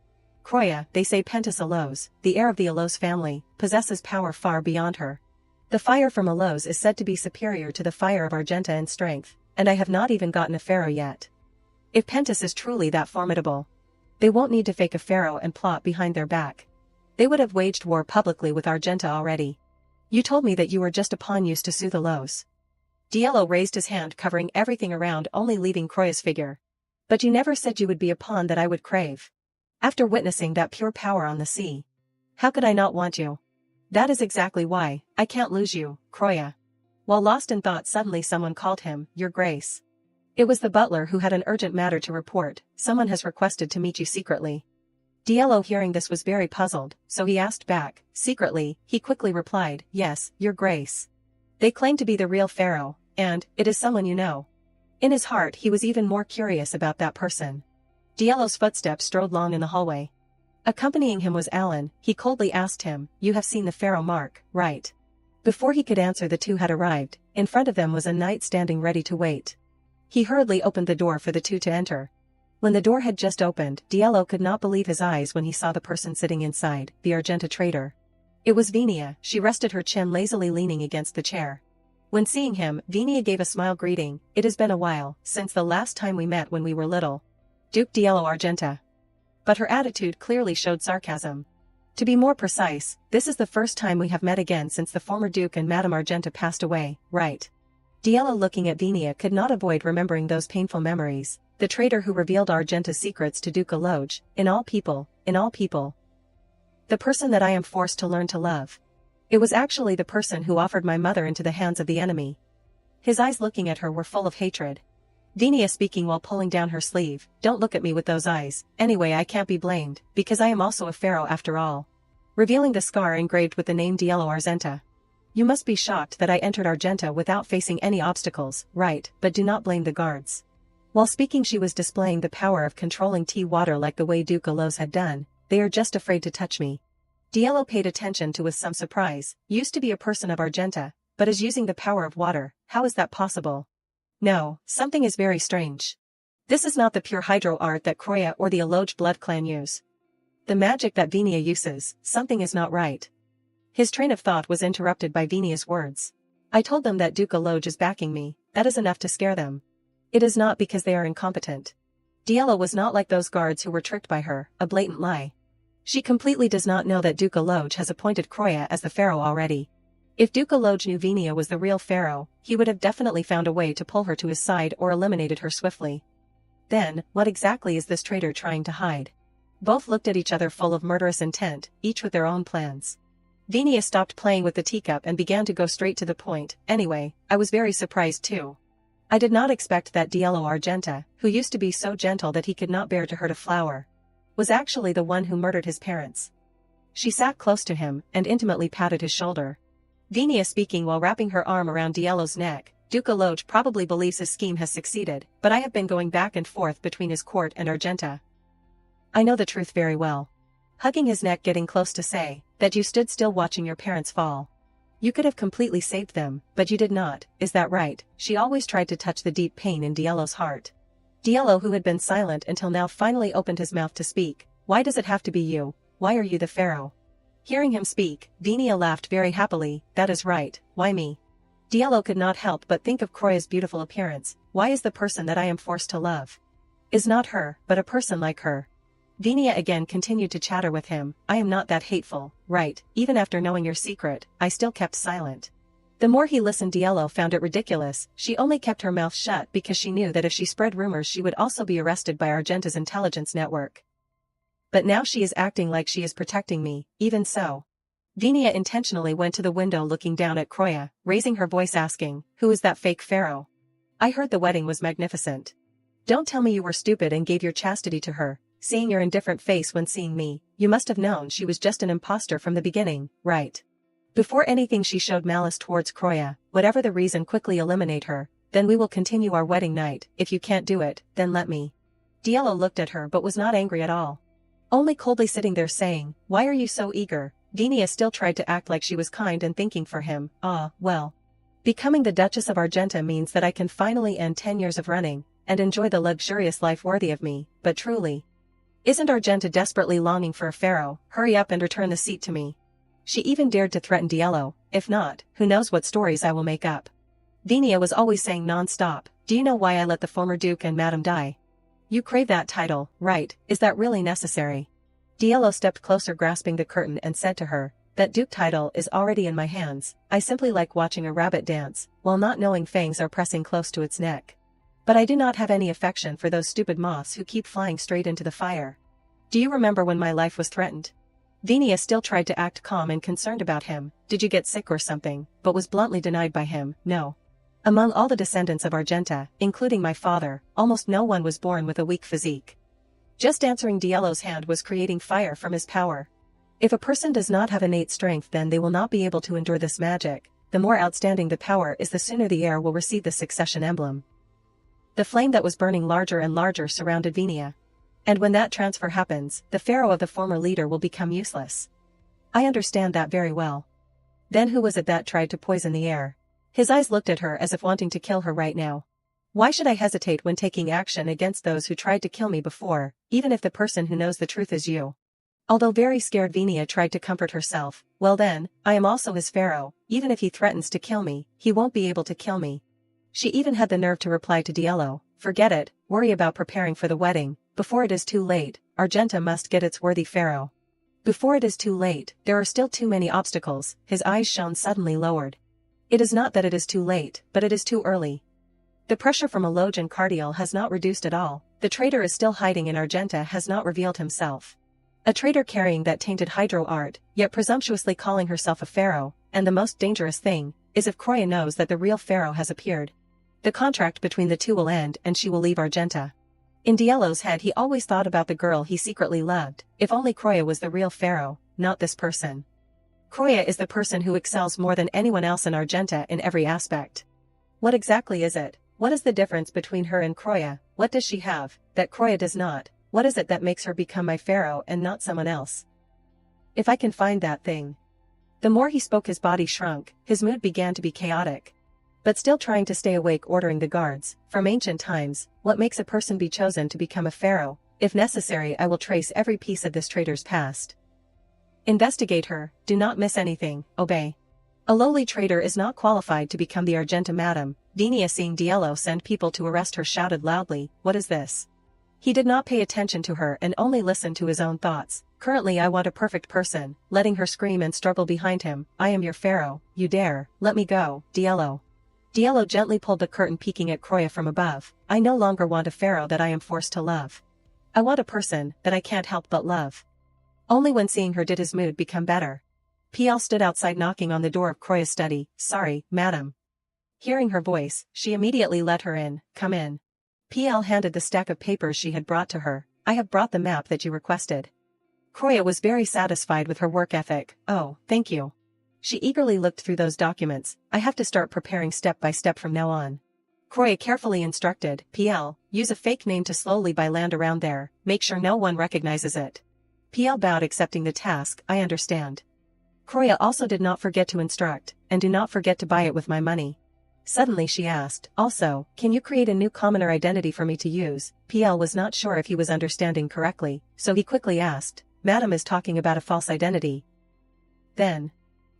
Croya, they say Pentus Allos, the heir of the Allos family, possesses power far beyond her. The fire from Allos is said to be superior to the fire of Argenta in strength, and I have not even gotten a pharaoh yet. If Pentus is truly that formidable, they won't need to fake a pharaoh and plot behind their back. They would have waged war publicly with Argenta already. You told me that you were just a pawn used to soothe Allos. Diallo raised his hand, covering everything around, only leaving Croya's figure. But you never said you would be a pawn that I would crave. After witnessing that pure power on the sea, how could I not want you? That is exactly why I can't lose you, Croya. While lost in thought, suddenly someone called him, "Your Grace." It was the butler, who had an urgent matter to report. "Someone has requested to meet you secretly." Diallo, hearing this, was very puzzled, so he asked back, "Secretly?" He quickly replied, "Yes, Your Grace. They claim to be the real pharaoh, and it is someone you know." In his heart he was even more curious about that person. Diallo's footsteps strode long in the hallway. Accompanying him was Alan. He coldly asked him, "You have seen the pharaoh mark, right?" Before he could answer, the two had arrived. In front of them was a knight standing ready to wait. He hurriedly opened the door for the two to enter. When the door had just opened, Diallo could not believe his eyes when he saw the person sitting inside, the Argenta trader. It was Venia. She rested her chin, lazily leaning against the chair. When seeing him, Venia gave a smile, greeting, "It has been a while, since the last time we met when we were little. Duke Diallo Argenta." But her attitude clearly showed sarcasm. "To be more precise, this is the first time we have met again since the former Duke and Madame Argenta passed away, right?" Diallo, looking at Venia, could not avoid remembering those painful memories. The traitor who revealed Argenta's secrets to Duke Aloj, in all people. The person that I am forced to learn to love. It was actually the person who offered my mother into the hands of the enemy. His eyes, looking at her, were full of hatred. Venia speaking while pulling down her sleeve, "Don't look at me with those eyes. Anyway, I can't be blamed, because I am also a pharaoh after all." Revealing the scar engraved with the name Diallo Argenta. "You must be shocked that I entered Argenta without facing any obstacles, right? But do not blame the guards." While speaking, she was displaying the power of controlling tea water like the way Duke Allos had done. "They are just afraid to touch me." Diallo paid attention to with some surprise. "Used to be a person of Argenta, but is using the power of water. How is that possible? No, something is very strange. This is not the pure hydro art that Croya or the Aloj blood clan use. The magic that Venia uses, something is not right." His train of thought was interrupted by Venia's words. I told them that Duke Aloj is backing me, that is enough to scare them. It is not because they are incompetent. Diallo was not like those guards who were tricked by her, a blatant lie. She completely does not know that Duke Aloj has appointed Croya as the pharaoh already. If Duke Aloj knew Venia was the real pharaoh, he would have definitely found a way to pull her to his side or eliminated her swiftly. Then, what exactly is this traitor trying to hide? Both looked at each other full of murderous intent, each with their own plans. Venia stopped playing with the teacup and began to go straight to the point. Anyway, I was very surprised too. I did not expect that Diallo Argenta, who used to be so gentle that he could not bear to hurt a flower, was actually the one who murdered his parents. She sat close to him and intimately patted his shoulder. Venia speaking while wrapping her arm around Diallo's neck. Duke Aloj probably believes his scheme has succeeded, but I have been going back and forth between his court and Argenta. I know the truth very well. Hugging his neck, getting close to say, that you stood still watching your parents fall. You could have completely saved them, but you did not, is that right? She always tried to touch the deep pain in Diallo's heart. Diallo, who had been silent until now, finally opened his mouth to speak. Why does it have to be you? Why are you the pharaoh? Hearing him speak, Venia laughed very happily. That is right, why me? Diallo could not help but think of Croya's beautiful appearance. Why is the person that I am forced to love is not her, but a person like her? Venia again continued to chatter with him. I am not that hateful, right? Even after knowing your secret, I still kept silent. The more he listened, Diallo found it ridiculous. She only kept her mouth shut because she knew that if she spread rumors she would also be arrested by Argenta's intelligence network. But now she is acting like she is protecting me. Even so, Venia intentionally went to the window, looking down at Croya, raising her voice asking, who is that fake pharaoh? I heard the wedding was magnificent. Don't tell me you were stupid and gave your chastity to her. Seeing your indifferent face when seeing me, you must have known she was just an imposter from the beginning, right? Before anything she showed malice towards Croya. Whatever the reason, quickly eliminate her, then we will continue our wedding night. If you can't do it, then let me. Diallo looked at her but was not angry at all. Only coldly sitting there saying, why are you so eager? Venia still tried to act like she was kind and thinking for him. Ah, well. Becoming the Duchess of Argenta means that I can finally end 10 years of running, and enjoy the luxurious life worthy of me, but truly, isn't Argenta desperately longing for a pharaoh? Hurry up and return the seat to me. She even dared to threaten Diallo. If not, who knows what stories I will make up. Venia was always saying non-stop, do you know why I let the former duke and madam die? You crave that title, right? Is that really necessary? Diallo stepped closer, grasping the curtain, and said to her, that duke title is already in my hands. I simply like watching a rabbit dance, while not knowing fangs are pressing close to its neck. But I do not have any affection for those stupid moths who keep flying straight into the fire. Do you remember when my life was threatened? Venia still tried to act calm and concerned about him. Did you get sick or something? But was bluntly denied by him. No. Among all the descendants of Argenta, including my father, almost no one was born with a weak physique. Just answering Diallo's hand was creating fire from his power. If a person does not have innate strength, then they will not be able to endure this magic. The more outstanding the power is, the sooner the heir will receive the succession emblem. The flame that was burning larger and larger surrounded Venia. And when that transfer happens, the pharaoh of the former leader will become useless. I understand that very well. Then who was it that tried to poison the air? His eyes looked at her as if wanting to kill her right now. Why should I hesitate when taking action against those who tried to kill me before, even if the person who knows the truth is you? Although very scared, Venia tried to comfort herself. Well then, I am also his pharaoh. Even if he threatens to kill me, he won't be able to kill me. She even had the nerve to reply to Diallo, forget it, worry about preparing for the wedding. Before it is too late, Argenta must get its worthy pharaoh. Before it is too late, there are still too many obstacles. His eyes shone suddenly lowered. It is not that it is too late, but it is too early. The pressure from Aloj and Cardiel has not reduced at all. The traitor is still hiding and Argenta has not revealed himself. A traitor carrying that tainted hydro art, yet presumptuously calling herself a pharaoh, and the most dangerous thing, is if Croya knows that the real pharaoh has appeared. The contract between the two will end and she will leave Argenta. In Diallo's head he always thought about the girl he secretly loved. If only Croya was the real pharaoh, not this person. Croya is the person who excels more than anyone else in Argenta in every aspect. What exactly is it? What is the difference between her and Croya? What does she have that Croya does not? What is it that makes her become my pharaoh and not someone else? If I can find that thing. The more he spoke, his body shrunk, his mood began to be chaotic. But still trying to stay awake, ordering the guards, from ancient times, what makes a person be chosen to become a pharaoh? If necessary, I will trace every piece of this traitor's past. Investigate her, do not miss anything, obey. A lowly trader is not qualified to become the Argenta madam. Dinia, seeing Diallo send people to arrest her, shouted loudly, "What is this?" He did not pay attention to her and only listened to his own thoughts. "Currently I want a perfect person," letting her scream and struggle behind him. "I am your pharaoh, you dare, let me go, Diallo." Diallo gently pulled the curtain, peeking at Croya from above. "I no longer want a pharaoh that I am forced to love. I want a person that I can't help but love." Only when seeing her did his mood become better. PL stood outside knocking on the door of Croya's study. "Sorry, madam." Hearing her voice, she immediately let her in. "Come in." PL handed the stack of papers she had brought to her. "I have brought the map that you requested." Croya was very satisfied with her work ethic. "Oh, thank you." She eagerly looked through those documents. "I have to start preparing step by step from now on." Croya carefully instructed, "PL, use a fake name to slowly buy land around there. Make sure no one recognizes it." PL bowed, accepting the task. "I understand." Croya also did not forget to instruct, "And do not forget to buy it with my money." Suddenly she asked, "Also, can you create a new commoner identity for me to use?" PL was not sure if he was understanding correctly, so he quickly asked, "Madam is talking about a false identity?" Then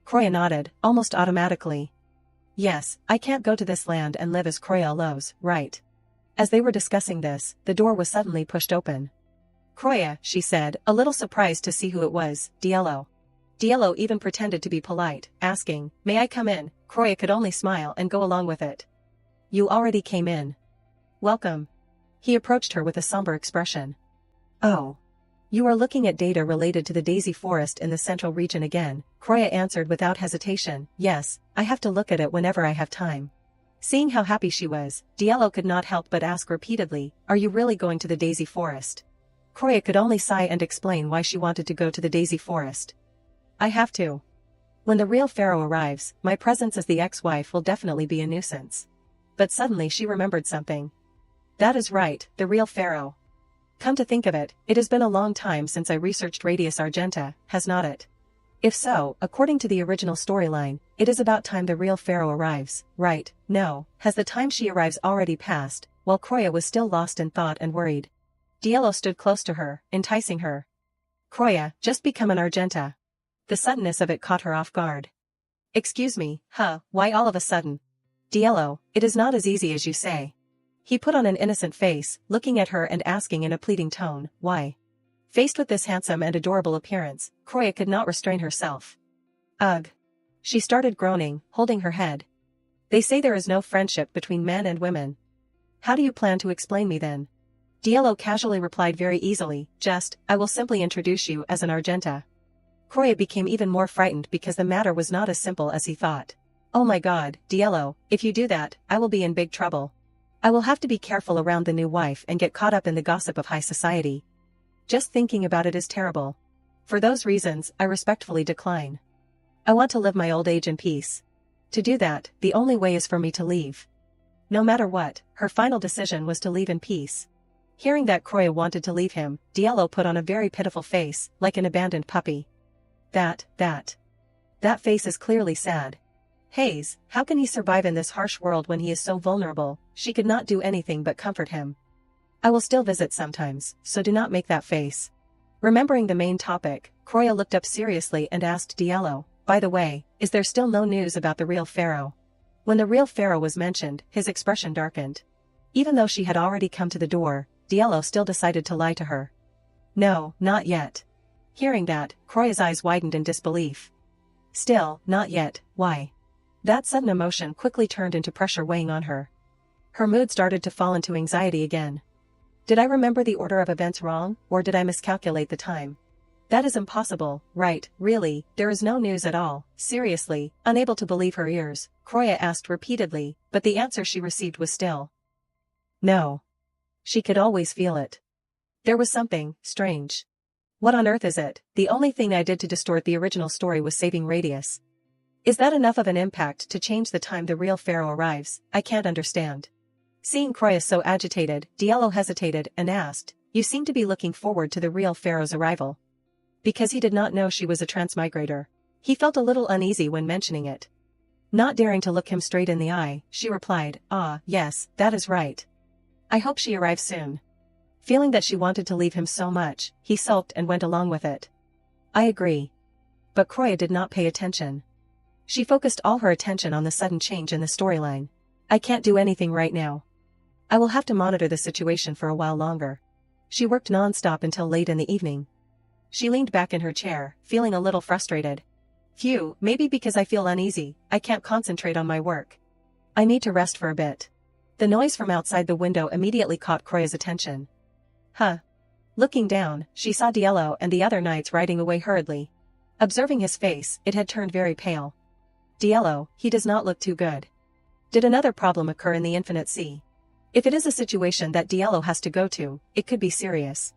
Croya nodded, almost automatically. "Yes, I can't go to this land and live as Croya Los, right?" As they were discussing this, the door was suddenly pushed open. "Croya," she said, a little surprised to see who it was. "Diallo." Diallo even pretended to be polite, asking, "May I come in?" Croya could only smile and go along with it. "You already came in. Welcome." He approached her with a somber expression. "Oh. You are looking at data related to the Daisy Forest in the central region again," Croya answered without hesitation. "Yes, I have to look at it whenever I have time." Seeing how happy she was, Diallo could not help but ask repeatedly, "Are you really going to the Daisy Forest?" Croya could only sigh and explain why she wanted to go to the Daisy Forest. "I have to. When the real pharaoh arrives, my presence as the ex-wife will definitely be a nuisance." But suddenly she remembered something. "That is right, the real pharaoh. Come to think of it, it has been a long time since I researched Radius Argenta, has not it? If so, according to the original storyline, it is about time the real pharaoh arrives, right? No, has the time she arrives already passed?" While Croya was still lost in thought and worried, Diallo stood close to her, enticing her. "Croya, just become an Argenta." The suddenness of it caught her off guard. "Excuse me, why all of a sudden?" "Diallo, it is not as easy as you say." He put on an innocent face, looking at her and asking in a pleading tone, "Why?" Faced with this handsome and adorable appearance, Croya could not restrain herself. "Ugh." She started groaning, holding her head. "They say there is no friendship between men and women. How do you plan to explain me then?" Diallo casually replied very easily, I will simply introduce you as an Argenta." Croya became even more frightened because the matter was not as simple as he thought. "Oh my god, Diallo, if you do that, I will be in big trouble. I will have to be careful around the new wife and get caught up in the gossip of high society. Just thinking about it is terrible. For those reasons, I respectfully decline. I want to live my old age in peace. To do that, the only way is for me to leave." No matter what, her final decision was to leave in peace. Hearing that Croya wanted to leave him, Diallo put on a very pitiful face, like an abandoned puppy. That face is clearly sad. Hayes, how can he survive in this harsh world when he is so vulnerable? She could not do anything but comfort him. "I will still visit sometimes, so do not make that face." Remembering the main topic, Croya looked up seriously and asked Diallo, "By the way, is there still no news about the real pharaoh?" When the real pharaoh was mentioned, his expression darkened. Even though she had already come to the door, Diallo still decided to lie to her. "No, not yet." Hearing that, Croya's eyes widened in disbelief. "Still, not yet, why?" That sudden emotion quickly turned into pressure weighing on her. Her mood started to fall into anxiety again. Did I remember the order of events wrong, or did I miscalculate the time? That is impossible, right? Really, there is no news at all. Seriously, unable to believe her ears, Croya asked repeatedly, but the answer she received was still no. She could always feel it. There was something strange. What on earth is it? The only thing I did to distort the original story was saving Radius. Is that enough of an impact to change the time the real pharaoh arrives? I can't understand. Seeing Croya so agitated, Diallo hesitated and asked, "You seem to be looking forward to the real pharaoh's arrival?" Because he did not know she was a transmigrator, he felt a little uneasy when mentioning it. Not daring to look him straight in the eye, she replied, "Yes, that is right. I hope she arrives soon." Feeling that she wanted to leave him so much, he sulked and went along with it. "I agree." But Croya did not pay attention. She focused all her attention on the sudden change in the storyline. I can't do anything right now. I will have to monitor the situation for a while longer. She worked non-stop until late in the evening. She leaned back in her chair, feeling a little frustrated. Phew, maybe because I feel uneasy, I can't concentrate on my work. I need to rest for a bit. The noise from outside the window immediately caught Kroya's attention. Huh. Looking down, she saw Diello and the other knights riding away hurriedly. Observing his face, it had turned very pale. Diello, he does not look too good. Did another problem occur in the Infinite Sea? If it is a situation that Diello has to go to, it could be serious.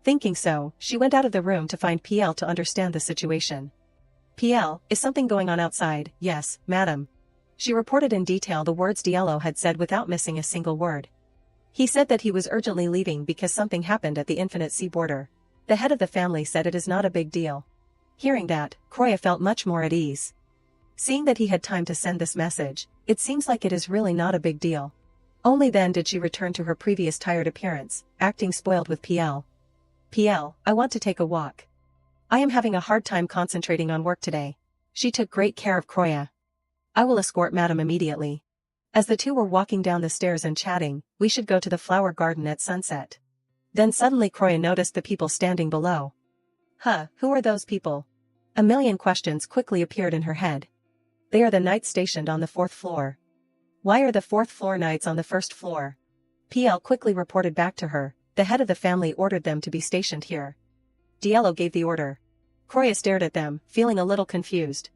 Thinking so, she went out of the room to find PL to understand the situation. PL, is something going on outside? Yes, madam. She reported in detail the words Diello had said without missing a single word. He said that he was urgently leaving because something happened at the Infinite Sea border. The head of the family said it is not a big deal. Hearing that, Kroya felt much more at ease. Seeing that he had time to send this message, it seems like it is really not a big deal. Only then did she return to her previous tired appearance, acting spoiled with PL. PL, I want to take a walk. I am having a hard time concentrating on work today. She took great care of Kroya. I will escort madam immediately. As the two were walking down the stairs and chatting, we should go to the flower garden at sunset. Then suddenly Kroya noticed the people standing below. Huh, who are those people? A million questions quickly appeared in her head. They are the knights stationed on the 4th floor. Why are the 4th floor knights on the 1st floor? PL quickly reported back to her, the head of the family ordered them to be stationed here. Diello gave the order. Kroya stared at them, feeling a little confused.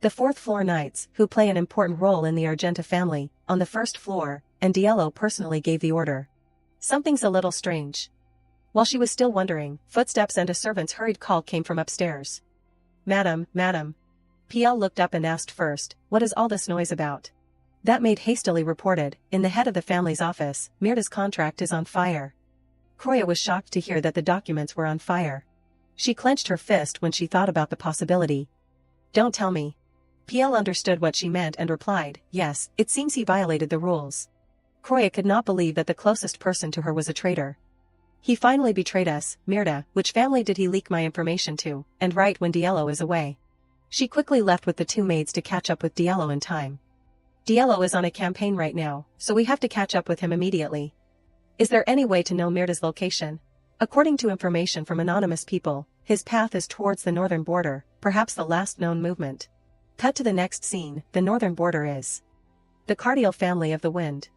The 4th floor knights, who play an important role in the Argenta family, on the 1st floor, and Diello personally gave the order. Something's a little strange. While she was still wondering, footsteps and a servant's hurried call came from upstairs. Madam, madam. PL looked up and asked first, what is all this noise about? That maid hastily reported, in the head of the family's office, Mirda's contract is on fire. Kroya was shocked to hear that the documents were on fire. She clenched her fist when she thought about the possibility. Don't tell me. PL understood what she meant and replied, yes, it seems he violated the rules. Kroya could not believe that the closest person to her was a traitor. He finally betrayed us, Mirda, which family did he leak my information to, and right when Diello is away. She quickly left with the two maids to catch up with Diello in time. Diello is on a campaign right now, so we have to catch up with him immediately. Is there any way to know Mirda's location? According to information from anonymous people, his path is towards the northern border, perhaps the last known movement. Cut to the next scene, the northern border is the Cardial family of the wind.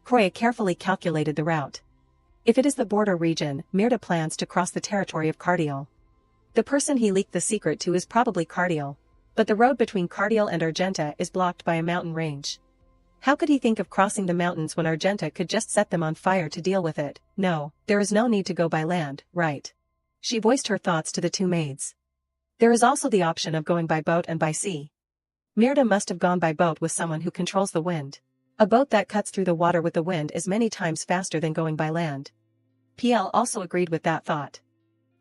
Kroya carefully calculated the route. If it is the border region, Mirda plans to cross the territory of Cardial. The person he leaked the secret to is probably Cardial. But the road between Cardial and Argenta is blocked by a mountain range. How could he think of crossing the mountains when Argenta could just set them on fire to deal with it? No, there is no need to go by land, right? She voiced her thoughts to the two maids. There is also the option of going by boat and by sea. Mirda must have gone by boat with someone who controls the wind. A boat that cuts through the water with the wind is many times faster than going by land. PL also agreed with that thought.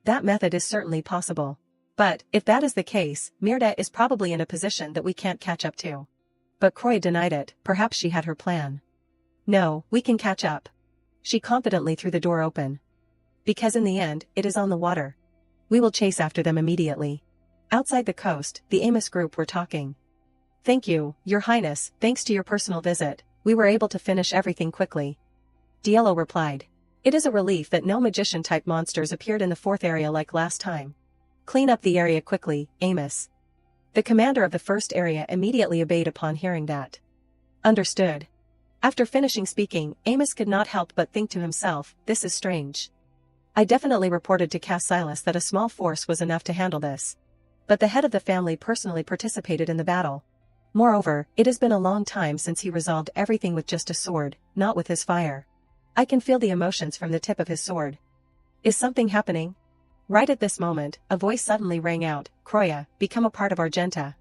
That method is certainly possible. But, if that is the case, Mirda is probably in a position that we can't catch up to. But Kroya denied it, perhaps she had her plan. No, we can catch up. She confidently threw the door open. Because in the end, it is on the water. We will chase after them immediately. Outside the coast, the Amos group were talking. Thank you, Your Highness, thanks to your personal visit, we were able to finish everything quickly. Diello replied. It is a relief that no magician-type monsters appeared in the 4th area like last time. Clean up the area quickly, Amos. The commander of the 1st area immediately obeyed upon hearing that. Understood. After finishing speaking, Amos could not help but think to himself, this is strange. I definitely reported to Cassilis that a small force was enough to handle this. But the head of the family personally participated in the battle. Moreover, it has been a long time since he resolved everything with just a sword, not with his fire. I can feel the emotions from the tip of his sword. Is something happening? Right at this moment, a voice suddenly rang out, Kroya, become a part of Argenta.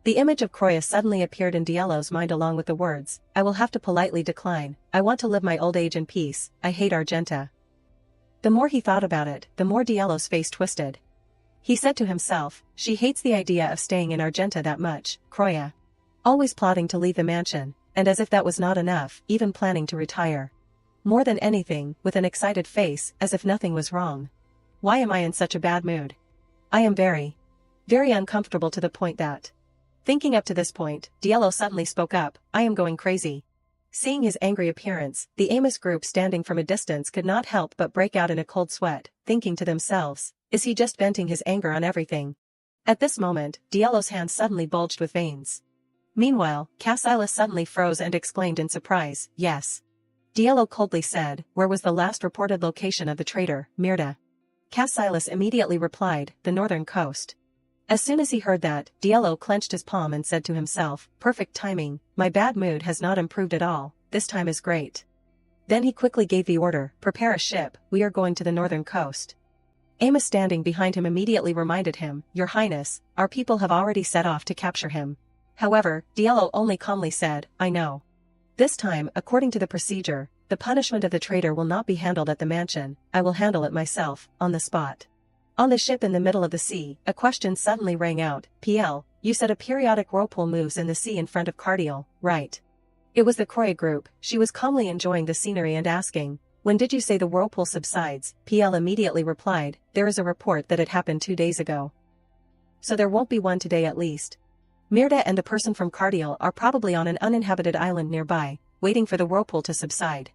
The image of Kroya suddenly appeared in Diello's mind along with the words, I will have to politely decline, I want to live my old age in peace, I hate Argenta. The more he thought about it, the more Diello's face twisted. He said to himself, she hates the idea of staying in Argenta that much, Kroya. Always plotting to leave the mansion, and as if that was not enough, even planning to retire. More than anything, with an excited face, as if nothing was wrong. Why am I in such a bad mood? I am very, very uncomfortable to the point that. Thinking up to this point, Diallo suddenly spoke up, I am going crazy. Seeing his angry appearance, the Amos group standing from a distance could not help but break out in a cold sweat, thinking to themselves, is he just venting his anger on everything? At this moment, Diallo's hand suddenly bulged with veins. Meanwhile, Cassilis suddenly froze and exclaimed in surprise, yes. Diallo coldly said, where was the last reported location of the traitor, Mirda? Cassilis immediately replied, the northern coast. As soon as he heard that, Diallo clenched his palm and said to himself, perfect timing, my bad mood has not improved at all, this time is great. Then he quickly gave the order, prepare a ship, we are going to the northern coast. Amos standing behind him immediately reminded him, Your Highness, our people have already set off to capture him. However, Diallo only calmly said, I know. This time, according to the procedure, the punishment of the traitor will not be handled at the mansion, I will handle it myself, on the spot. On the ship in the middle of the sea, a question suddenly rang out, PL, you said a periodic whirlpool moves in the sea in front of Cardiel, right? It was the Croya group, she was calmly enjoying the scenery and asking, when did you say the whirlpool subsides? PL immediately replied, there is a report that it happened 2 days ago. So there won't be one today at least. Mirda and the person from Cardiel are probably on an uninhabited island nearby, waiting for the whirlpool to subside.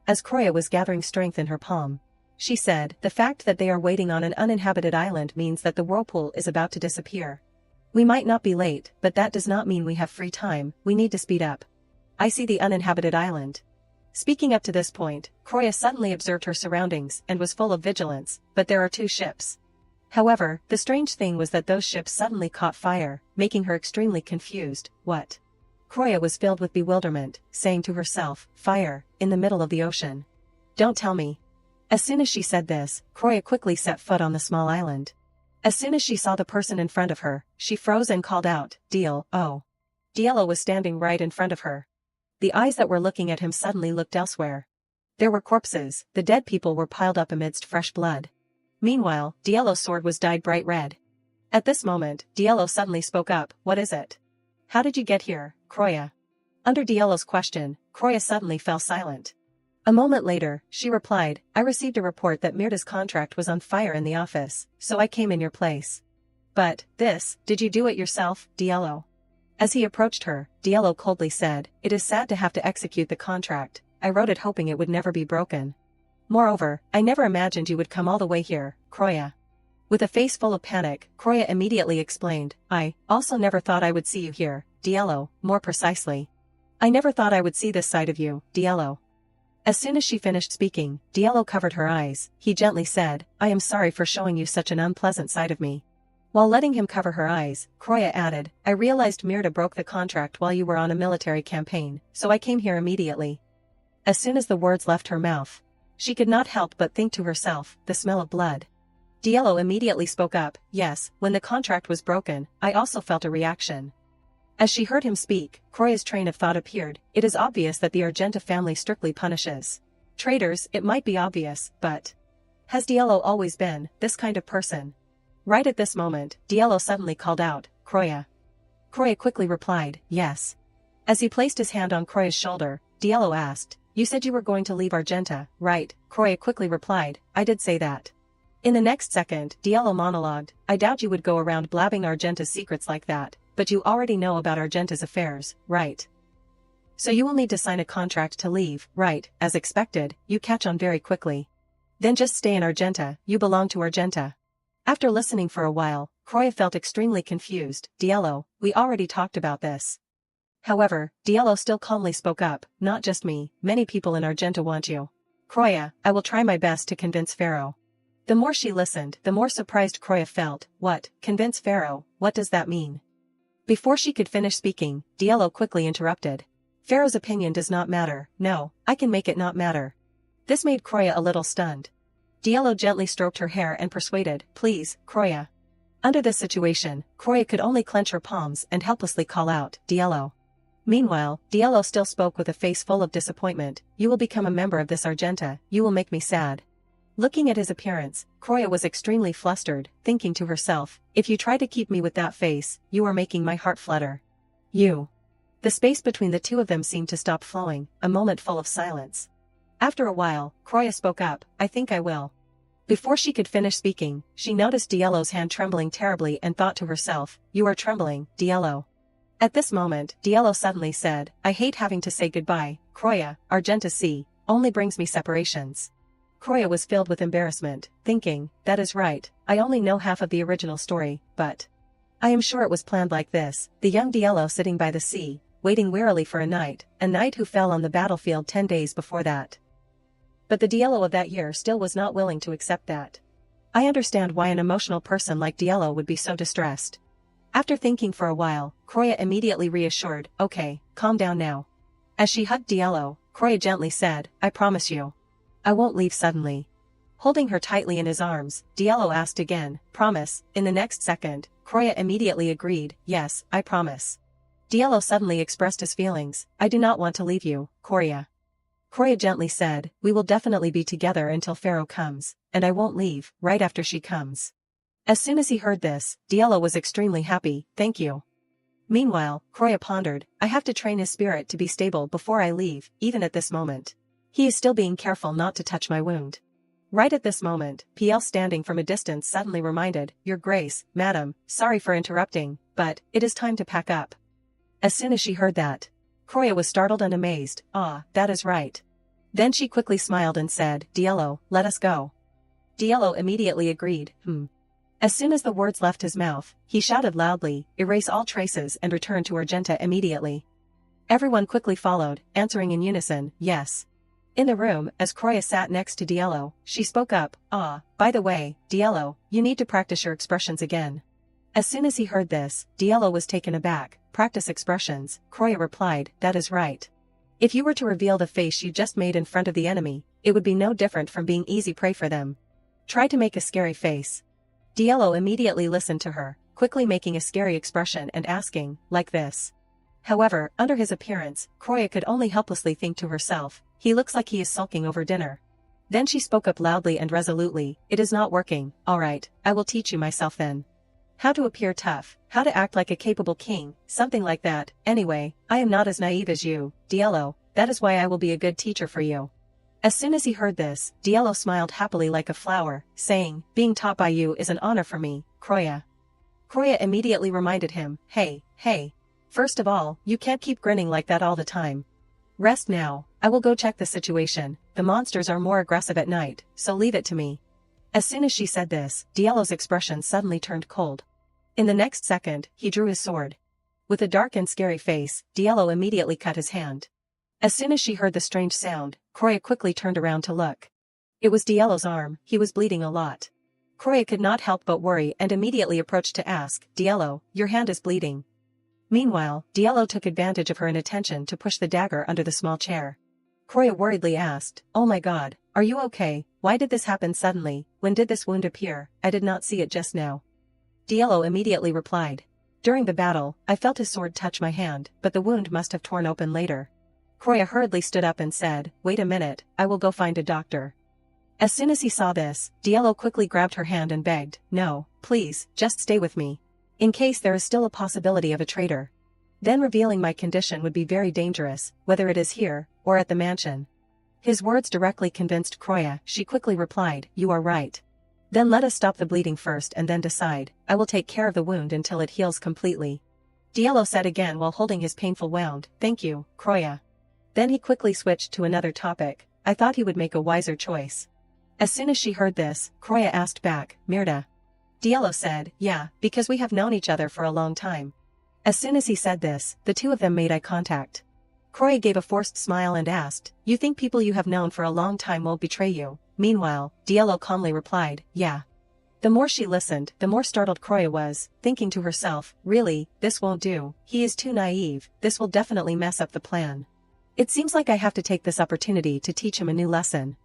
As Croya was gathering strength in her palm, she said, the fact that they are waiting on an uninhabited island means that the whirlpool is about to disappear. We might not be late, but that does not mean we have free time, we need to speed up. I see the uninhabited island. Speaking up to this point, Croya suddenly observed her surroundings and was full of vigilance, but there are 2 ships. However, the strange thing was that those ships suddenly caught fire, making her extremely confused, what? Croya was filled with bewilderment, saying to herself, fire, in the middle of the ocean. Don't tell me. As soon as she said this, Croya quickly set foot on the small island. As soon as she saw the person in front of her, she froze and called out, Deal, oh. Diallo was standing right in front of her. The eyes that were looking at him suddenly looked elsewhere. There were corpses, the dead people were piled up amidst fresh blood. Meanwhile, Diallo's sword was dyed bright red. At this moment, Diallo suddenly spoke up, what is it? How did you get here, Croya? Under Diallo's question, Croya suddenly fell silent. A moment later, she replied, I received a report that Mirda's contract was on fire in the office, so I came in your place. But, did you do it yourself, Diallo? As he approached her, Diallo coldly said, it is sad to have to execute the contract, I wrote it hoping it would never be broken. Moreover, I never imagined you would come all the way here, Croya. With a face full of panic, Croya immediately explained, I also never thought I would see you here, Diallo, more precisely. I never thought I would see this side of you, Diallo. As soon as she finished speaking, Diallo covered her eyes, he gently said, I am sorry for showing you such an unpleasant side of me. While letting him cover her eyes, Croya added, I realized Mirda broke the contract while you were on a military campaign, so I came here immediately. As soon as the words left her mouth, she could not help but think to herself, the smell of blood. Diallo immediately spoke up, yes, when the contract was broken, I also felt a reaction. As she heard him speak, Croya's train of thought appeared, it is obvious that the Argenta family strictly punishes traitors, it might be obvious, but has Diallo always been this kind of person? Right at this moment, Diallo suddenly called out, Croya. Croya quickly replied, yes. As he placed his hand on Croya's shoulder, Diallo asked, you said you were going to leave Argenta, right? Croya quickly replied, I did say that. In the next second, Diallo monologued, I doubt you would go around blabbing Argenta's secrets like that, but you already know about Argenta's affairs, right? So you will need to sign a contract to leave, right? As expected, you catch on very quickly. Then just stay in Argenta, you belong to Argenta. After listening for a while, Croya felt extremely confused, Diallo, we already talked about this. However, Diallo still calmly spoke up, not just me, many people in Argenta want you. Croya, I will try my best to convince Pharaoh. The more she listened, the more surprised Croya felt, what, convince Pharaoh, what does that mean? Before she could finish speaking, Diallo quickly interrupted. Pharaoh's opinion does not matter, no, I can make it not matter. This made Croya a little stunned. Diallo gently stroked her hair and persuaded, please, Croya. Under this situation, Croya could only clench her palms and helplessly call out, Diallo. Meanwhile, Diallo still spoke with a face full of disappointment, you will become a member of this Argenta, you will make me sad. Looking at his appearance, Croya was extremely flustered, thinking to herself, if you try to keep me with that face, you are making my heart flutter. You. The space between the two of them seemed to stop flowing, a moment full of silence. After a while, Croya spoke up, I think I will. Before she could finish speaking, she noticed Diallo's hand trembling terribly and thought to herself, you are trembling, Diallo. At this moment, Diallo suddenly said, I hate having to say goodbye, Croya, Argenta C, only brings me separations. Croya was filled with embarrassment, thinking, that is right, I only know half of the original story, but I am sure it was planned like this, the young Diallo sitting by the sea, waiting wearily for a knight who fell on the battlefield 10 days before that. But the Diallo of that year still was not willing to accept that. I understand why an emotional person like Diallo would be so distressed. After thinking for a while, Croya immediately reassured, okay, calm down now. As she hugged Diallo, Croya gently said, I promise you. I won't leave suddenly. Holding her tightly in his arms, Diallo asked again, promise, in the next second, Croya immediately agreed, yes, I promise. Diallo suddenly expressed his feelings, I do not want to leave you, Croya. Croya gently said, we will definitely be together until Pharaoh comes, and I won't leave, right after she comes. As soon as he heard this, Diallo was extremely happy, thank you. Meanwhile, Croya pondered, I have to train his spirit to be stable before I leave, even at this moment. He is still being careful not to touch my wound. Right at this moment, PL standing from a distance suddenly reminded, Your Grace, Madam, sorry for interrupting, but, it is time to pack up. As soon as she heard that, Croya was startled and amazed, ah, that is right. Then she quickly smiled and said, Diallo, let us go. Diallo immediately agreed, As soon as the words left his mouth, he shouted loudly, erase all traces and return to Argenta immediately. Everyone quickly followed, answering in unison, yes. In the room, as Croya sat next to Diallo, she spoke up, by the way, Diallo, you need to practice your expressions again. As soon as he heard this, Diallo was taken aback, practice expressions, Croya replied, that is right. If you were to reveal the face you just made in front of the enemy, it would be no different from being easy prey for them. Try to make a scary face. Diallo immediately listened to her, quickly making a scary expression and asking, like this. However, under his appearance, Croya could only helplessly think to herself, he looks like he is sulking over dinner. Then she spoke up loudly and resolutely, it is not working, alright, I will teach you myself then. How to appear tough, how to act like a capable king, something like that, anyway, I am not as naive as you, Diallo, that is why I will be a good teacher for you. As soon as he heard this, Diallo smiled happily like a flower, saying, being taught by you is an honor for me, Croya. Croya immediately reminded him, hey, first of all, you can't keep grinning like that all the time. Rest now, I will go check the situation, the monsters are more aggressive at night, so leave it to me. As soon as she said this, Diallo's expression suddenly turned cold. In the next second, he drew his sword. With a dark and scary face, Diallo immediately cut his hand. As soon as she heard the strange sound, Croya quickly turned around to look. It was Diallo's arm, he was bleeding a lot. Croya could not help but worry and immediately approached to ask, Diallo, your hand is bleeding. Meanwhile, Diallo took advantage of her inattention to push the dagger under the small chair. Croya worriedly asked, oh my god, are you okay, why did this happen suddenly, when did this wound appear, I did not see it just now. Diallo immediately replied. During the battle, I felt his sword touch my hand, but the wound must have torn open later. Croya hurriedly stood up and said, wait a minute, I will go find a doctor. As soon as he saw this, Diallo quickly grabbed her hand and begged, no, please, just stay with me. In case there is still a possibility of a traitor. Then revealing my condition would be very dangerous, whether it is here, or at the mansion. His words directly convinced Croya, she quickly replied, you are right. Then let us stop the bleeding first and then decide, I will take care of the wound until it heals completely. Diallo said again while holding his painful wound, thank you, Croya. Then he quickly switched to another topic, I thought he would make a wiser choice. As soon as she heard this, Croya asked back, Mirda. Diallo said, yeah, because we have known each other for a long time. As soon as he said this, the two of them made eye contact. Croya gave a forced smile and asked, you think people you have known for a long time won't betray you? Meanwhile, Diallo calmly replied, yeah. The more she listened, the more startled Croya was, thinking to herself, really, this won't do, he is too naive, this will definitely mess up the plan. It seems like I have to take this opportunity to teach him a new lesson.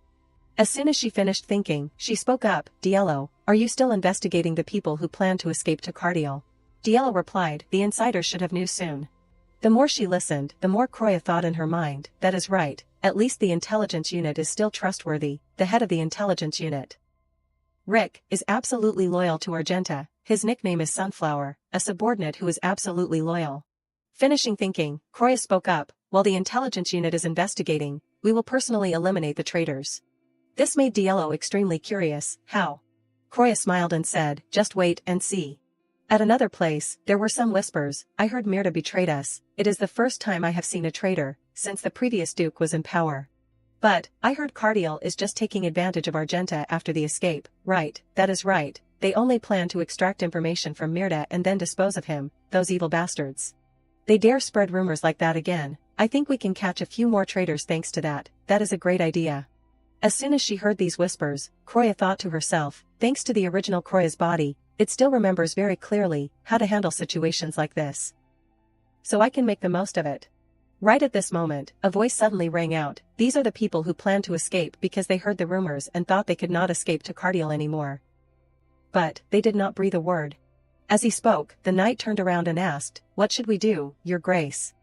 As soon as she finished thinking, she spoke up, Diallo, are you still investigating the people who plan to escape to Cardiel? Diallo replied, the insiders should have news soon. The more she listened, the more Croya thought in her mind, that is right, at least the intelligence unit is still trustworthy, the head of the intelligence unit. Rick is absolutely loyal to Argenta, his nickname is Sunflower, a subordinate who is absolutely loyal. Finishing thinking, Croya spoke up, while the intelligence unit is investigating, we will personally eliminate the traitors. This made Diallo extremely curious, how? Croya smiled and said, just wait and see. At another place, there were some whispers. I heard Mirta betrayed us. It is the first time I have seen a traitor since the previous duke was in power. But I heard Cardiel is just taking advantage of Argenta after the escape. Right, that is right. They only plan to extract information from Mirta and then dispose of him, those evil bastards. They dare spread rumors like that again. I think we can catch a few more traitors thanks to that. That is a great idea. As soon as she heard these whispers, Kroya thought to herself, thanks to the original Kroya's body, it still remembers very clearly how to handle situations like this. So I can make the most of it. Right at this moment, a voice suddenly rang out. These are the people who planned to escape because they heard the rumors and thought they could not escape to Cardiel anymore. But they did not breathe a word. As he spoke, the knight turned around and asked, "What should we do, your grace?"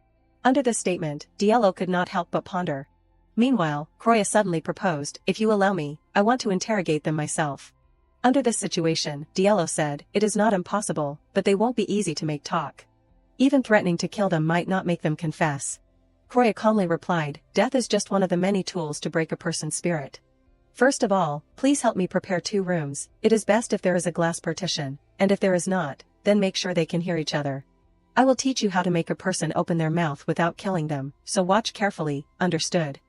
Under this statement, Diallo could not help but ponder. Meanwhile, Kroya suddenly proposed, "If you allow me, I want to interrogate them myself." Under this situation, Diallo said, "It is not impossible, but they won't be easy to make talk. Even threatening to kill them might not make them confess." Kroya calmly replied, "Death is just one of the many tools to break a person's spirit. First of all, please help me prepare 2 rooms. It is best if there is a glass partition, and if there is not, then make sure they can hear each other. I will teach you how to make a person open their mouth without killing them, so watch carefully, understood?"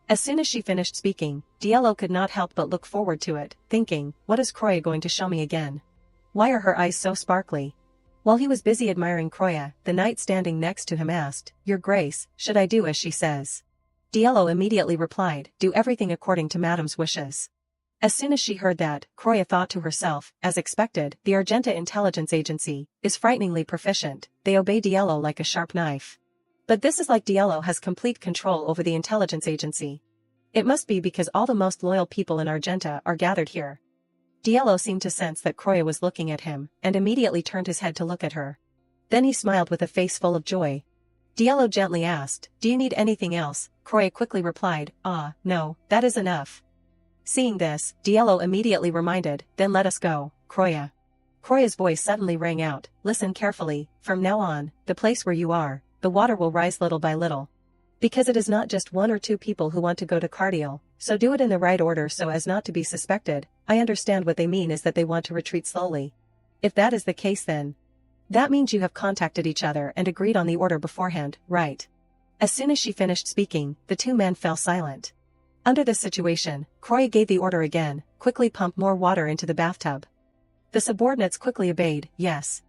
As soon as she finished speaking, Diallo could not help but look forward to it, thinking, what is Kroya going to show me again? Why are her eyes so sparkly? While he was busy admiring Kroya, the knight standing next to him asked, "Your grace, should I do as she says?" Diallo immediately replied, "Do everything according to Madame's wishes." As soon as she heard that, Kroya thought to herself, as expected, the Argenta intelligence agency is frighteningly proficient. They obey Diallo like a sharp knife. But this is like Diallo has complete control over the intelligence agency. It must be because all the most loyal people in Argenta are gathered here. Diallo seemed to sense that Kroya was looking at him, and immediately turned his head to look at her. Then he smiled with a face full of joy. Diallo gently asked, "Do you need anything else?" Kroya quickly replied, "Ah, no, that is enough." Seeing this, Diallo immediately reminded, "Then let us go, Kroya." Kroya's voice suddenly rang out, "Listen carefully, from now on, the place where you are, the water will rise little by little. Because it is not just 1 or 2 people who want to go to Cardiel, so do it in the right order so as not to be suspected. I understand what they mean is that they want to retreat slowly. If that is the case then, that means you have contacted each other and agreed on the order beforehand, right?" As soon as she finished speaking, the 2 men fell silent. Under this situation, Kroya gave the order again, "Quickly pump more water into the bathtub." The subordinates quickly obeyed, "Yes."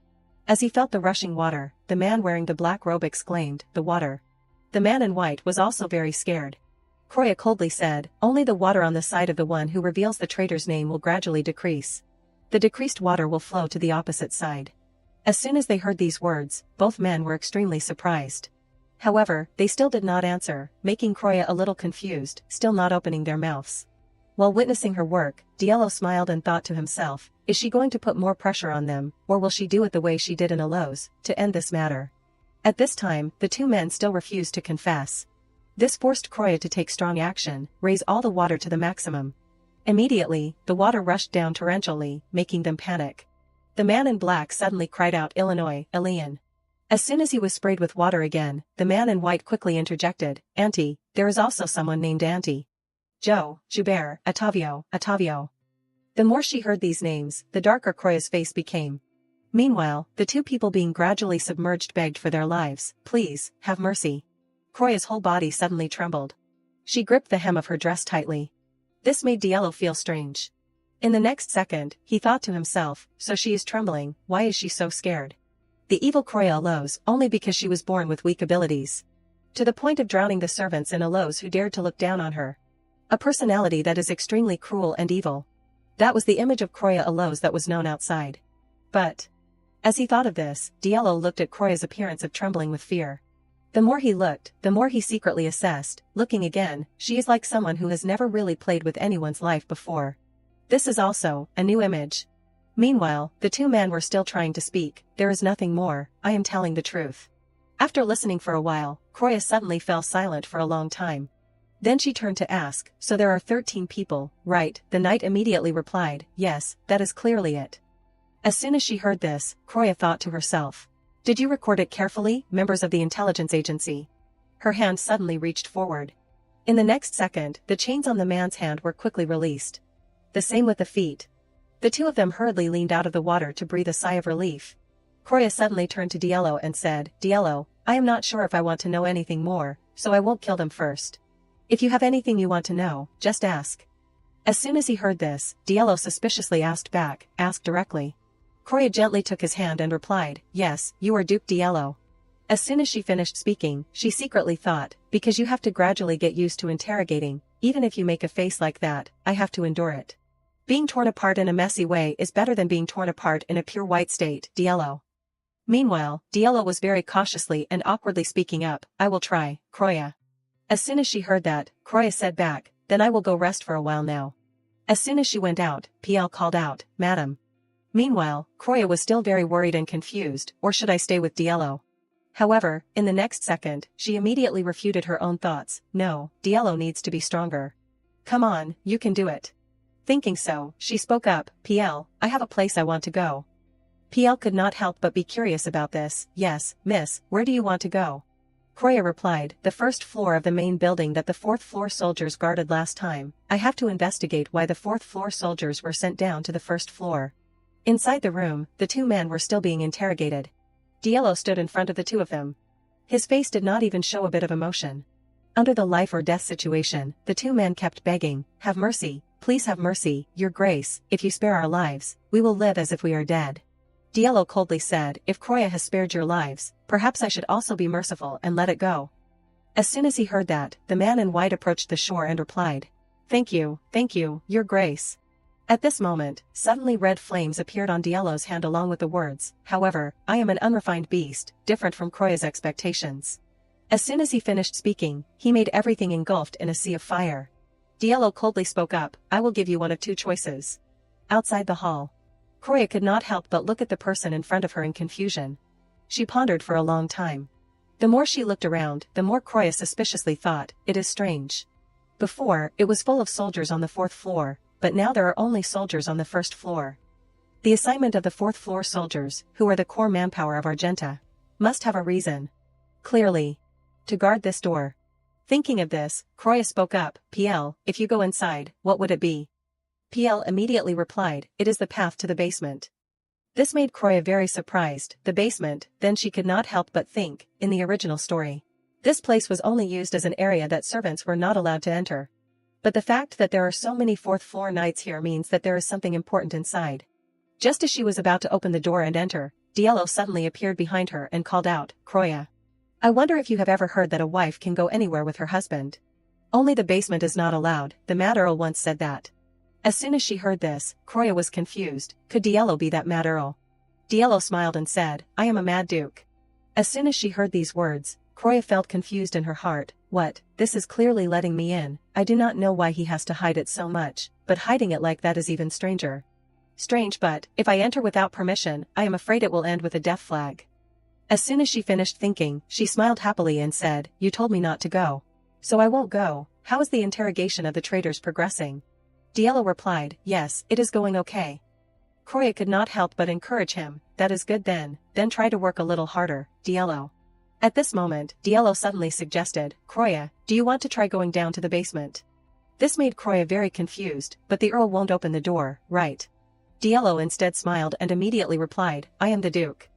As he felt the rushing water, the man wearing the black robe exclaimed, "The water." The man in white was also very scared. Kroya coldly said, "Only the water on the side of the one who reveals the traitor's name will gradually decrease. The decreased water will flow to the opposite side." As soon as they heard these words, both men were extremely surprised. However, they still did not answer, making Kroya a little confused, still not opening their mouths. While witnessing her work, Diallo smiled and thought to himself, is she going to put more pressure on them, or will she do it the way she did in Alos, to end this matter? At this time, the 2 men still refused to confess. This forced Kroya to take strong action, raise all the water to the maximum. Immediately, the water rushed down torrentially, making them panic. The man in black suddenly cried out, "Illinois, Elian." As soon as he was sprayed with water again, the man in white quickly interjected, "Auntie, there is also someone named Auntie. Joe, Joubert, Ottavio, Ottavio." The more she heard these names, the darker Kroya's face became. Meanwhile, the 2 people being gradually submerged begged for their lives, "Please, have mercy." Kroya's whole body suddenly trembled. She gripped the hem of her dress tightly. This made Diallo feel strange. In the next second, he thought to himself, so she is trembling, why is she so scared? The evil Kroya allows only because she was born with weak abilities. To the point of drowning the servants in Alos who dared to look down on her. A personality that is extremely cruel and evil. That was the image of Kroya Alos that was known outside. But, as he thought of this, Diallo looked at Kroya's appearance of trembling with fear. The more he looked, the more he secretly assessed, looking again, she is like someone who has never really played with anyone's life before. This is also a new image. Meanwhile, the 2 men were still trying to speak, "There is nothing more, I am telling the truth." After listening for a while, Kroya suddenly fell silent for a long time. Then she turned to ask, "So there are 13 people, right?" The knight immediately replied, "Yes, that is clearly it." As soon as she heard this, Kroya thought to herself, "Did you record it carefully, members of the intelligence agency?" Her hand suddenly reached forward. In the next second, the chains on the man's hand were quickly released. The same with the feet. The 2 of them hurriedly leaned out of the water to breathe a sigh of relief. Kroya suddenly turned to Diallo and said, Diallo, I am not sure if I want to know anything more, so I won't kill them first. If you have anything you want to know, just ask. As soon as he heard this, Diallo suspiciously asked back, ask directly. Kroya gently took his hand and replied, yes, you are Duke Diallo. As soon as she finished speaking, she secretly thought, because you have to gradually get used to interrogating, even if you make a face like that, I have to endure it. Being torn apart in a messy way is better than being torn apart in a pure white state, Diallo. Meanwhile, Diallo was very cautiously and awkwardly speaking up, I will try, Kroya. As soon as she heard that, Kroya said back, then I will go rest for a while now. As soon as she went out, PL called out, Madam. Meanwhile, Kroya was still very worried and confused, or should I stay with Diallo? However, in the next second, she immediately refuted her own thoughts, no, Diallo needs to be stronger. Come on, you can do it. Thinking so, she spoke up, PL, I have a place I want to go. PL could not help but be curious about this, yes, miss, where do you want to go? Kroya replied, the first floor of the main building that the fourth floor soldiers guarded last time. I have to investigate why the fourth floor soldiers were sent down to the first floor. Inside the room, the two men were still being interrogated. Diallo stood in front of the two of them. His face did not even show a bit of emotion. Under the life or death situation, the two men kept begging, have mercy, please have mercy, your grace, if you spare our lives, we will live as if we are dead. Diallo coldly said, if Kroya has spared your lives, perhaps I should also be merciful and let it go. As soon as he heard that, the man in white approached the shore and replied, thank you, your grace. At this moment, suddenly red flames appeared on Diallo's hand along with the words, however, I am an unrefined beast, different from Kroya's expectations. As soon as he finished speaking, he made everything engulfed in a sea of fire. Diallo coldly spoke up, I will give you one of two choices. Outside the hall. Kroya could not help but look at the person in front of her in confusion. She pondered for a long time. The more she looked around, the more Kroya suspiciously thought, it is strange. Before, it was full of soldiers on the fourth floor, but now there are only soldiers on the first floor. The assignment of the fourth floor soldiers, who are the core manpower of Argenta, must have a reason. Clearly. To guard this door. Thinking of this, Kroya spoke up, PL, if you go inside, what would it be? PL immediately replied, it is the path to the basement. This made Kroya very surprised, the basement, then she could not help but think, in the original story. This place was only used as an area that servants were not allowed to enter. But the fact that there are so many fourth floor knights here means that there is something important inside. Just as she was about to open the door and enter, Diallo suddenly appeared behind her and called out, Kroya. I wonder if you have ever heard that a wife can go anywhere with her husband. Only the basement is not allowed, the Mad Earl once said that. As soon as she heard this, Kroya was confused, could Diallo be that Mad Earl? Diallo smiled and said, I am a Mad Duke. As soon as she heard these words, Kroya felt confused in her heart, what, this is clearly letting me in, I do not know why he has to hide it so much, but hiding it like that is even stranger. Strange but, if I enter without permission, I am afraid it will end with a death flag. As soon as she finished thinking, she smiled happily and said, you told me not to go. So I won't go, how is the interrogation of the traitors progressing? Diallo replied, yes, it is going okay. Kroya could not help but encourage him, that is good then try to work a little harder, Diallo. At this moment, Diallo suddenly suggested, Kroya, do you want to try going down to the basement? This made Kroya very confused, but the Earl won't open the door, right? Diallo instead smiled and immediately replied, I am the Duke.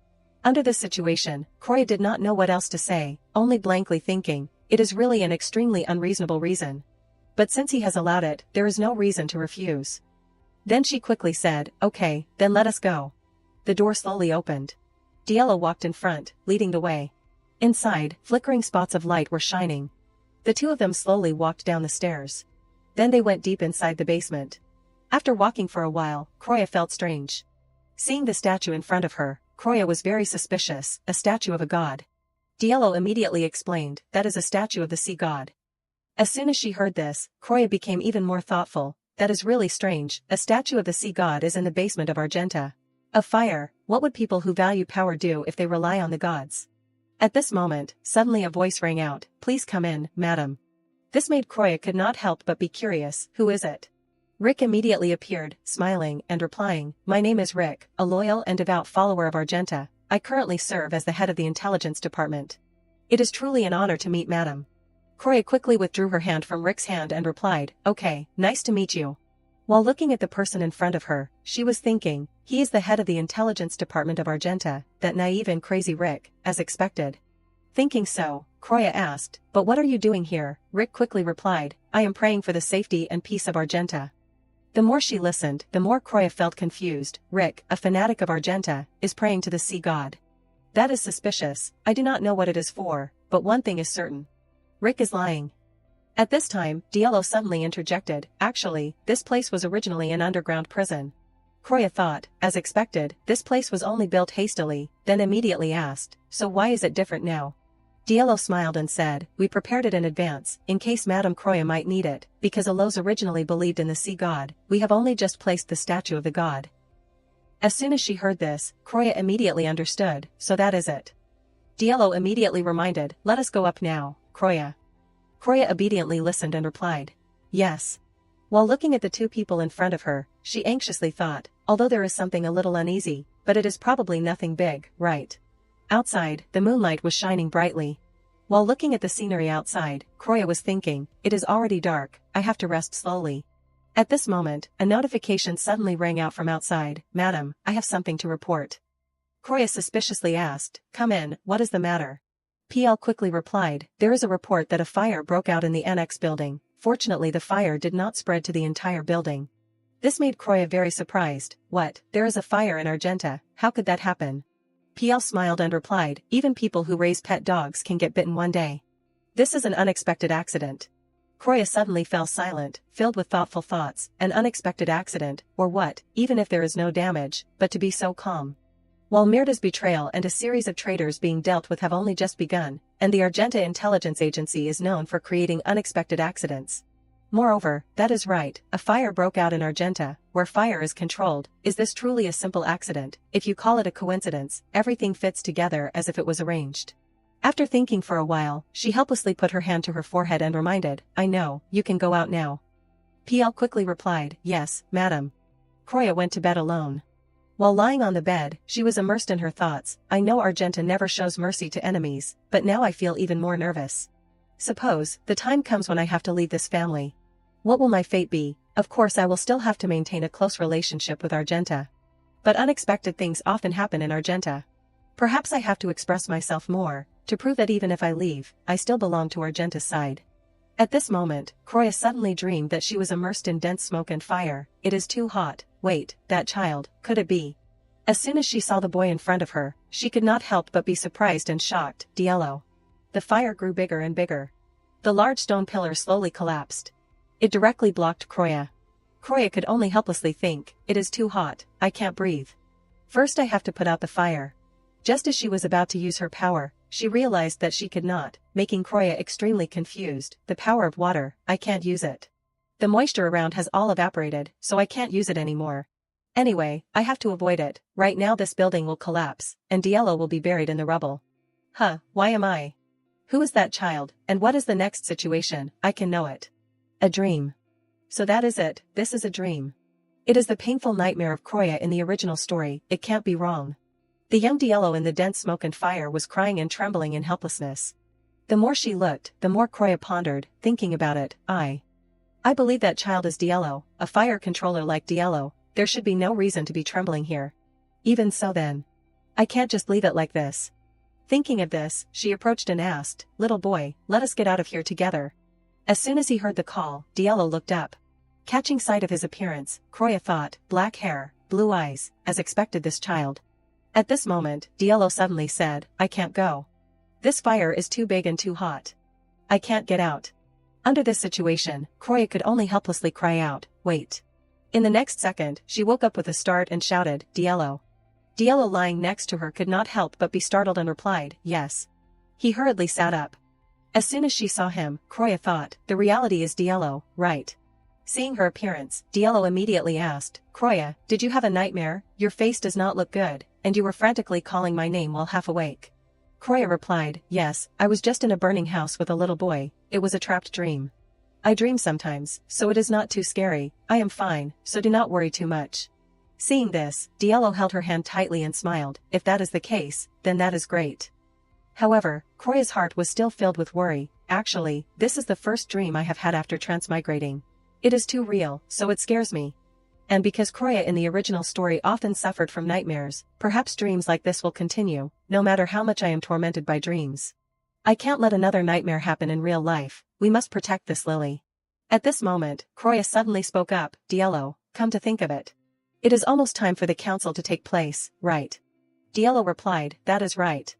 Under this situation, Kroya did not know what else to say, only blankly thinking, it is really an extremely unreasonable reason. But since he has allowed it, there is no reason to refuse. Then she quickly said, okay, then let us go. The door slowly opened. Diallo walked in front, leading the way. Inside, flickering spots of light were shining. The two of them slowly walked down the stairs. Then they went deep inside the basement. After walking for a while, Kroya felt strange. Seeing the statue in front of her, Kroya was very suspicious, a statue of a god. Diallo immediately explained, that is a statue of the sea god. As soon as she heard this, Kroya became even more thoughtful, that is really strange, a statue of the sea god is in the basement of Argenta. Of fire, what would people who value power do if they rely on the gods? At this moment, suddenly a voice rang out, please come in, madam. This made Kroya could not help but be curious, who is it? Rick immediately appeared, smiling and replying, my name is Rick, a loyal and devout follower of Argenta. I currently serve as the head of the intelligence department. It is truly an honor to meet madam. Kroya quickly withdrew her hand from Rick's hand and replied, okay, nice to meet you. While looking at the person in front of her, she was thinking, He is the head of the intelligence department of Argenta, that naive and crazy Rick, as expected. Thinking so, Croya asked, "But what are you doing here?" Rick quickly replied, "I am praying for the safety and peace of Argenta." The more she listened, the more Croya felt confused. Rick, a fanatic of Argenta, is praying to the sea god. That is suspicious. I do not know what it is for, but one thing is certain. Rick is lying. At this time, Diallo suddenly interjected, "Actually, this place was originally an underground prison." Croya thought, as expected, this place was only built hastily, then immediately asked, "So why is it different now?" Diallo smiled and said, "We prepared it in advance, in case Madame Croya might need it, because Allos originally believed in the sea god. We have only just placed the statue of the god." As soon as she heard this, Croya immediately understood, "So that is it." Diallo immediately reminded, "Let us go up now, Croya." Croya obediently listened and replied, "Yes." While looking at the two people in front of her, she anxiously thought, although there is something a little uneasy, but it is probably nothing big, right? Outside, the moonlight was shining brightly. While looking at the scenery outside, Croya was thinking, "It is already dark, I have to rest slowly." At this moment, a notification suddenly rang out from outside. "Madam, I have something to report." Croya suspiciously asked, "Come in, what is the matter?" PL quickly replied, "There is a report that a fire broke out in the annex building. Fortunately the fire did not spread to the entire building." This made Croya very surprised. "What, there is a fire in Argenta, how could that happen?" PL smiled and replied, "Even people who raise pet dogs can get bitten one day. This is an unexpected accident." Croya suddenly fell silent, filled with thoughtful thoughts. An unexpected accident, or what, even if there is no damage, but to be so calm. While Mirda's betrayal and a series of traitors being dealt with have only just begun, and the Argenta Intelligence Agency is known for creating unexpected accidents. Moreover, that is right, a fire broke out in Argenta, where fire is controlled. Is this truly a simple accident? If you call it a coincidence, everything fits together as if it was arranged. After thinking for a while, she helplessly put her hand to her forehead and reminded, "I know, you can go out now." PL quickly replied, "Yes, madam." Croya went to bed alone. While lying on the bed, she was immersed in her thoughts. "I know Argenta never shows mercy to enemies, but now I feel even more nervous. Suppose the time comes when I have to leave this family. What will my fate be? Of course I will still have to maintain a close relationship with Argenta. But unexpected things often happen in Argenta. Perhaps I have to express myself more, to prove that even if I leave, I still belong to Argenta's side." At this moment, Croya suddenly dreamed that she was immersed in dense smoke and fire. "It is too hot. Wait, that child, could it be?" As soon as she saw the boy in front of her, she could not help but be surprised and shocked. Diallo. The fire grew bigger and bigger. The large stone pillar slowly collapsed. It directly blocked Croya. Croya could only helplessly think, "It is too hot, I can't breathe. First I have to put out the fire." Just as she was about to use her power, she realized that she could not, making Croya extremely confused. "The power of water, I can't use it. The moisture around has all evaporated, so I can't use it anymore. Anyway, I have to avoid it. Right now this building will collapse, and Diallo will be buried in the rubble. Why am I? Who is that child, and what is the next situation? I can know it. A dream. So that is it, this is a dream. It is the painful nightmare of Croya in the original story, it can't be wrong." The young Diallo in the dense smoke and fire was crying and trembling in helplessness. The more she looked, the more Croya pondered, thinking about it. I believe that child is Diallo, a fire controller like Diallo. There should be no reason to be trembling here. Even so then, I can't just leave it like this." Thinking of this, she approached and asked, "Little boy, let us get out of here together." As soon as he heard the call, Diallo looked up. Catching sight of his appearance, Croya thought, black hair, blue eyes, as expected this child. At this moment, Diallo suddenly said, "I can't go. This fire is too big and too hot. I can't get out." Under this situation, Croya could only helplessly cry out, "Wait." In the next second, she woke up with a start and shouted, "Diallo." Diallo lying next to her could not help but be startled and replied, "Yes." He hurriedly sat up. As soon as she saw him, Croya thought, the reality is Diallo, right? Seeing her appearance, Diallo immediately asked, "Croya, did you have a nightmare? Your face does not look good, and you were frantically calling my name while half awake." Croya replied, "Yes, I was just in a burning house with a little boy, it was a trapped dream. I dream sometimes, so it is not too scary, I am fine, so do not worry too much." Seeing this, Diallo held her hand tightly and smiled, "If that is the case, then that is great." However, Croya's heart was still filled with worry. "Actually, this is the first dream I have had after transmigrating. It is too real, so it scares me." And because Kroya in the original story often suffered from nightmares, perhaps dreams like this will continue, no matter how much I am tormented by dreams. I can't let another nightmare happen in real life, we must protect this lily. At this moment, Kroya suddenly spoke up, Diello, come to think of it. It is almost time for the council to take place, right? Diello replied, that is right.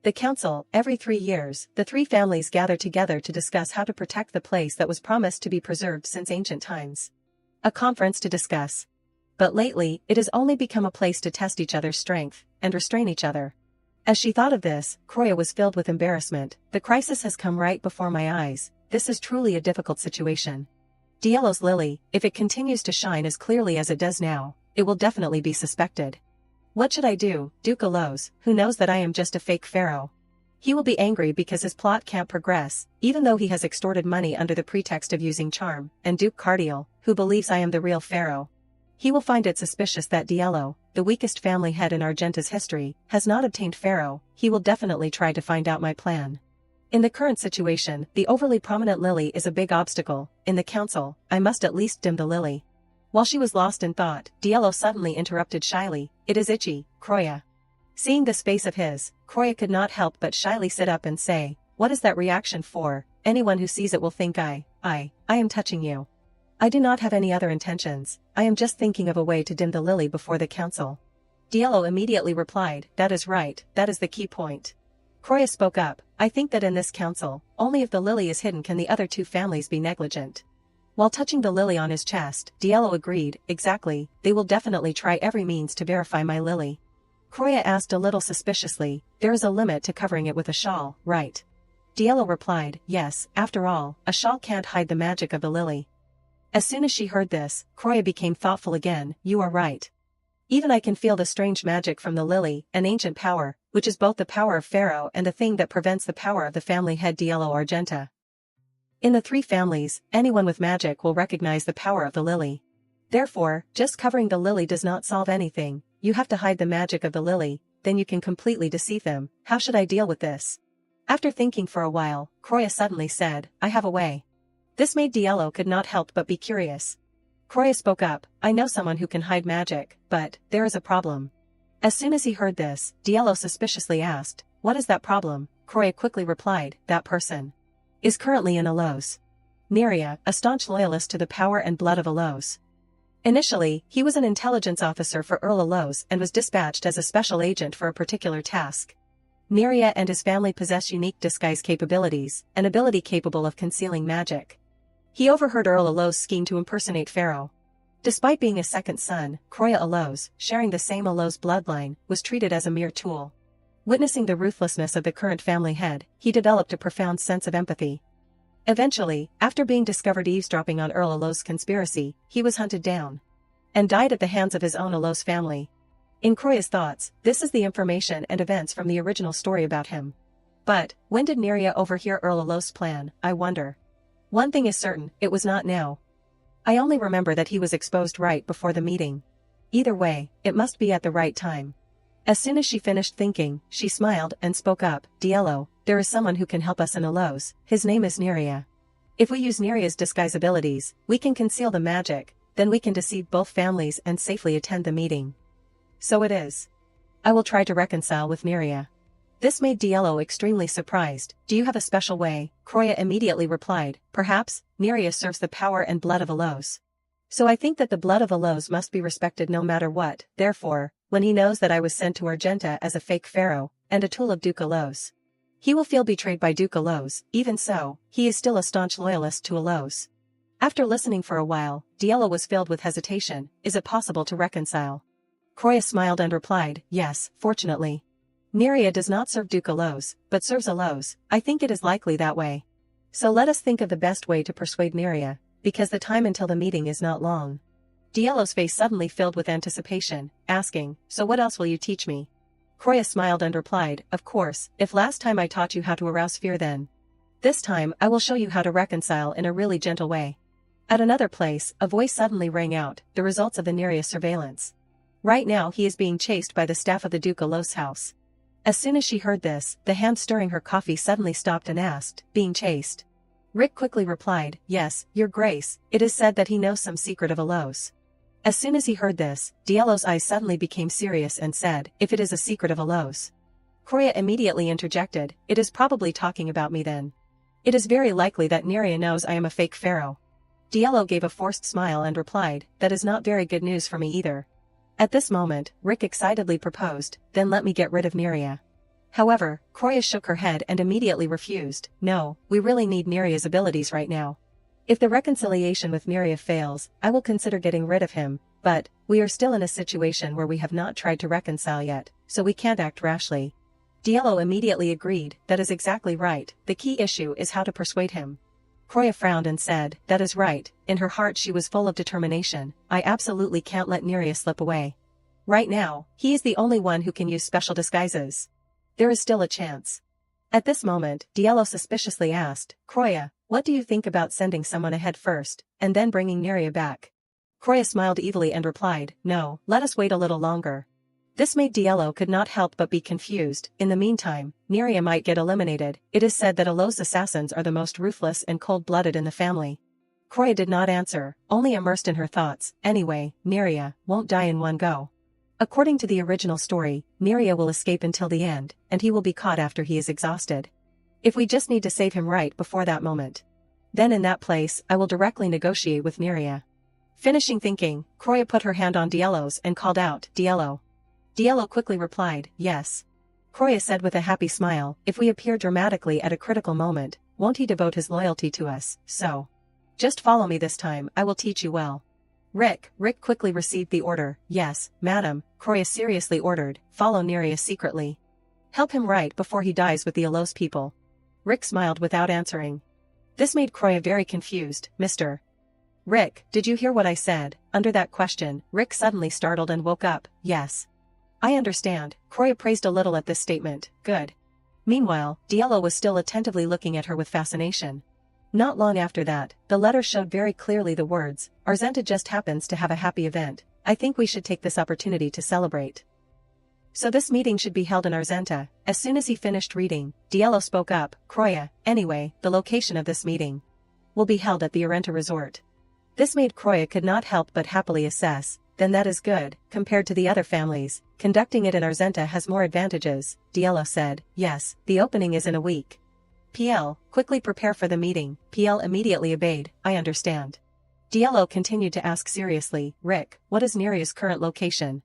The council, every 3 years, the 3 families gather together to discuss how to protect the place that was promised to be preserved since ancient times. A conference to discuss. But lately, it has only become a place to test each other's strength, and restrain each other. As she thought of this, Kroya was filled with embarrassment. The crisis has come right before my eyes, this is truly a difficult situation. Diello's lily, if it continues to shine as clearly as it does now, it will definitely be suspected. What should I do? Duke Allows, who knows that I am just a fake pharaoh. He will be angry because his plot can't progress, even though he has extorted money under the pretext of using charm, and Duke Cardiel, who believes I am the real pharaoh. He will find it suspicious that Diello, the weakest family head in Argenta's history, has not obtained pharaoh. He will definitely try to find out my plan. In the current situation, the overly prominent lily is a big obstacle. In the council, I must at least dim the lily. While she was lost in thought, Diello suddenly interrupted shyly, it is itchy, Kroya. Seeing this face of his, Kroya could not help but shyly sit up and say, what is that reaction for? Anyone who sees it will think I am touching you. I do not have any other intentions, I am just thinking of a way to dim the lily before the council. Diello immediately replied, that is right, that is the key point. Kroya spoke up, I think that in this council, only if the lily is hidden can the other 2 families be negligent. While touching the lily on his chest, Diello agreed, exactly, they will definitely try every means to verify my lily. Kroya asked a little suspiciously, there is a limit to covering it with a shawl, right? Diello replied, yes, after all, a shawl can't hide the magic of the lily. As soon as she heard this, Kroya became thoughtful again, you are right. Even I can feel the strange magic from the lily, an ancient power, which is both the power of Pharaoh and the thing that prevents the power of the family head Diello Argenta. In the 3 families, anyone with magic will recognize the power of the lily. Therefore, just covering the lily does not solve anything, you have to hide the magic of the lily, then you can completely deceive them. How should I deal with this? After thinking for a while, Kroya suddenly said, I have a way. This made Diello could not help but be curious. Kroya spoke up, I know someone who can hide magic, but there is a problem. As soon as he heard this, Diello suspiciously asked, what is that problem? Kroya quickly replied, that person is currently in Allows. Neria, a staunch loyalist to the power and blood of Allows. Initially, he was an intelligence officer for Earl Allows and was dispatched as a special agent for a particular task. Neria and his family possess unique disguise capabilities, an ability capable of concealing magic. He overheard Earl Allows' scheme to impersonate Pharaoh. Despite being a second son, Kroya Allows, sharing the same Allows bloodline, was treated as a mere tool. Witnessing the ruthlessness of the current family head, he developed a profound sense of empathy. Eventually, after being discovered eavesdropping on Earl Allows' conspiracy, he was hunted down and died at the hands of his own Allows family. In Kroya's thoughts, this is the information and events from the original story about him. But, when did Neria overhear Earl Allows' plan, I wonder? One thing is certain, it was not now. I only remember that he was exposed right before the meeting. Either way, it must be at the right time. As soon as she finished thinking, she smiled and spoke up, Diello, there is someone who can help us in Allows, his name is Neria. If we use Neria's disguise abilities, we can conceal the magic, then we can deceive both families and safely attend the meeting. So it is. I will try to reconcile with Neria. This made Diello extremely surprised. Do you have a special way? Kroya immediately replied, perhaps, Neria serves the power and blood of Allows. So I think that the blood of Allows must be respected no matter what, therefore, when he knows that I was sent to Argenta as a fake pharaoh, and a tool of Duke Allows, he will feel betrayed by Duke Allows. Even so, he is still a staunch loyalist to Allows. After listening for a while, Diello was filled with hesitation. Is it possible to reconcile? Kroya smiled and replied, yes, fortunately. Neria does not serve Duke Allows, but serves Allows. I think it is likely that way. So let us think of the best way to persuade Neria, because the time until the meeting is not long. Diello's face suddenly filled with anticipation, asking, so what else will you teach me? Kroya smiled and replied, of course, if last time I taught you how to arouse fear then. This time I will show you how to reconcile in a really gentle way. At another place, a voice suddenly rang out, the results of the Neria surveillance. Right now he is being chased by the staff of the Duke Allows' house. As soon as she heard this, the hand stirring her coffee suddenly stopped and asked, being chased? Rick quickly replied, yes, your grace, it is said that he knows some secret of Allows. As soon as he heard this, Diallo's eyes suddenly became serious and said, if it is a secret of Alo's. Croya immediately interjected, it is probably talking about me then. It is very likely that Neria knows I am a fake pharaoh. Diallo gave a forced smile and replied, that is not very good news for me either. At this moment, Rick excitedly proposed, then let me get rid of Neria. However, Croya shook her head and immediately refused, no, we really need Neria's abilities right now. If the reconciliation with Neria fails, I will consider getting rid of him, but, we are still in a situation where we have not tried to reconcile yet, so we can't act rashly. Diallo immediately agreed, that is exactly right, the key issue is how to persuade him. Croya frowned and said, that is right, in her heart she was full of determination, I absolutely can't let Neria slip away. Right now, he is the only one who can use special disguises. There is still a chance. At this moment, Diallo suspiciously asked, Croya, what do you think about sending someone ahead first, and then bringing Neria back? Croya smiled evilly and replied, no, let us wait a little longer. This made Diallo could not help but be confused. In the meantime, Neria might get eliminated. It is said that Alo's assassins are the most ruthless and cold-blooded in the family. Croya did not answer, only immersed in her thoughts. Anyway, Neria won't die in one go. According to the original story, Neria will escape until the end, and he will be caught after he is exhausted. If we just need to save him right before that moment. Then in that place, I will directly negotiate with Neria. Finishing thinking, Croya put her hand on Diallo's and called out, Diallo. Diallo quickly replied, yes. Croya said with a happy smile, if we appear dramatically at a critical moment, won't he devote his loyalty to us, so. Just follow me this time, I will teach you well. Rick quickly received the order, yes, madam, Croya seriously ordered, follow Neria secretly. Help him right before he dies with the Alo's people. Rick smiled without answering. This made Croya very confused, Mr. Rick, did you hear what I said? Under that question, Rick suddenly startled and woke up, yes. I understand, Croya praised a little at this statement, good. Meanwhile, Diallo was still attentively looking at her with fascination. Not long after that, the letter showed very clearly the words, Arzenta just happens to have a happy event, I think we should take this opportunity to celebrate. So this meeting should be held in Arzenta. As soon as he finished reading, Diallo spoke up, Croya, anyway, the location of this meeting will be held at the Arzenta resort. This made Croya could not help but happily assess, then that is good, compared to the other families, conducting it in Arzenta has more advantages, Diallo said, yes, the opening is in a week. PL, quickly prepare for the meeting, PL immediately obeyed, I understand. Diallo continued to ask seriously, Rick, what is Neria's current location?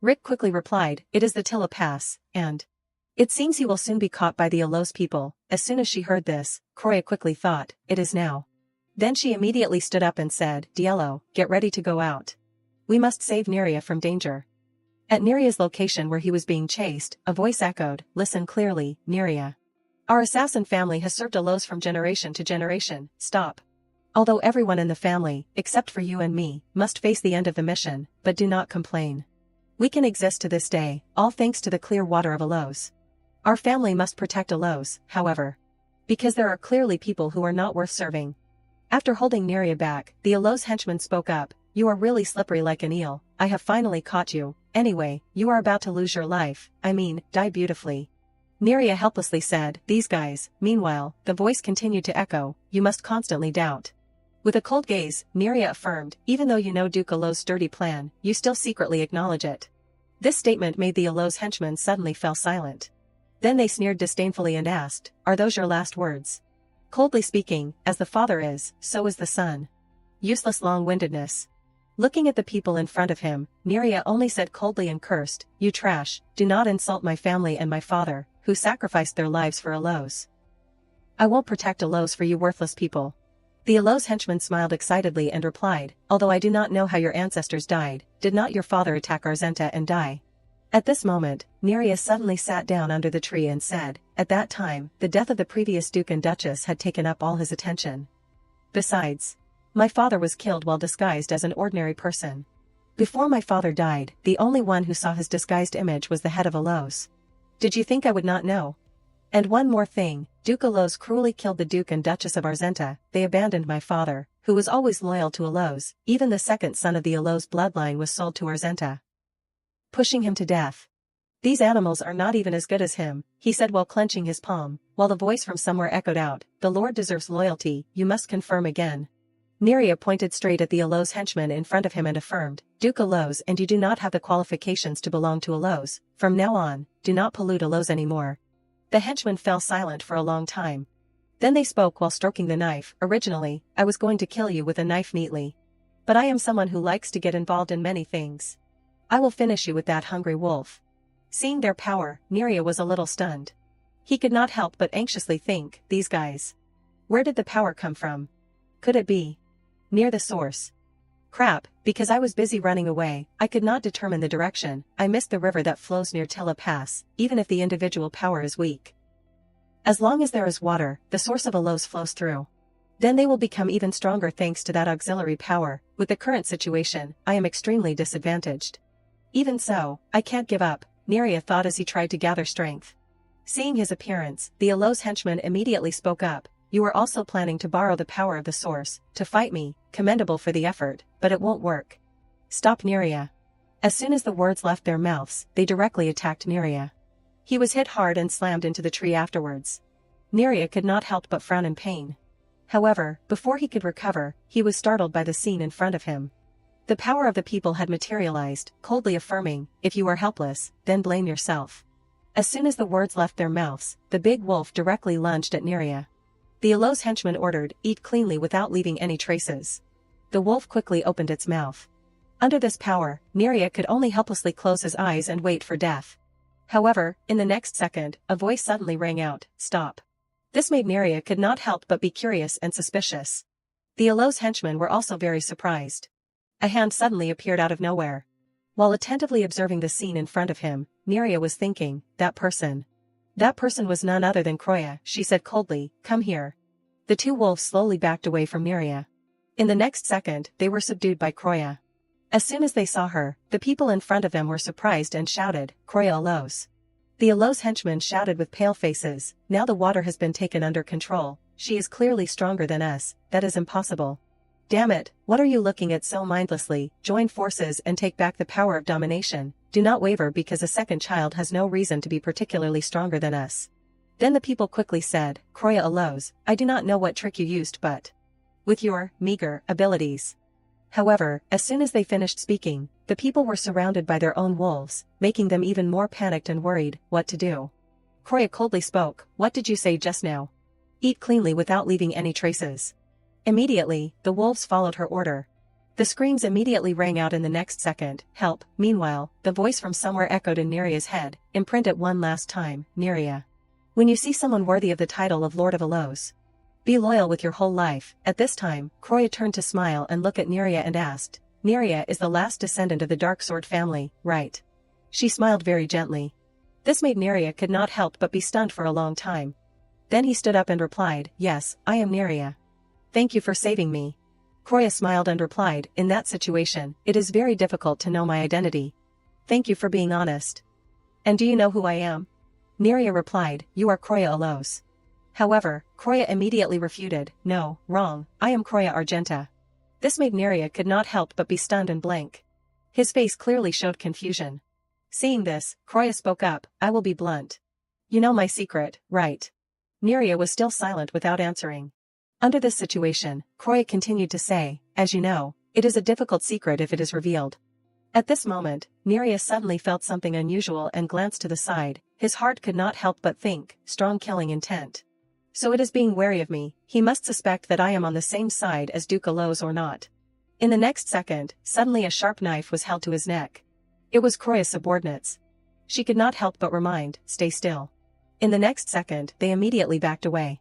Rick quickly replied, it is the Tilla Pass, and it seems he will soon be caught by the Alo's people. As soon as she heard this, Croya quickly thought, it is now. Then she immediately stood up and said, Diallo, get ready to go out. We must save Neria from danger. At Neria's location where he was being chased, a voice echoed, listen clearly, Neria. Our assassin family has served Alo's from generation to generation, stop. Although everyone in the family, except for you and me, must face the end of the mission, but do not complain. We can exist to this day, all thanks to the clear water of Alo's. Our family must protect Alo's, however. Because there are clearly people who are not worth serving. After holding Neria back, the Alo's henchman spoke up, you are really slippery like an eel, I have finally caught you, anyway, you are about to lose your life, I mean, die beautifully. Neria helplessly said, these guys, meanwhile, the voice continued to echo, you must constantly doubt. With a cold gaze, Neria affirmed, even though you know Duke Alo's dirty plan, you still secretly acknowledge it. This statement made the Alo's henchmen suddenly fell silent. Then they sneered disdainfully and asked, are those your last words? Coldly speaking, as the father is, so is the son. Useless long-windedness. Looking at the people in front of him, Neria only said coldly and cursed, you trash, do not insult my family and my father, who sacrificed their lives for Alo's. I won't protect Alo's for you worthless people. The Alo's henchman smiled excitedly and replied, although I do not know how your ancestors died, did not your father attack Arzenta and die? At this moment, Neria suddenly sat down under the tree and said, at that time, the death of the previous Duke and Duchess had taken up all his attention. Besides, my father was killed while disguised as an ordinary person. Before my father died, the only one who saw his disguised image was the head of Alo's. Did you think I would not know? And one more thing, Duke Alo's cruelly killed the Duke and Duchess of Arzenta, they abandoned my father, who was always loyal to Alo's, even the second son of the Alo's bloodline was sold to Arzenta, pushing him to death. These animals are not even as good as him, he said while clenching his palm, while the voice from somewhere echoed out, the Lord deserves loyalty, you must confirm again. Neria pointed straight at the Alose henchman in front of him and affirmed, Duke Alose, and you do not have the qualifications to belong to Alose. From now on, do not pollute Alose anymore. The henchman fell silent for a long time. Then they spoke while stroking the knife. Originally, I was going to kill you with a knife neatly. But I am someone who likes to get involved in many things. I will finish you with that hungry wolf. Seeing their power, Neria was a little stunned. He could not help but anxiously think, these guys. Where did the power come from? Could it be near the source? Crap, because I was busy running away, I could not determine the direction. I missed the river that flows near Tilla Pass, even if the individual power is weak. As long as there is water, the source of Alose flows through. Then they will become even stronger thanks to that auxiliary power. With the current situation, I am extremely disadvantaged. Even so, I can't give up, Neria thought as he tried to gather strength. Seeing his appearance, the Alose henchman immediately spoke up. You are also planning to borrow the power of the source, to fight me, commendable for the effort, but it won't work. Stop Neria. As soon as the words left their mouths, they directly attacked Neria. He was hit hard and slammed into the tree afterwards. Neria could not help but frown in pain. However, before he could recover, he was startled by the scene in front of him. The power of the people had materialized, coldly affirming, if you are helpless, then blame yourself. As soon as the words left their mouths, the big wolf directly lunged at Neria. The Alose henchman ordered, eat cleanly without leaving any traces. The wolf quickly opened its mouth. Under this power, Neria could only helplessly close his eyes and wait for death. However, in the next second, a voice suddenly rang out, stop. This made Neria could not help but be curious and suspicious. The Alose henchmen were also very surprised. A hand suddenly appeared out of nowhere. While attentively observing the scene in front of him, Neria was thinking, that person. That person was none other than Kroya, she said coldly, come here. The two wolves slowly backed away from Neria. In the next second, they were subdued by Kroya. As soon as they saw her, the people in front of them were surprised and shouted, Kroya Alose. The Alose henchmen shouted with pale faces, now the water has been taken under control, she is clearly stronger than us, that is impossible. Damn it, what are you looking at so mindlessly? Join forces and take back the power of domination. Do not waver because a second child has no reason to be particularly stronger than us. Then the people quickly said, Kroya Alose, I do not know what trick you used but with your meager abilities. However, as soon as they finished speaking, the people were surrounded by their own wolves, making them even more panicked and worried, what to do. Kroya coldly spoke, what did you say just now? Eat cleanly without leaving any traces. Immediately, the wolves followed her order. The screams immediately rang out in the next second, help. Meanwhile, the voice from somewhere echoed in Neria's head, imprint it one last time, Neria. When you see someone worthy of the title of Lord of Alose, be loyal with your whole life. At this time, Kroya turned to smile and look at Neria and asked, Neria is the last descendant of the Dark Sword family, right? She smiled very gently. This made Neria could not help but be stunned for a long time. Then he stood up and replied, yes, I am Neria. Thank you for saving me. Kroya smiled and replied, in that situation, it is very difficult to know my identity. Thank you for being honest. And do you know who I am? Neria replied, you are Kroya Alose. However, Kroya immediately refuted, no, wrong, I am Kroya Argenta. This made Neria could not help but be stunned and blank. His face clearly showed confusion. Seeing this, Kroya spoke up, I will be blunt. You know my secret, right? Neria was still silent without answering. Under this situation, Kroya continued to say, as you know, it is a difficult secret if it is revealed. At this moment, Neria suddenly felt something unusual and glanced to the side. His heart could not help but think, strong killing intent. So it is being wary of me, he must suspect that I am on the same side as Duke Alose or not. In the next second, suddenly a sharp knife was held to his neck. It was Kroya's subordinates. She could not help but remind, stay still. In the next second, they immediately backed away.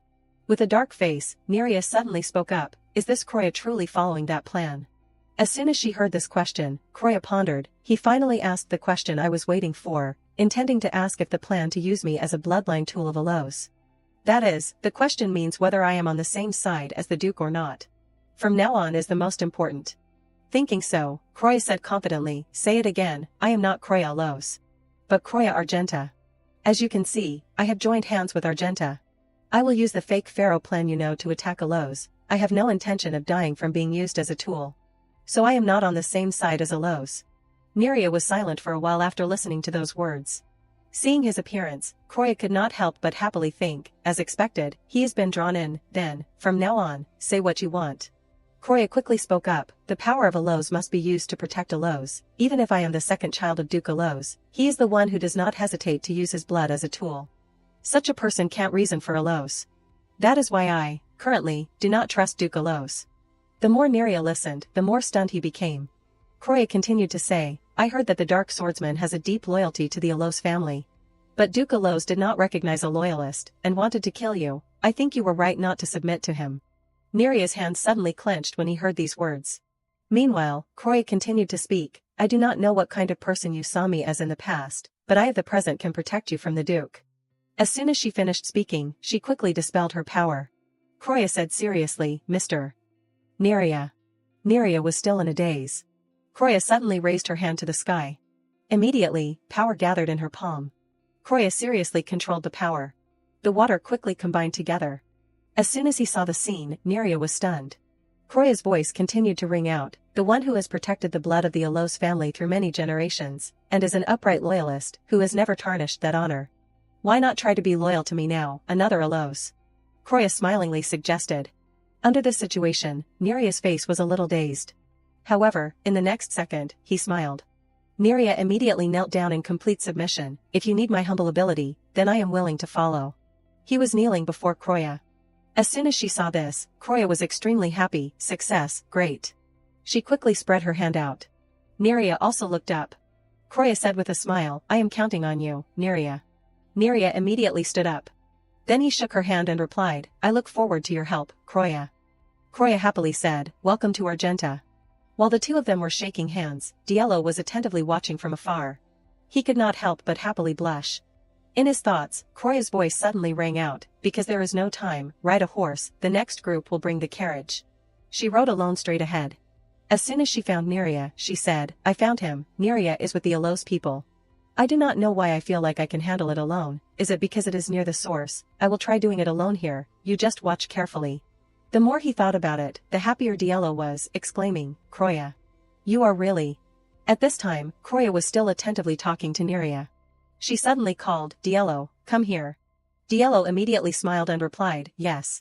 With a dark face, Neria suddenly spoke up, is this Kroya truly following that plan? As soon as she heard this question, Kroya pondered, he finally asked the question I was waiting for, intending to ask if the plan to use me as a bloodline tool of Alose. That is, the question means whether I am on the same side as the Duke or not. From now on is the most important. Thinking so, Kroya said confidently, say it again, I am not Kroya Alose. But Kroya Argenta. As you can see, I have joined hands with Argenta. I will use the fake pharaoh plan to attack Alose. I have no intention of dying from being used as a tool. So I am not on the same side as Alose. Neria was silent for a while after listening to those words. Seeing his appearance, Kroya could not help but happily think, as expected, he has been drawn in, then, from now on, say what you want. Kroya quickly spoke up, the power of Elos must be used to protect Elos, even if I am the second child of Duke Elos, he is the one who does not hesitate to use his blood as a tool. Such a person can't reason for Elos. That is why I, currently, do not trust Duke Elos. The more Neria listened, the more stunned he became. Kroya continued to say, I heard that the Dark Swordsman has a deep loyalty to the Elos family. But Duke Elos did not recognize a loyalist, and wanted to kill you. I think you were right not to submit to him. Neria's hand suddenly clenched when he heard these words. Meanwhile, Kroya continued to speak, I do not know what kind of person you saw me as in the past, but I of the present can protect you from the Duke. As soon as she finished speaking, she quickly dispelled her power. Kroya said seriously, Mr. Neria. Neria was still in a daze. Kroya suddenly raised her hand to the sky. Immediately, power gathered in her palm. Kroya seriously controlled the power. The water quickly combined together. As soon as he saw the scene, Neria was stunned. Kroya's voice continued to ring out, the one who has protected the blood of the Elos family through many generations, and is an upright loyalist, who has never tarnished that honor. Why not try to be loyal to me now, another Elos? Kroya smilingly suggested. Under this situation, Neria's face was a little dazed. However, in the next second, he smiled. Neria immediately knelt down in complete submission, if you need my humble ability, then I am willing to follow. He was kneeling before Kroya. As soon as she saw this, Kroya was extremely happy, success, great. She quickly spread her hand out. Neria also looked up. Kroya said with a smile, I am counting on you, Neria. Neria immediately stood up. Then he shook her hand and replied, I look forward to your help, Kroya. Kroya happily said, Welcome to Argenta. While the two of them were shaking hands, Diello was attentively watching from afar. He could not help but happily blush. In his thoughts, Kroya's voice suddenly rang out, because there is no time, ride a horse, the next group will bring the carriage. She rode alone straight ahead. As soon as she found Neria, she said, I found him, Neria is with the Elos people. I do not know why I feel like I can handle it alone, is it because it is near the source? I will try doing it alone here, you just watch carefully. The more he thought about it, the happier Diello was, exclaiming, Kroya. You are really. At this time, Kroya was still attentively talking to Neria. She suddenly called, Diello, come here. Diello immediately smiled and replied, yes.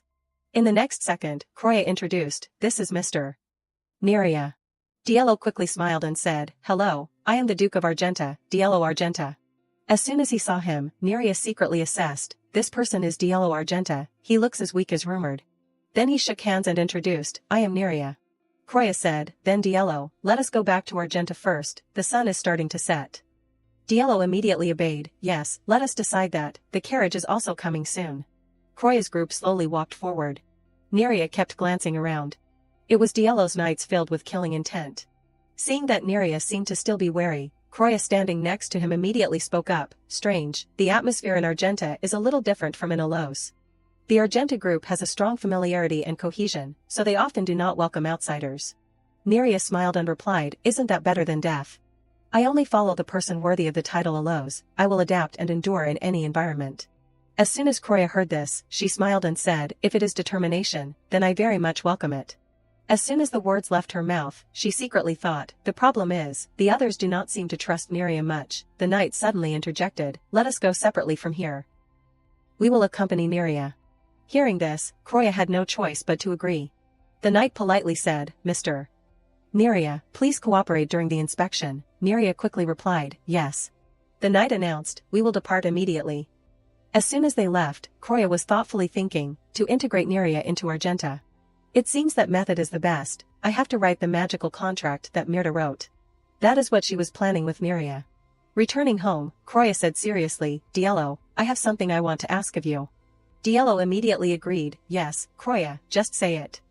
In the next second, Kroya introduced, this is Mr. Neria. Diello quickly smiled and said, hello, I am the Duke of Argenta, Diello Argenta. As soon as he saw him, Neria secretly assessed, this person is Diello Argenta, he looks as weak as rumored. Then he shook hands and introduced, I am Neria. Kroya said, then Diello, let us go back to Argenta first, the sun is starting to set. Diello immediately obeyed, yes, let us decide that, the carriage is also coming soon. Kroya's group slowly walked forward. Neria kept glancing around. It was Diello's nights filled with killing intent. Seeing that Neria seemed to still be wary, Kroya standing next to him immediately spoke up, strange, the atmosphere in Argenta is a little different from in Elos. The Argenta group has a strong familiarity and cohesion, so they often do not welcome outsiders. Neria smiled and replied, isn't that better than death? I only follow the person worthy of the title Elos, I will adapt and endure in any environment. As soon as Kroya heard this, she smiled and said, if it is determination, then I very much welcome it. As soon as the words left her mouth, she secretly thought, the problem is, the others do not seem to trust Neria much. The knight suddenly interjected, let us go separately from here. We will accompany Neria. Hearing this, Kroya had no choice but to agree. The knight politely said, Mr. Neria, please cooperate during the inspection. Neria quickly replied, yes. The knight announced, we will depart immediately. As soon as they left, Kroya was thoughtfully thinking, to integrate Neria into Argenta. It seems that method is the best, I have to write the magical contract that Mirta wrote. That is what she was planning with Neria. Returning home, Kroya said seriously, Diello, I have something I want to ask of you. Diello immediately agreed, yes, Kroya, just say it.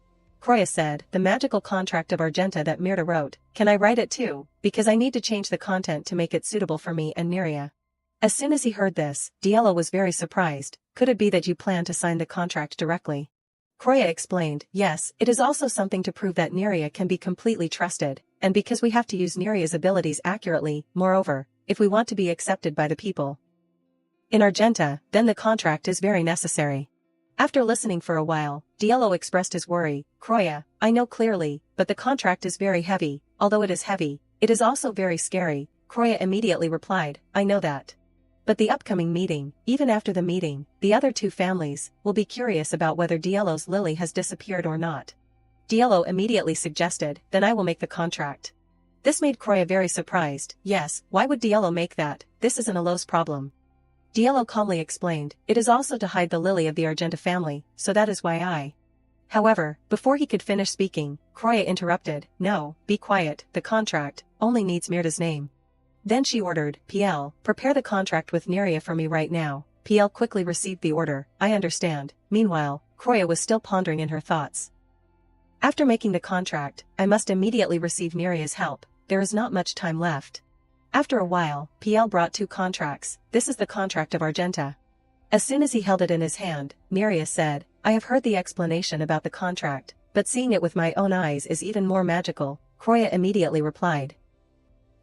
Kroya said, the magical contract of Argenta that Mirta wrote, can I write it too, because I need to change the content to make it suitable for me and Neria. As soon as he heard this, Diello was very surprised, could it be that you plan to sign the contract directly? Kroya explained, yes, it is also something to prove that Neria can be completely trusted, and because we have to use Neria's abilities accurately, moreover, if we want to be accepted by the people in Argenta, then the contract is very necessary. After listening for a while, Diello expressed his worry, Kroya, I know clearly, but the contract is very heavy, although it is heavy, it is also very scary. Kroya immediately replied, I know that. But the upcoming meeting, even after the meeting, the other two families, will be curious about whether Diello's Lily has disappeared or not. Diallo immediately suggested, then I will make the contract. This made Croya very surprised. Yes, why would Diallo make that? This isn't Alo's problem. Diallo calmly explained, it is also to hide the lily of the Argenta family, so that is why I. However, before he could finish speaking, Croya interrupted, no, be quiet, the contract only needs Mirda's name. Then she ordered, PL, prepare the contract with Neria for me right now. PL quickly received the order, I understand. Meanwhile, Croya was still pondering in her thoughts. After making the contract, I must immediately receive Neria's help, there is not much time left. After a while, PL brought 2 contracts, this is the contract of Argenta. As soon as he held it in his hand, Neria said, I have heard the explanation about the contract, but seeing it with my own eyes is even more magical. Croya immediately replied.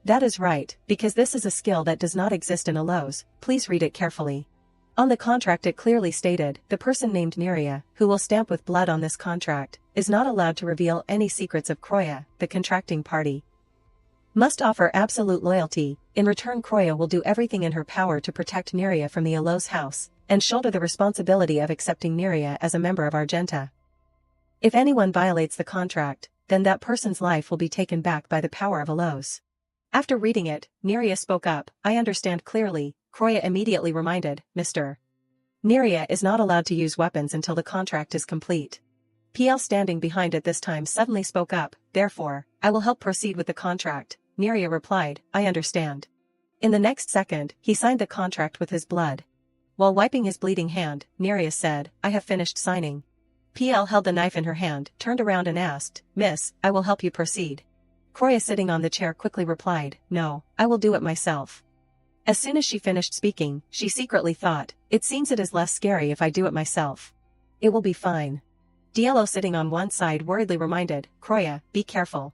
That is right, because this is a skill that does not exist in Alo's, please read it carefully. On the contract it clearly stated, the person named Neria, who will stamp with blood on this contract, is not allowed to reveal any secrets of Croya, the contracting party. Must offer absolute loyalty, in return Croya will do everything in her power to protect Neria from the Alo's house, and shoulder the responsibility of accepting Neria as a member of Argenta. If anyone violates the contract, then that person's life will be taken back by the power of Alo's. After reading it, Neria spoke up, I understand clearly. Croya immediately reminded, Mr. Neria is not allowed to use weapons until the contract is complete. PL standing behind at this time suddenly spoke up, therefore, I will help proceed with the contract. Neria replied, I understand. In the next second, he signed the contract with his blood. While wiping his bleeding hand, Neria said, I have finished signing. PL held the knife in her hand, turned around and asked, Miss, I will help you proceed. Croya sitting on the chair quickly replied, no, I will do it myself. As soon as she finished speaking, she secretly thought, it seems it is less scary if I do it myself. It will be fine. Diallo sitting on one side worriedly reminded, Croya, be careful.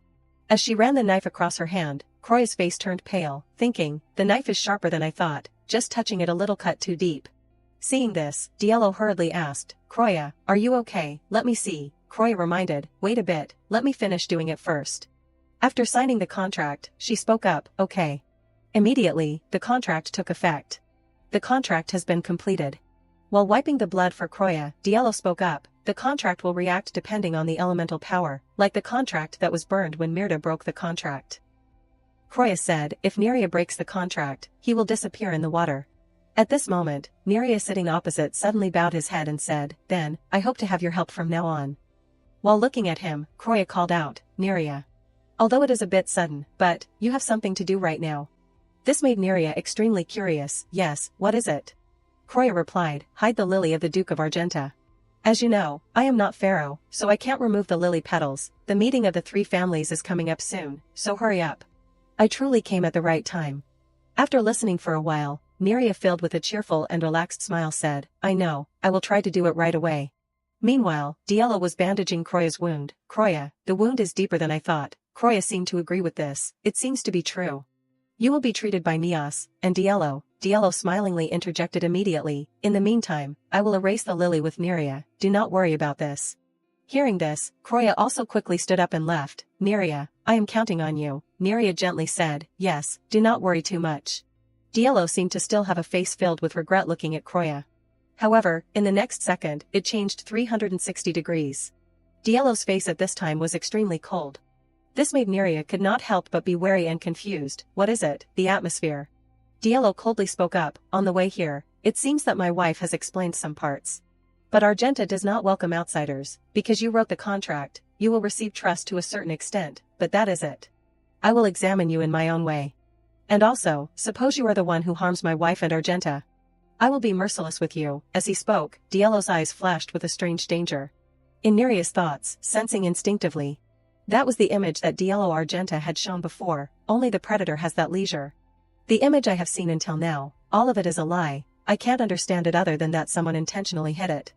As she ran the knife across her hand, Croya's face turned pale, thinking, the knife is sharper than I thought, just touching it a little cut too deep. Seeing this, Diallo hurriedly asked, Croya, are you okay? Let me see. Croya reminded, wait a bit, let me finish doing it first. After signing the contract, she spoke up, okay. Immediately, the contract took effect. The contract has been completed. While wiping the blood for Croya, Diallo spoke up, the contract will react depending on the elemental power, like the contract that was burned when Mirda broke the contract. Croya said, if Neria breaks the contract, he will disappear in the water. At this moment, Neria sitting opposite suddenly bowed his head and said, then, I hope to have your help from now on. While looking at him, Croya called out, Neria. Although it is a bit sudden, but, you have something to do right now. This made Neria extremely curious, yes, what is it? Croya replied, hide the lily of the Duke of Argenta. As you know, I am not Pharaoh, so I can't remove the lily petals, the meeting of the 3 families is coming up soon, so hurry up. I truly came at the right time. After listening for a while, Neria filled with a cheerful and relaxed smile said, I know, I will try to do it right away. Meanwhile, Diallo was bandaging Croya's wound. Croya, the wound is deeper than I thought. Croya seemed to agree with this, it seems to be true. You will be treated by Nias, and Diallo smilingly interjected immediately, in the meantime, I will erase the lily with Neria, do not worry about this. Hearing this, Croya also quickly stood up and left, Neria, I am counting on you, Neria gently said, yes, do not worry too much. Diallo seemed to still have a face filled with regret looking at Croya. However, in the next second, it changed 360 degrees. Diallo's face at this time was extremely cold. This made Neria could not help but be wary and confused. What is it? The atmosphere. Diallo coldly spoke up, on the way here, it seems that my wife has explained some parts. But Argenta does not welcome outsiders, because you wrote the contract, you will receive trust to a certain extent, but that is it. I will examine you in my own way. And also, suppose you are the one who harms my wife and Argenta. I will be merciless with you. As he spoke, Diallo's eyes flashed with a strange danger. In Neria's thoughts, sensing instinctively, that was the image that Diallo Argenta had shown before, only the predator has that leisure. The image I have seen until now, all of it is a lie, I can't understand it other than that someone intentionally hid it.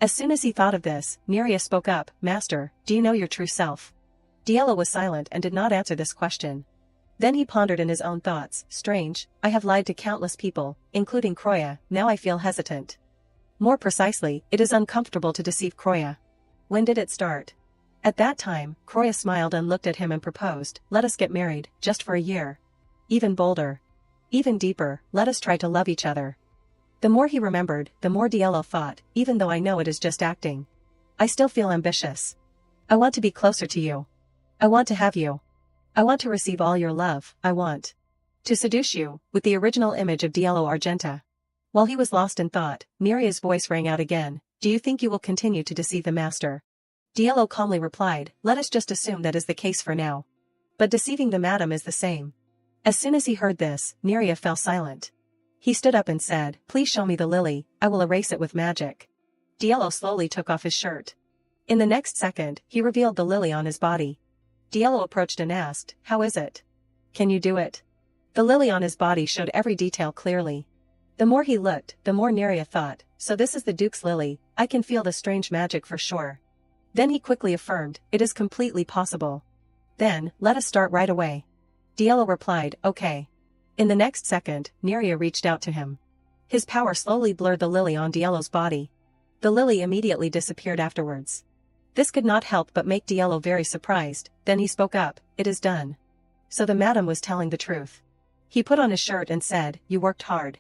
As soon as he thought of this, Neria spoke up, Master, do you know your true self? Diallo was silent and did not answer this question. Then he pondered in his own thoughts, strange, I have lied to countless people, including Croya, now I feel hesitant. More precisely, it is uncomfortable to deceive Croya. When did it start? At that time, Croya smiled and looked at him and proposed, let us get married, just for a year. Even bolder. Even deeper, let us try to love each other. The more he remembered, the more Diallo thought, even though I know it is just acting. I still feel ambitious. I want to be closer to you. I want to have you. I want to receive all your love. I want to seduce you, with the original image of Diallo Argenta. While he was lost in thought, Neria's voice rang out again. Do you think you will continue to deceive the master? Diallo calmly replied, let us just assume that is the case for now. But deceiving the madam is the same. As soon as he heard this, Neria fell silent. He stood up and said, please show me the lily, I will erase it with magic. Diallo slowly took off his shirt. In the next second, he revealed the lily on his body. Diallo approached and asked, how is it? Can you do it? The lily on his body showed every detail clearly. The more he looked, the more Neria thought, so this is the Duke's lily, I can feel the strange magic for sure. Then he quickly affirmed, it is completely possible. Then, let us start right away. Diallo replied, okay. In the next second, Neria reached out to him. His power slowly blurred the lily on Diallo's body. The lily immediately disappeared afterwards. This could not help but make Diallo very surprised, then he spoke up, it is done. So the madam was telling the truth. He put on his shirt and said, you worked hard.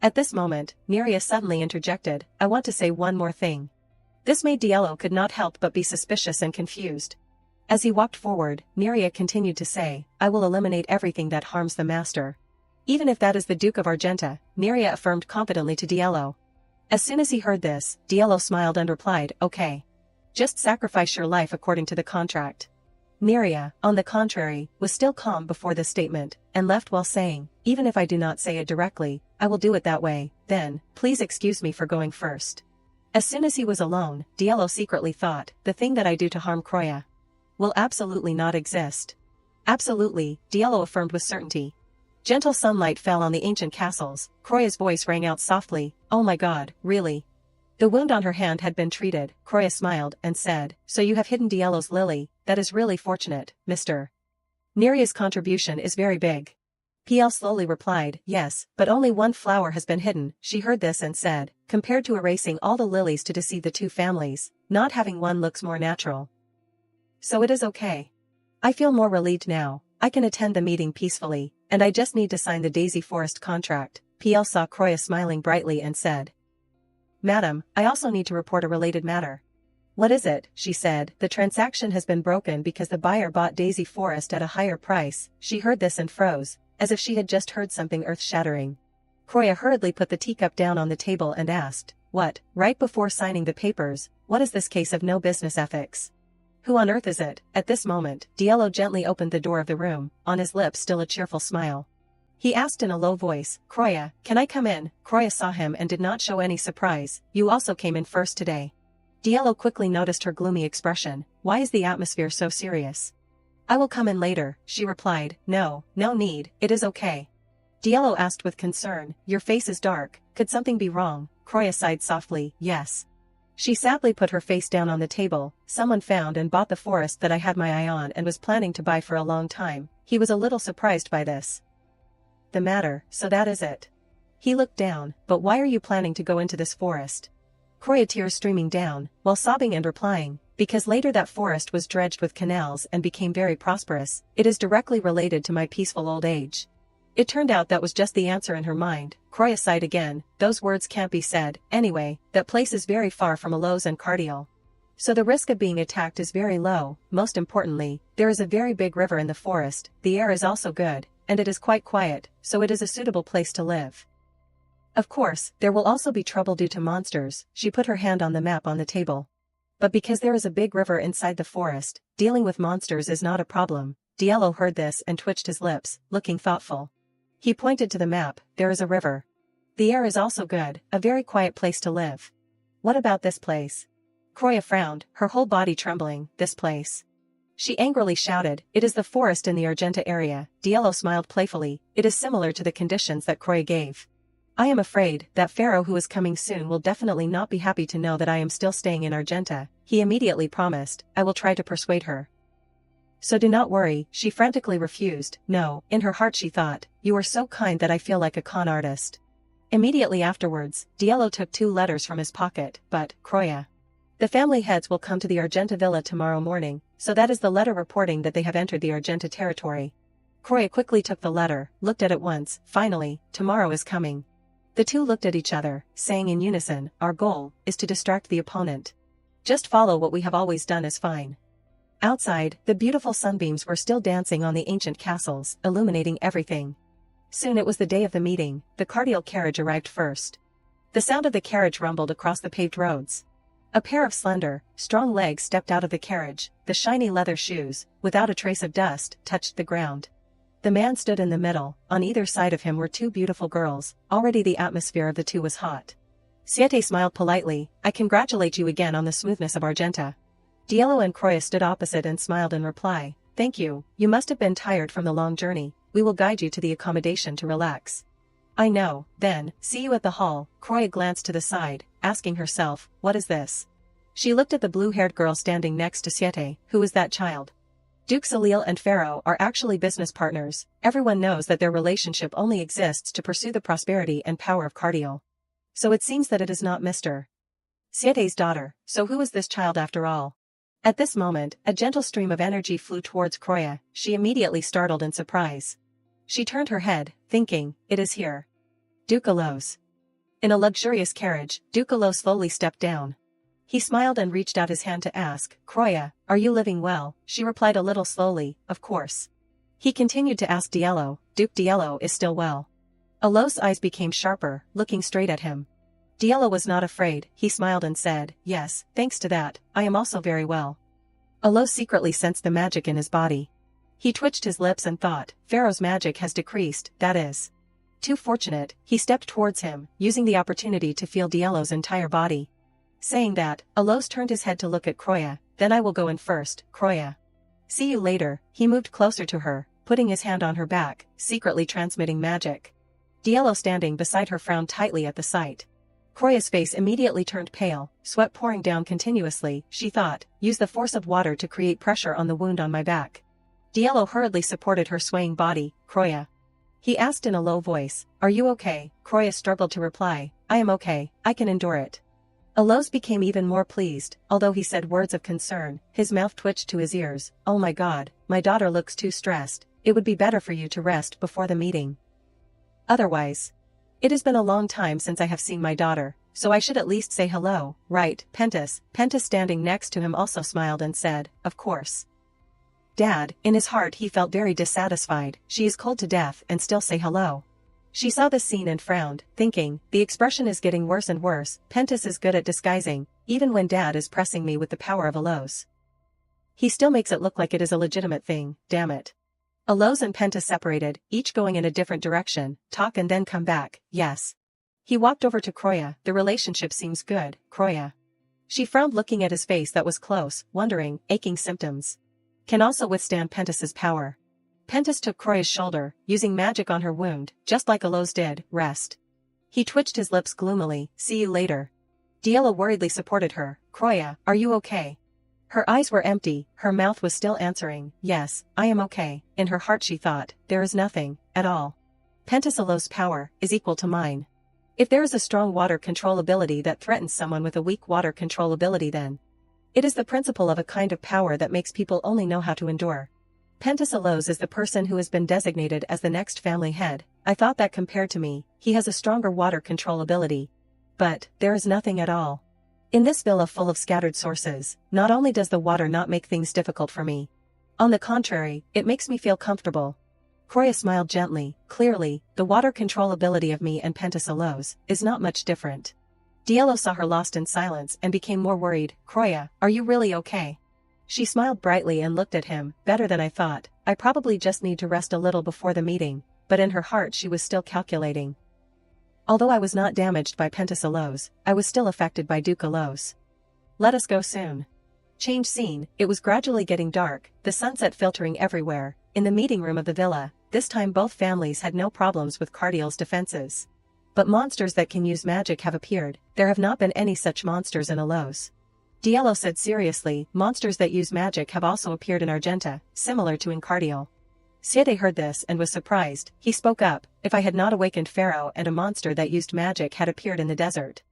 At this moment, Neria suddenly interjected, I want to say one more thing. This made Diallo could not help but be suspicious and confused. As he walked forward, Neria continued to say, I will eliminate everything that harms the master. Even if that is the Duke of Argenta, Neria affirmed confidently to Diallo. As soon as he heard this, Diallo smiled and replied, okay. Just sacrifice your life according to the contract. Neria, on the contrary, was still calm before this statement, and left while saying, even if I do not say it directly, I will do it that way, then, please excuse me for going first. As soon as he was alone, Diallo secretly thought, the thing that I do to harm Croya will absolutely not exist. Absolutely, Diallo affirmed with certainty. Gentle sunlight fell on the ancient castles, Croya's voice rang out softly, oh my god, really? The wound on her hand had been treated, Croya smiled and said, so you have hidden Diallo's lily, that is really fortunate, Mr. Neria's contribution is very big. PL slowly replied, yes, but only one flower has been hidden, she heard this and said, compared to erasing all the lilies to deceive the two families, not having one looks more natural. So it is okay. I feel more relieved now, I can attend the meeting peacefully, and I just need to sign the Daisy Forest contract. PL saw Croya smiling brightly and said, Madam, I also need to report a related matter. What is it? She said, the transaction has been broken because the buyer bought Daisy Forest at a higher price. She heard this and froze, as if she had just heard something earth-shattering. Croya hurriedly put the teacup down on the table and asked, what, right before signing the papers, what is this case of no business ethics? Who on earth is it? At this moment, Diallo gently opened the door of the room, on his lips still a cheerful smile. He asked in a low voice, Croya, can I come in? Croya saw him and did not show any surprise, you also came in first today. Diallo quickly noticed her gloomy expression, why is the atmosphere so serious? I will come in later, she replied, no need, it is okay. Diallo asked with concern, your face is dark, could something be wrong? Croya sighed softly, yes. She sadly put her face down on the table, someone found and bought the forest that I had my eye on and was planning to buy for a long time, he was a little surprised by this. The matter, so that is it. He looked down, but why are you planning to go into this forest? Croya tears streaming down, while sobbing and replying, because later that forest was dredged with canals and became very prosperous, it is directly related to my peaceful old age. It turned out that was just the answer in her mind. Croya sighed again, those words can't be said, anyway, that place is very far from Alos and Cardiel. So the risk of being attacked is very low, most importantly, there is a very big river in the forest, the air is also good, and it is quite quiet, so it is a suitable place to live. Of course, there will also be trouble due to monsters, she put her hand on the map on the table. But because there is a big river inside the forest, dealing with monsters is not a problem. Diallo heard this and twitched his lips, looking thoughtful. He pointed to the map, there is a river. The air is also good, a very quiet place to live. What about this place? Croya frowned, her whole body trembling, this place. She angrily shouted, it is the forest in the Argenta area. Diallo smiled playfully, it is similar to the conditions that Croya gave. I am afraid that Pharaoh who is coming soon will definitely not be happy to know that I am still staying in Argenta, he immediately promised, I will try to persuade her. So do not worry, she frantically refused, no, in her heart she thought, you are so kind that I feel like a con artist. Immediately afterwards, Diallo took 2 letters from his pocket, but, Croya. The family heads will come to the Argenta villa tomorrow morning, so that is the letter reporting that they have entered the Argenta territory. Croya quickly took the letter, looked at it once, finally, tomorrow is coming. The two looked at each other, saying in unison, our goal is to distract the opponent. Just follow what we have always done is fine. Outside, the beautiful sunbeams were still dancing on the ancient castles, illuminating everything. Soon it was the day of the meeting. The cardial carriage arrived first. The sound of the carriage rumbled across the paved roads. A pair of slender, strong legs stepped out of the carriage. The shiny leather shoes, without a trace of dust, touched the ground. The man stood in the middle. On either side of him were two beautiful girls. Already the atmosphere of the two was hot. Siete smiled politely. I congratulate you again on the smoothness of Argenta. Diallo and Croya stood opposite and smiled in reply. Thank you. You must have been tired from the long journey. We will guide you to the accommodation to relax. I know, then, see you at the hall. Croya glanced to the side, asking herself, what is this? She looked at the blue-haired girl standing next to Siete. Who is that child? Duke Salil and Pharaoh are actually business partners. Everyone knows that their relationship only exists to pursue the prosperity and power of Cardial. So it seems that it is not Mr. Siete's daughter. So who is this child after all? At this moment, a gentle stream of energy flew towards Croya. She immediately startled in surprise. She turned her head, thinking, it is here. Duke Alos. In a luxurious carriage, Duke Alos slowly stepped down. He smiled and reached out his hand to ask, Croya, are you living well? She replied a little slowly, of course. He continued to ask Diallo, Duke Diallo is still well. Alos' eyes became sharper, looking straight at him. Diallo was not afraid. He smiled and said, yes, thanks to that, I am also very well. Alos secretly sensed the magic in his body. He twitched his lips and thought, Pharaoh's magic has decreased, that is. Too fortunate. He stepped towards him, using the opportunity to feel Diallo's entire body. Saying that, Alos turned his head to look at Croya. Then I will go in first, Croya. See you later. He moved closer to her, putting his hand on her back, secretly transmitting magic. Diallo standing beside her frowned tightly at the sight. Croya's face immediately turned pale, sweat pouring down continuously. She thought, use the force of water to create pressure on the wound on my back. Diallo hurriedly supported her swaying body. Croya. He asked in a low voice, are you okay? Croya struggled to reply, I am okay, I can endure it. Alos became even more pleased. Although he said words of concern, his mouth twitched to his ears. Oh my god, my daughter looks too stressed. It would be better for you to rest before the meeting. Otherwise. It has been a long time since I have seen my daughter, so I should at least say hello, right? Pentas standing next to him also smiled and said, of course. Dad, in his heart he felt very dissatisfied. She is cold to death and still say hello. She saw this scene and frowned, thinking, the expression is getting worse and worse. Pentas is good at disguising, even when Dad is pressing me with the power of Alos. He still makes it look like it is a legitimate thing, damn it. Alos and Pentas separated, each going in a different direction, talk and then come back, yes. He walked over to Croya. The relationship seems good, Croya. She frowned looking at his face that was close, wondering, aching symptoms. Can also withstand Pentas's power. Pentas took Croya's shoulder, using magic on her wound, just like Alos did, rest. He twitched his lips gloomily, see you later. Diallo worriedly supported her, Croya, are you okay? Her eyes were empty, her mouth was still answering, yes, I am okay. In her heart she thought, there is nothing, at all. Pentas Alos' power, is equal to mine. If there is a strong water control ability that threatens someone with a weak water control ability then. It is the principle of a kind of power that makes people only know how to endure. Pentas Alos is the person who has been designated as the next family head. I thought that compared to me, he has a stronger water control ability. But, there is nothing at all. In this villa full of scattered sources, not only does the water not make things difficult for me. On the contrary, it makes me feel comfortable. Croya smiled gently, clearly, the water control ability of me and Pentas Alos is not much different. Diallo saw her lost in silence and became more worried. Croya, are you really okay? She smiled brightly and looked at him, better than I thought. I probably just need to rest a little before the meeting, but in her heart she was still calculating. Although I was not damaged by Pentas Alos, I was still affected by Duke Alos. Let us go soon. Change scene. It was gradually getting dark, the sunset filtering everywhere. In the meeting room of the villa, this time both families had no problems with Cardial's defenses. But monsters that can use magic have appeared. There have not been any such monsters in Alos. Diallo said seriously, monsters that use magic have also appeared in Argenta, similar to in Cardial. Siete heard this and was surprised. He spoke up, if I had not awakened Pharaoh and a monster that used magic had appeared in the desert.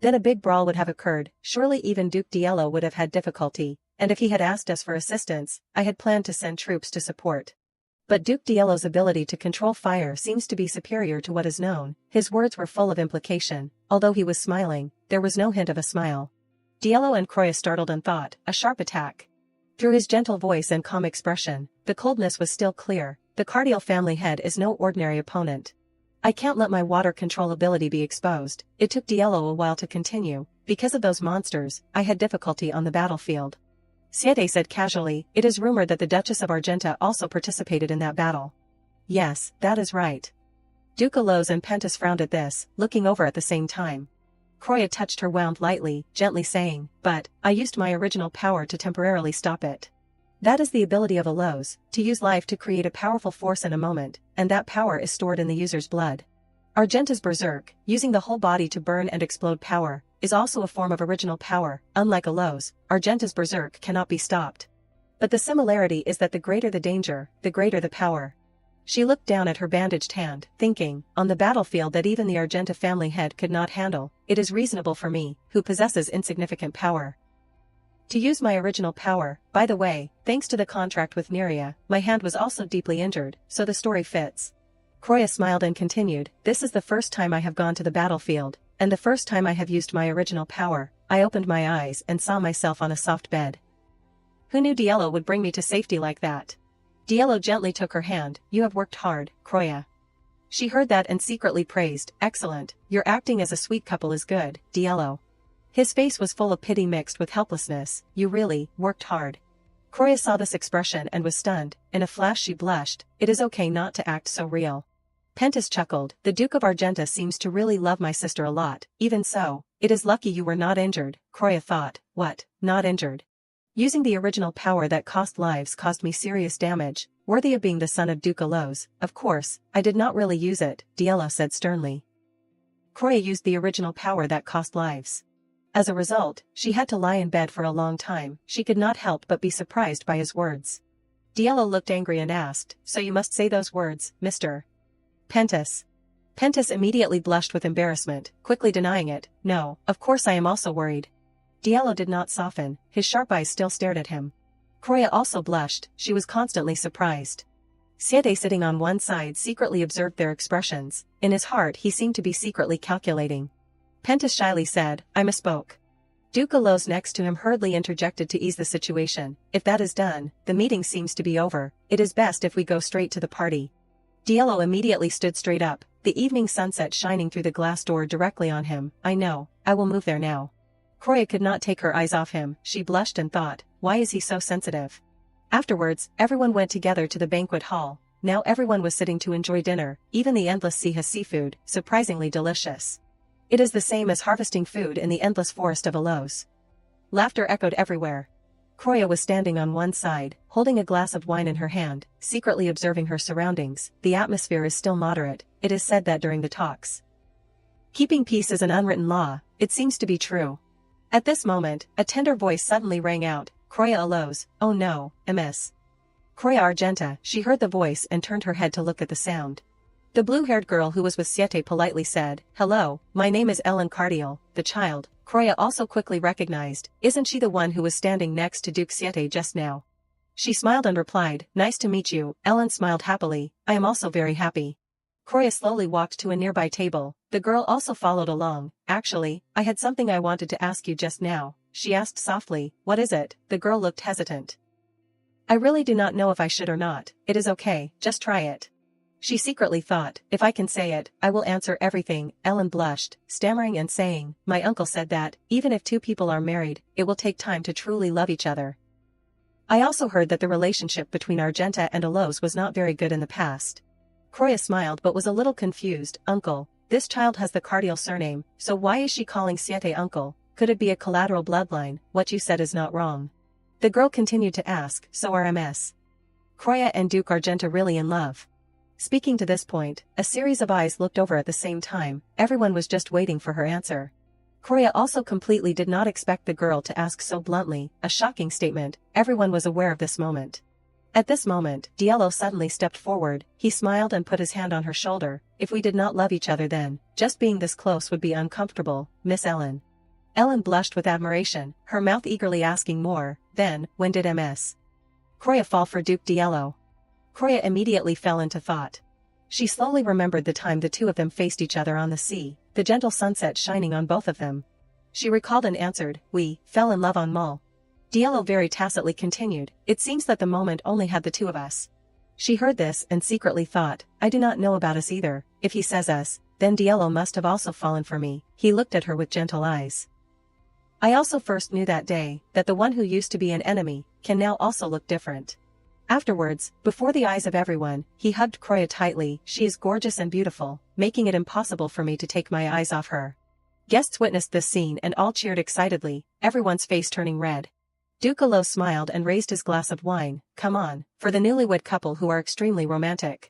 Then a big brawl would have occurred, surely even Duke Diallo would have had difficulty, and if he had asked us for assistance, I had planned to send troops to support. But Duke Diallo's ability to control fire seems to be superior to what is known. His words were full of implication. Although he was smiling, there was no hint of a smile. Diallo and Croya startled and thought, a sharp attack. Through his gentle voice and calm expression, the coldness was still clear. The Cardiel family head is no ordinary opponent. I can't let my water control ability be exposed. It took Diallo a while to continue. Because of those monsters, I had difficulty on the battlefield. Siete said casually, it is rumored that the Duchess of Argenta also participated in that battle. Yes, that is right. Duke Alose and Pentas frowned at this, looking over at the same time. Croya touched her wound lightly, gently saying, but, I used my original power to temporarily stop it. That is the ability of Alose, to use life to create a powerful force in a moment, and that power is stored in the user's blood. Argenta's Berserk, using the whole body to burn and explode power, is also a form of original power. Unlike Alose, Argenta's Berserk cannot be stopped. But the similarity is that the greater the danger, the greater the power. She looked down at her bandaged hand, thinking, on the battlefield that even the Argenta family head could not handle, it is reasonable for me, who possesses insignificant power, to use my original power. By the way, thanks to the contract with Neria, my hand was also deeply injured, so the story fits. Croya smiled and continued, this is the first time I have gone to the battlefield, and the first time I have used my original power. I opened my eyes and saw myself on a soft bed. Who knew Diallo would bring me to safety like that? Diallo gently took her hand, you have worked hard, Croya. She heard that and secretly praised, excellent, your acting as a sweet couple is good, Diallo. His face was full of pity mixed with helplessness, you really, worked hard. Croya saw this expression and was stunned, in a flash she blushed, it is okay not to act so real. Pentas chuckled, the Duke of Argenta seems to really love my sister a lot, even so, it is lucky you were not injured, Croya thought, what, not injured? Using the original power that cost lives caused me serious damage, worthy of being the son of Duke Alose. Of course, I did not really use it, Diallo said sternly. Croya used the original power that cost lives. As a result, she had to lie in bed for a long time. She could not help but be surprised by his words. Diallo looked angry and asked, so you must say those words, Mr. Pentas. Pentas immediately blushed with embarrassment, quickly denying it, no, of course I am also worried. Diallo did not soften, his sharp eyes still stared at him. Croya also blushed, she was constantly surprised. Siete sitting on one side secretly observed their expressions. In his heart he seemed to be secretly calculating. Pentas shyly said, I misspoke. Duke Alose next to him hurriedly interjected to ease the situation, if that is done, the meeting seems to be over, it is best if we go straight to the party. Diallo immediately stood straight up, the evening sunset shining through the glass door directly on him, I know, I will move there now. Croya could not take her eyes off him, she blushed and thought, why is he so sensitive? Afterwards, everyone went together to the banquet hall. Now everyone was sitting to enjoy dinner, even the endless sea has seafood, surprisingly delicious. It is the same as harvesting food in the endless forest of Alose. Laughter echoed everywhere. Croya was standing on one side, holding a glass of wine in her hand, secretly observing her surroundings. The atmosphere is still moderate, it is said that during the talks. Keeping peace is an unwritten law, it seems to be true. At this moment, a tender voice suddenly rang out, Croya Alose, oh no, Ms. Croya Argenta. She heard the voice and turned her head to look at the sound. The blue-haired girl who was with Siete politely said, hello, my name is Ellen Cardiel, the child. Croya also quickly recognized, isn't she the one who was standing next to Duke Siete just now? She smiled and replied, nice to meet you. Ellen smiled happily, I am also very happy. Croya slowly walked to a nearby table, the girl also followed along. Actually, I had something I wanted to ask you just now, she asked softly, what is it? The girl looked hesitant. I really do not know if I should or not, it is okay, just try it. She secretly thought, if I can say it, I will answer everything. Ellen blushed, stammering and saying, my uncle said that, even if two people are married, it will take time to truly love each other. I also heard that the relationship between Argenta and Alose was not very good in the past. Croya smiled but was a little confused, uncle, this child has the Cardiel surname, so why is she calling Siete uncle? Could it be a collateral bloodline? What you said is not wrong. The girl continued to ask, so are Ms. Croya and Duke Argenta really in love? Speaking to this point, a series of eyes looked over at the same time, everyone was just waiting for her answer. Croya also completely did not expect the girl to ask so bluntly, a shocking statement, everyone was aware of this moment. At this moment, Diallo suddenly stepped forward, he smiled and put his hand on her shoulder, if we did not love each other then, just being this close would be uncomfortable, Miss Ellen. Ellen blushed with admiration, her mouth eagerly asking more, then, when did Ms. Croya fall for Duke Diallo? Croya immediately fell into thought. She slowly remembered the time the two of them faced each other on the sea, the gentle sunset shining on both of them. She recalled and answered, we fell in love on Mull. Diallo very tacitly continued, it seems that the moment only had the two of us. She heard this and secretly thought, I do not know about us either, if he says us, then Diallo must have also fallen for me. He looked at her with gentle eyes. I also first knew that day, that the one who used to be an enemy, can now also look different. Afterwards, before the eyes of everyone, he hugged Croya tightly. She is gorgeous and beautiful, making it impossible for me to take my eyes off her. Guests witnessed this scene and all cheered excitedly, everyone's face turning red. Duke Alo smiled and raised his glass of wine. Come on, for the newlywed couple who are extremely romantic.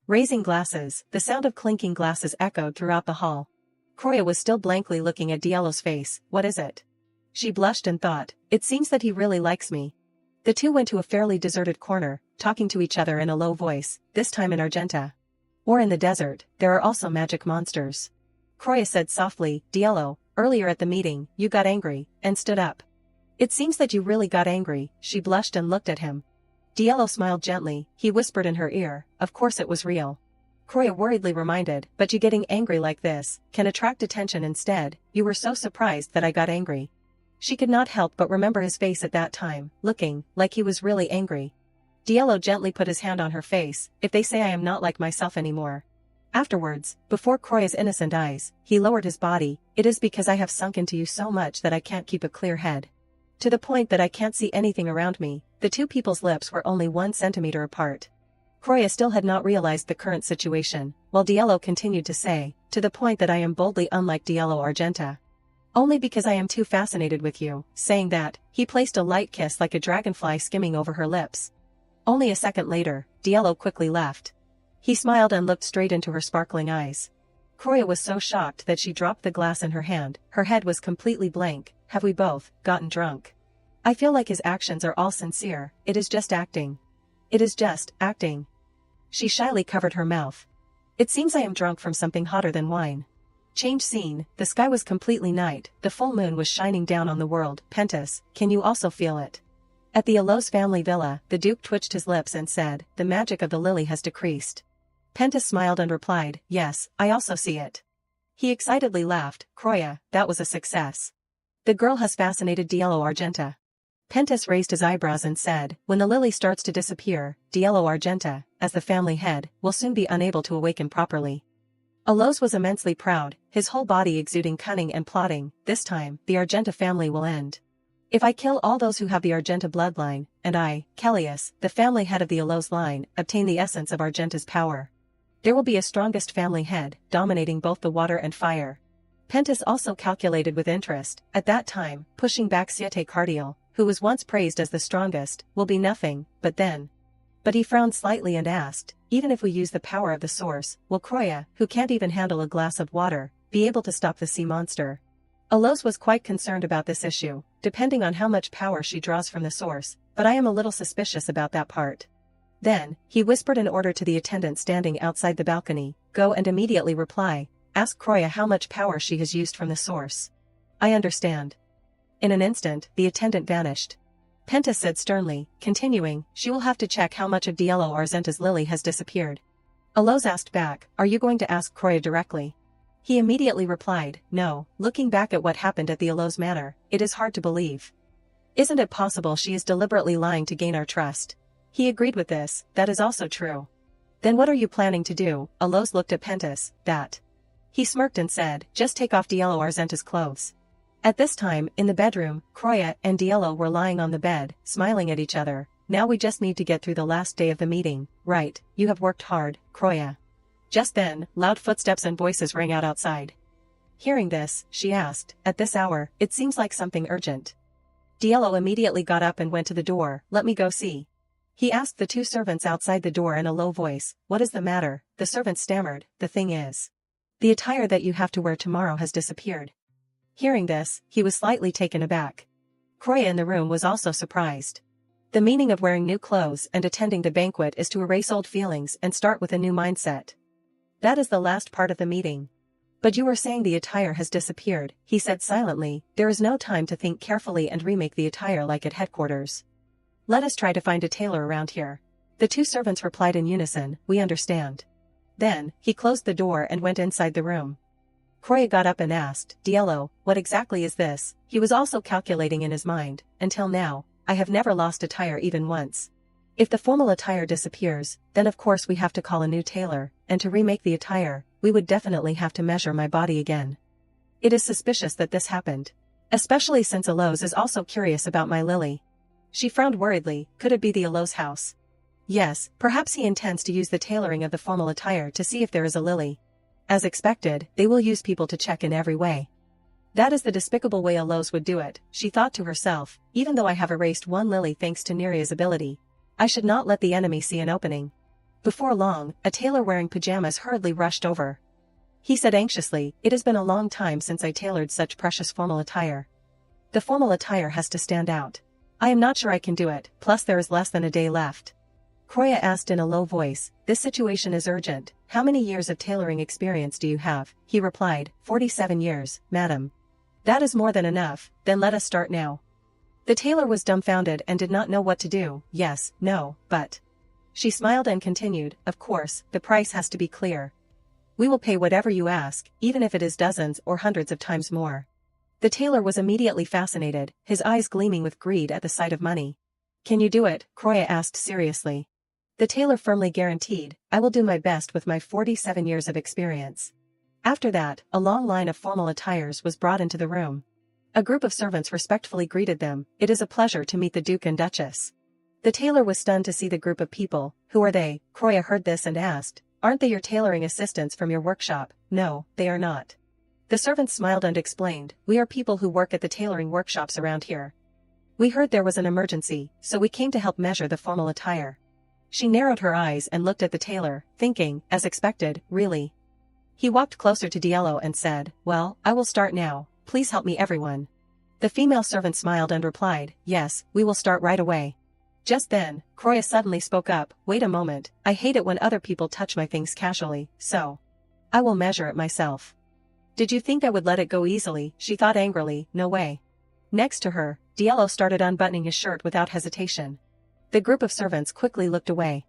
Raising glasses, the sound of clinking glasses echoed throughout the hall. Croya was still blankly looking at Diallo's face. What is it? She blushed and thought, it seems that he really likes me. The two went to a fairly deserted corner, talking to each other in a low voice, this time in Argenta. Or in the desert, there are also magic monsters. Croya said softly, Diallo, earlier at the meeting, you got angry, and stood up. It seems that you really got angry. She blushed and looked at him. Diallo smiled gently. He whispered in her ear, of course it was real. Croya worriedly reminded, but you getting angry like this, can attract attention instead. You were so surprised that I got angry. She could not help but remember his face at that time, looking like he was really angry. Diallo gently put his hand on her face, if they say I am not like myself anymore. Afterwards, before Croya's innocent eyes, he lowered his body, it is because I have sunk into you so much that I can't keep a clear head. To the point that I can't see anything around me. The two people's lips were only 1 centimeter apart. Croya still had not realized the current situation, while Diallo continued to say, to the point that I am boldly unlike Diallo Argenta. Only because I am too fascinated with you. Saying that, he placed a light kiss like a dragonfly skimming over her lips. Only a second later, Diallo quickly left. He smiled and looked straight into her sparkling eyes. Croya was so shocked that she dropped the glass in her hand, her head was completely blank. Have we both gotten drunk? I feel like his actions are all sincere, it is just acting. It is just acting. She shyly covered her mouth. It seems I am drunk from something hotter than wine. Change scene, the sky was completely night, the full moon was shining down on the world. Pentas, can you also feel it? At the Alos family villa, the Duke twitched his lips and said, the magic of the lily has decreased. Pentas smiled and replied, yes, I also see it. He excitedly laughed, Croya, that was a success. The girl has fascinated Diallo Argenta. Pentas raised his eyebrows and said, when the lily starts to disappear, Diallo Argenta, as the family head, will soon be unable to awaken properly. Alos was immensely proud, his whole body exuding cunning and plotting. This time, the Argenta family will end. If I kill all those who have the Argenta bloodline, and I, Callias, the family head of the Alos line, obtain the essence of Argenta's power, there will be a strongest family head, dominating both the water and fire. Pentas also calculated with interest, at that time, pushing back Siete Cardial, who was once praised as the strongest, will be nothing, but then. But he frowned slightly and asked, even if we use the power of the source, will Croya, who can't even handle a glass of water, be able to stop the sea monster? Alos was quite concerned about this issue, depending on how much power she draws from the source, but I am a little suspicious about that part. Then, he whispered an order to the attendant standing outside the balcony, go and immediately reply, ask Croya how much power she has used from the source. I understand. In an instant, the attendant vanished. Pentas said sternly, continuing, she will have to check how much of Diallo Argenta's lily has disappeared. Alos asked back, are you going to ask Croya directly? He immediately replied, no, looking back at what happened at the Alos manor, it is hard to believe. Isn't it possible she is deliberately lying to gain our trust? He agreed with this, that is also true. Then what are you planning to do? Alos looked at Pentas, that. He smirked and said, just take off Diallo Argenta's clothes. At this time, in the bedroom, Croya and Diallo were lying on the bed, smiling at each other. Now we just need to get through the last day of the meeting, right? You have worked hard, Croya. Just then, loud footsteps and voices rang out outside. Hearing this, she asked, at this hour, it seems like something urgent. Diallo immediately got up and went to the door, let me go see. He asked the two servants outside the door in a low voice, what is the matter? The servants stammered, the thing is. The attire that you have to wear tomorrow has disappeared. Hearing this, he was slightly taken aback. Croya in the room was also surprised. The meaning of wearing new clothes and attending the banquet is to erase old feelings and start with a new mindset. That is the last part of the meeting. But you were saying the attire has disappeared, he said silently, there is no time to think carefully and remake the attire like at headquarters. Let us try to find a tailor around here. The two servants replied in unison, we understand. Then, he closed the door and went inside the room. Croya got up and asked, Diallo, what exactly is this? He was also calculating in his mind, until now, I have never lost a tire even once. If the formal attire disappears, then of course we have to call a new tailor, and to remake the attire, we would definitely have to measure my body again. It is suspicious that this happened. Especially since Eloise is also curious about my Lily. She frowned worriedly, could it be the Eloise house? Yes, perhaps he intends to use the tailoring of the formal attire to see if there is a Lily. As expected, they will use people to check in every way. That is the despicable way Eloise would do it, she thought to herself, even though I have erased one Lily thanks to Neria's ability. I should not let the enemy see an opening. Before long, a tailor wearing pajamas hurriedly rushed over. He said anxiously, it has been a long time since I tailored such precious formal attire. The formal attire has to stand out. I am not sure I can do it, plus there is less than a day left. Croya asked in a low voice, this situation is urgent, how many years of tailoring experience do you have? He replied, 47 years, madam. That is more than enough, then let us start now. The tailor was dumbfounded and did not know what to do, yes, no, but. She smiled and continued, of course, the price has to be clear. We will pay whatever you ask, even if it is dozens or hundreds of times more. The tailor was immediately fascinated, his eyes gleaming with greed at the sight of money. Can you do it? Croya asked seriously. The tailor firmly guaranteed, I will do my best with my 47 years of experience. After that, a long line of formal attires was brought into the room. A group of servants respectfully greeted them, it is a pleasure to meet the Duke and Duchess. The tailor was stunned to see the group of people, who are they? Croya heard this and asked, aren't they your tailoring assistants from your workshop? No, they are not. The servants smiled and explained, we are people who work at the tailoring workshops around here. We heard there was an emergency, so we came to help measure the formal attire. She narrowed her eyes and looked at the tailor, thinking, as expected, really. He walked closer to Diallo and said, well, I will start now, please help me everyone. The female servant smiled and replied, yes, we will start right away. Just then, Croya suddenly spoke up, wait a moment, I hate it when other people touch my things casually, so. I will measure it myself. Did you think I would let it go easily? She thought angrily, no way. Next to her, Diallo started unbuttoning his shirt without hesitation. The group of servants quickly looked away.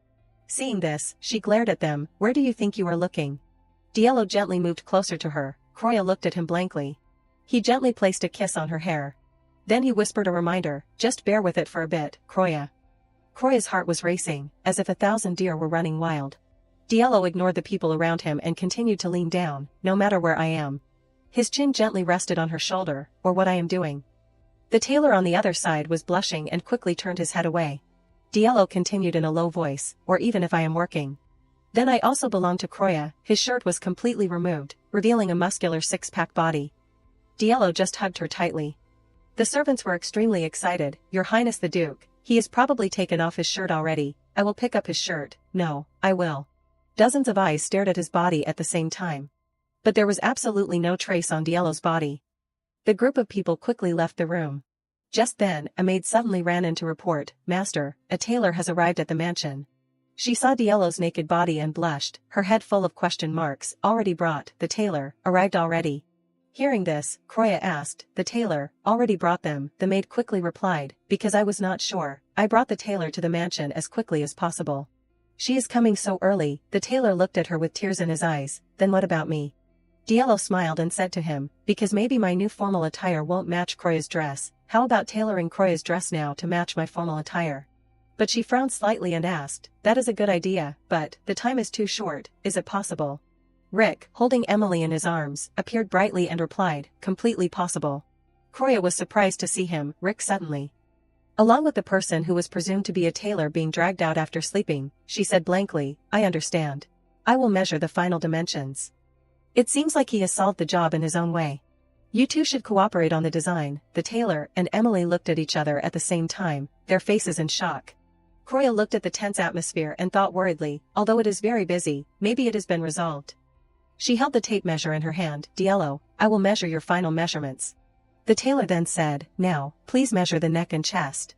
Seeing this, she glared at them, where do you think you are looking? Diallo gently moved closer to her, Croya looked at him blankly. He gently placed a kiss on her hair. Then he whispered a reminder, just bear with it for a bit, Croya. Croya's heart was racing, as if 1,000 deer were running wild. Diallo ignored the people around him and continued to lean down, no matter where I am. His chin gently rested on her shoulder, or what I am doing. The tailor on the other side was blushing and quickly turned his head away. Diallo continued in a low voice, or even if I am working. Then I also belong to Croya. His shirt was completely removed, revealing a muscular six-pack body. Diallo just hugged her tightly. The servants were extremely excited, Your Highness the Duke, he has probably taken off his shirt already, I will pick up his shirt, no, I will. Dozens of eyes stared at his body at the same time. But there was absolutely no trace on Diallo's body. The group of people quickly left the room. Just then, a maid suddenly ran in to report, Master, a tailor has arrived at the mansion. She saw Diallo's naked body and blushed, her head full of question marks, already brought, the tailor, arrived already. Hearing this, Croya asked, the tailor, already brought them, the maid quickly replied, because I was not sure, I brought the tailor to the mansion as quickly as possible. She is coming so early, the tailor looked at her with tears in his eyes, then what about me? Diallo smiled and said to him, because maybe my new formal attire won't match Croya's dress, how about tailoring Croya's dress now to match my formal attire? But she frowned slightly and asked, that is a good idea, but, the time is too short, is it possible? Rick, holding Emily in his arms, appeared brightly and replied, completely possible. Croya was surprised to see him, Rick suddenly. Along with the person who was presumed to be a tailor being dragged out after sleeping, she said blankly, I understand. I will measure the final dimensions. It seems like he has solved the job in his own way. You two should cooperate on the design. The tailor and Emily looked at each other at the same time, their faces in shock. Croya looked at the tense atmosphere and thought worriedly, although it is very busy, maybe it has been resolved. She held the tape measure in her hand, Diallo, I will measure your final measurements. The tailor then said, now, please measure the neck and chest.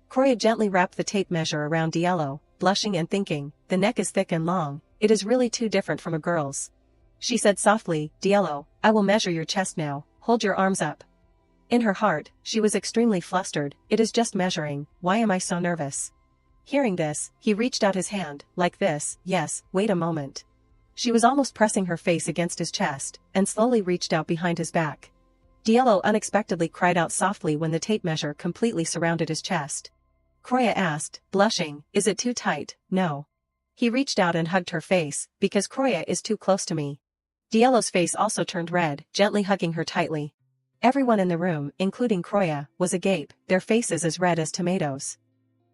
Croya gently wrapped the tape measure around Diallo, blushing and thinking, the neck is thick and long, it is really too different from a girl's. She said softly, Diallo, I will measure your chest now, hold your arms up. In her heart, she was extremely flustered, it is just measuring, why am I so nervous? Hearing this, he reached out his hand, like this, yes, wait a moment. She was almost pressing her face against his chest, and slowly reached out behind his back. Diallo unexpectedly cried out softly when the tape measure completely surrounded his chest. Croya asked, blushing, is it too tight? No. He reached out and hugged her face, because Croya is too close to me. Diallo's face also turned red, gently hugging her tightly. Everyone in the room, including Croya, was agape, their faces as red as tomatoes.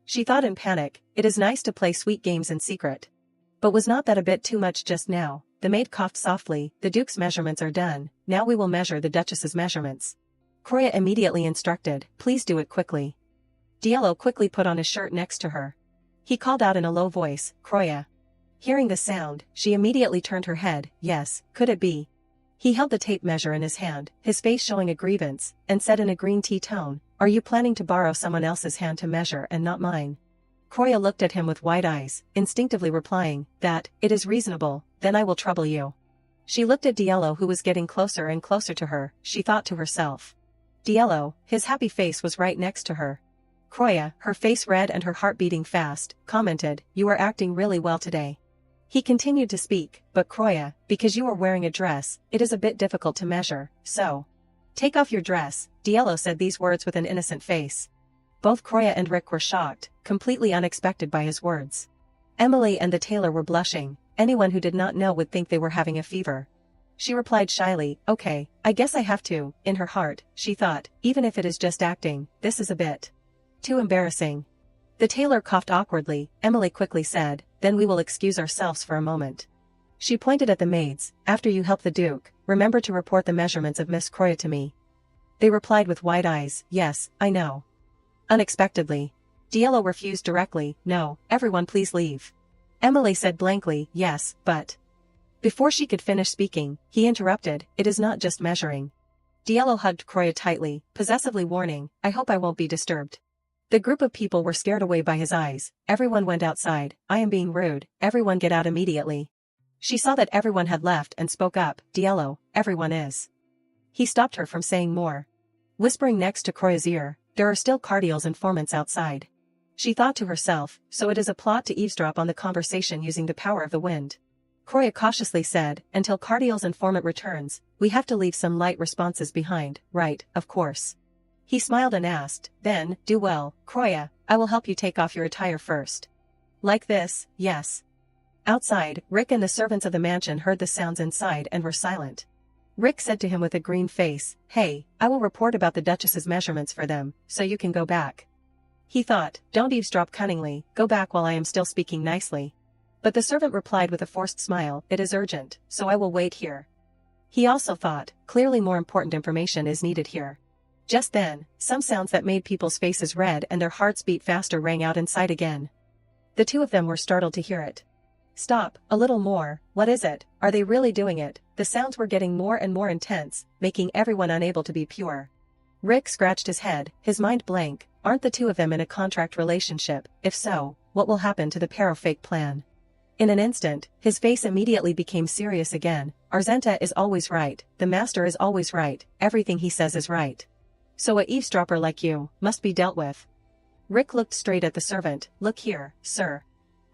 She thought in panic, it is nice to play sweet games in secret. But was not that a bit too much just now? The maid coughed softly, the Duke's measurements are done, now we will measure the Duchess's measurements. Croya immediately instructed, please do it quickly. Diallo quickly put on his shirt next to her. He called out in a low voice, Croya. Hearing the sound, she immediately turned her head, yes, could it be? He held the tape measure in his hand, his face showing a grievance, and said in a green tea tone, are you planning to borrow someone else's hand to measure and not mine? Croya looked at him with wide eyes, instinctively replying, that, it is reasonable, then I will trouble you. She looked at Diallo who was getting closer and closer to her, she thought to herself. Diallo, his happy face was right next to her. Croya, her face red and her heart beating fast, commented, you are acting really well today. He continued to speak, but Croya, because you are wearing a dress, it is a bit difficult to measure, so. Take off your dress, Diallo said these words with an innocent face. Both Croya and Rick were shocked, completely unexpected by his words. Emily and the tailor were blushing, anyone who did not know would think they were having a fever. She replied shyly, okay, I guess I have to, in her heart, she thought, even if it is just acting, this is a bit too embarrassing. The tailor coughed awkwardly, Emily quickly said, then we will excuse ourselves for a moment. She pointed at the maids, after you help the Duke, remember to report the measurements of Miss Croya to me. They replied with wide eyes, yes, I know. Unexpectedly. Diallo refused directly, no, everyone please leave. Emily said blankly, yes, but. Before she could finish speaking, he interrupted, it is not just measuring. Diallo hugged Croya tightly, possessively warning, I hope I won't be disturbed. The group of people were scared away by his eyes, everyone went outside, I am being rude, everyone get out immediately. She saw that everyone had left and spoke up, Diallo, everyone is. He stopped her from saying more. Whispering next to Croya's ear, there are still Cardinal's informants outside. She thought to herself, so it is a plot to eavesdrop on the conversation using the power of the wind. Croya cautiously said, until Cardinal's informant returns, we have to leave some light responses behind, right, of course. He smiled and asked, then, do well, Croya, I will help you take off your attire first. Like this, yes. Outside, Rick and the servants of the mansion heard the sounds inside and were silent. Rick said to him with a green face, hey, I will report about the Duchess's measurements for them, so you can go back. He thought, don't eavesdrop cunningly, go back while I am still speaking nicely. But the servant replied with a forced smile, it is urgent, so I will wait here. He also thought, clearly more important information is needed here. Just then, some sounds that made people's faces red and their hearts beat faster rang out inside again. The two of them were startled to hear it. Stop, a little more, what is it, are they really doing it? The sounds were getting more and more intense, making everyone unable to be pure. Rick scratched his head, his mind blank, aren't the two of them in a contract relationship? If so, what will happen to the parafake plan? In an instant, his face immediately became serious again, Arzenta is always right, the master is always right, everything he says is right. So a eavesdropper like you, must be dealt with. Rick looked straight at the servant, look here, sir.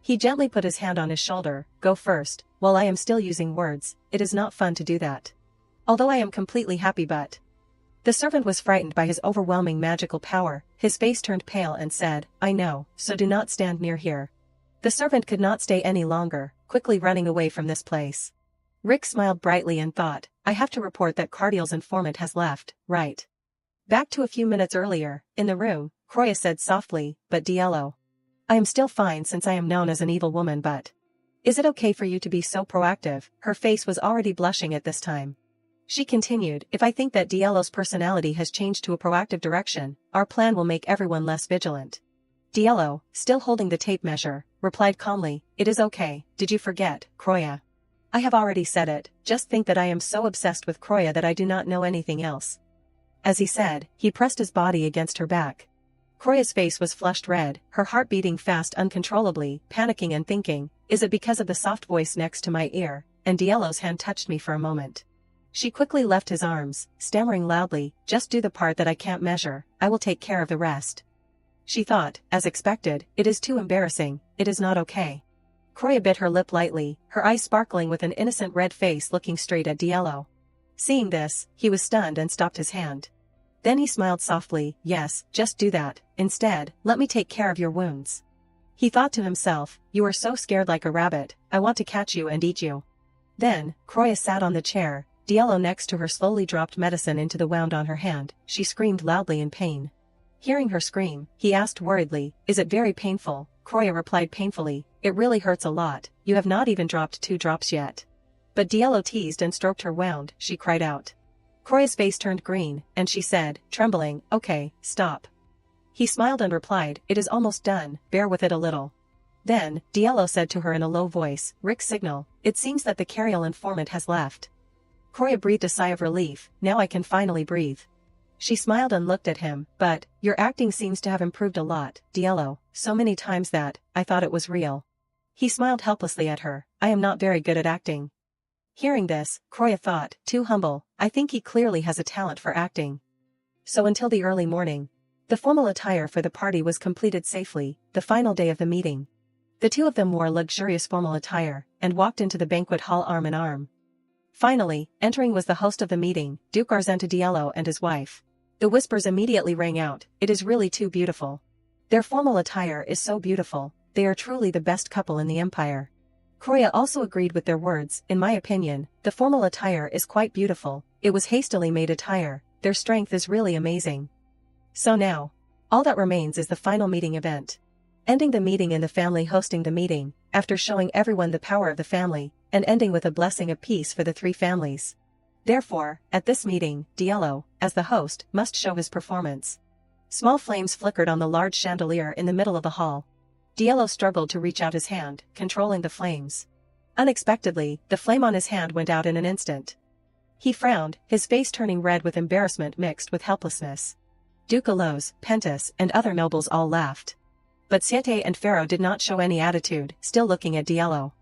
He gently put his hand on his shoulder, go first, while I am still using words, it is not fun to do that. Although I am completely happy but. The servant was frightened by his overwhelming magical power, his face turned pale and said, I know, so do not stand near here. The servant could not stay any longer, quickly running away from this place. Rick smiled brightly and thought, I have to report that Cardinal's informant has left, right. Back to a few minutes earlier, in the room, Croya said softly, but Diallo. I am still fine since I am known as an evil woman but. Is it okay for you to be so proactive? Her face was already blushing at this time. She continued, if I think that Diallo's personality has changed to a proactive direction, our plan will make everyone less vigilant. Diallo, still holding the tape measure, replied calmly, it is okay, did you forget, Croya? I have already said it, just think that I am so obsessed with Croya that I do not know anything else. As he said, he pressed his body against her back. Croya's face was flushed red, her heart beating fast uncontrollably, panicking and thinking, is it because of the soft voice next to my ear? And Diallo's hand touched me for a moment. She quickly left his arms, stammering loudly, just do the part that I can't measure, I will take care of the rest. She thought, as expected, it is too embarrassing, it is not okay. Croya bit her lip lightly, her eyes sparkling with an innocent red face looking straight at Diallo. Seeing this, he was stunned and stopped his hand. Then he smiled softly, yes, just do that, instead, let me take care of your wounds. He thought to himself, you are so scared like a rabbit, I want to catch you and eat you. Then, Croya sat on the chair, Diallo next to her slowly dropped medicine into the wound on her hand, she screamed loudly in pain. Hearing her scream, he asked worriedly, is it very painful? Croya replied painfully, it really hurts a lot, you have not even dropped 2 drops yet. But Diallo teased and stroked her wound, she cried out. Croya's face turned green, and she said, trembling, okay, stop. He smiled and replied, it is almost done, bear with it a little. Then, Diallo said to her in a low voice, Rick's signal, it seems that the Cariel informant has left. Croya breathed a sigh of relief, now I can finally breathe. She smiled and looked at him, but, your acting seems to have improved a lot, Diallo, so many times that, I thought it was real. He smiled helplessly at her, I am not very good at acting. Hearing this, Croya thought, too humble, I think he clearly has a talent for acting. So until the early morning. The formal attire for the party was completed safely, the final day of the meeting. The two of them wore luxurious formal attire, and walked into the banquet hall arm in arm. Finally, entering was the host of the meeting, Duke Argenta Diallo and his wife. The whispers immediately rang out, it is really too beautiful. Their formal attire is so beautiful, they are truly the best couple in the empire. Croya also agreed with their words, in my opinion, the formal attire is quite beautiful, it was hastily made attire, their strength is really amazing. So now, all that remains is the final meeting event. Ending the meeting in the family hosting the meeting, after showing everyone the power of the family, and ending with a blessing of peace for the 3 families. Therefore, at this meeting, Diallo, as the host, must show his performance. Small flames flickered on the large chandelier in the middle of the hall. Diallo struggled to reach out his hand, controlling the flames. Unexpectedly, the flame on his hand went out in an instant. He frowned, his face turning red with embarrassment mixed with helplessness. Duke Alos, Pentus, and other nobles all laughed. But Siete and Pharaoh did not show any attitude, still looking at Diallo.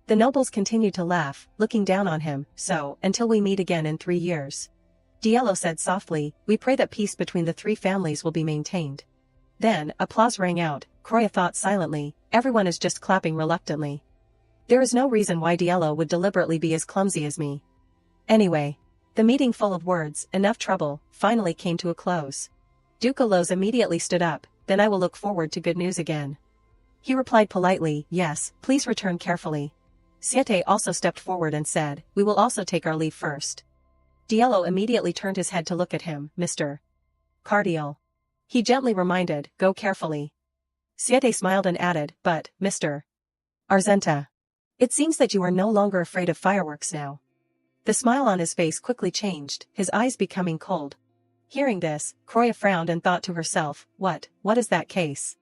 The nobles continued to laugh, looking down on him, so, until we meet again in 3 years. Diallo said softly, we pray that peace between the 3 families will be maintained. Then, applause rang out, Croya thought silently, everyone is just clapping reluctantly. There is no reason why Diallo would deliberately be as clumsy as me. Anyway, the meeting full of words, enough trouble, finally came to a close. Duke Alos immediately stood up, then I will look forward to good news again. He replied politely, yes, please return carefully. Siete also stepped forward and said, we will also take our leave first. Diallo immediately turned his head to look at him, Mr. Cardial. He gently reminded, go carefully. Siete smiled and added, but, Mr. Argenta. It seems that you are no longer afraid of fireworks now. The smile on his face quickly changed, his eyes becoming cold. Hearing this, Croya frowned and thought to herself, what is that case?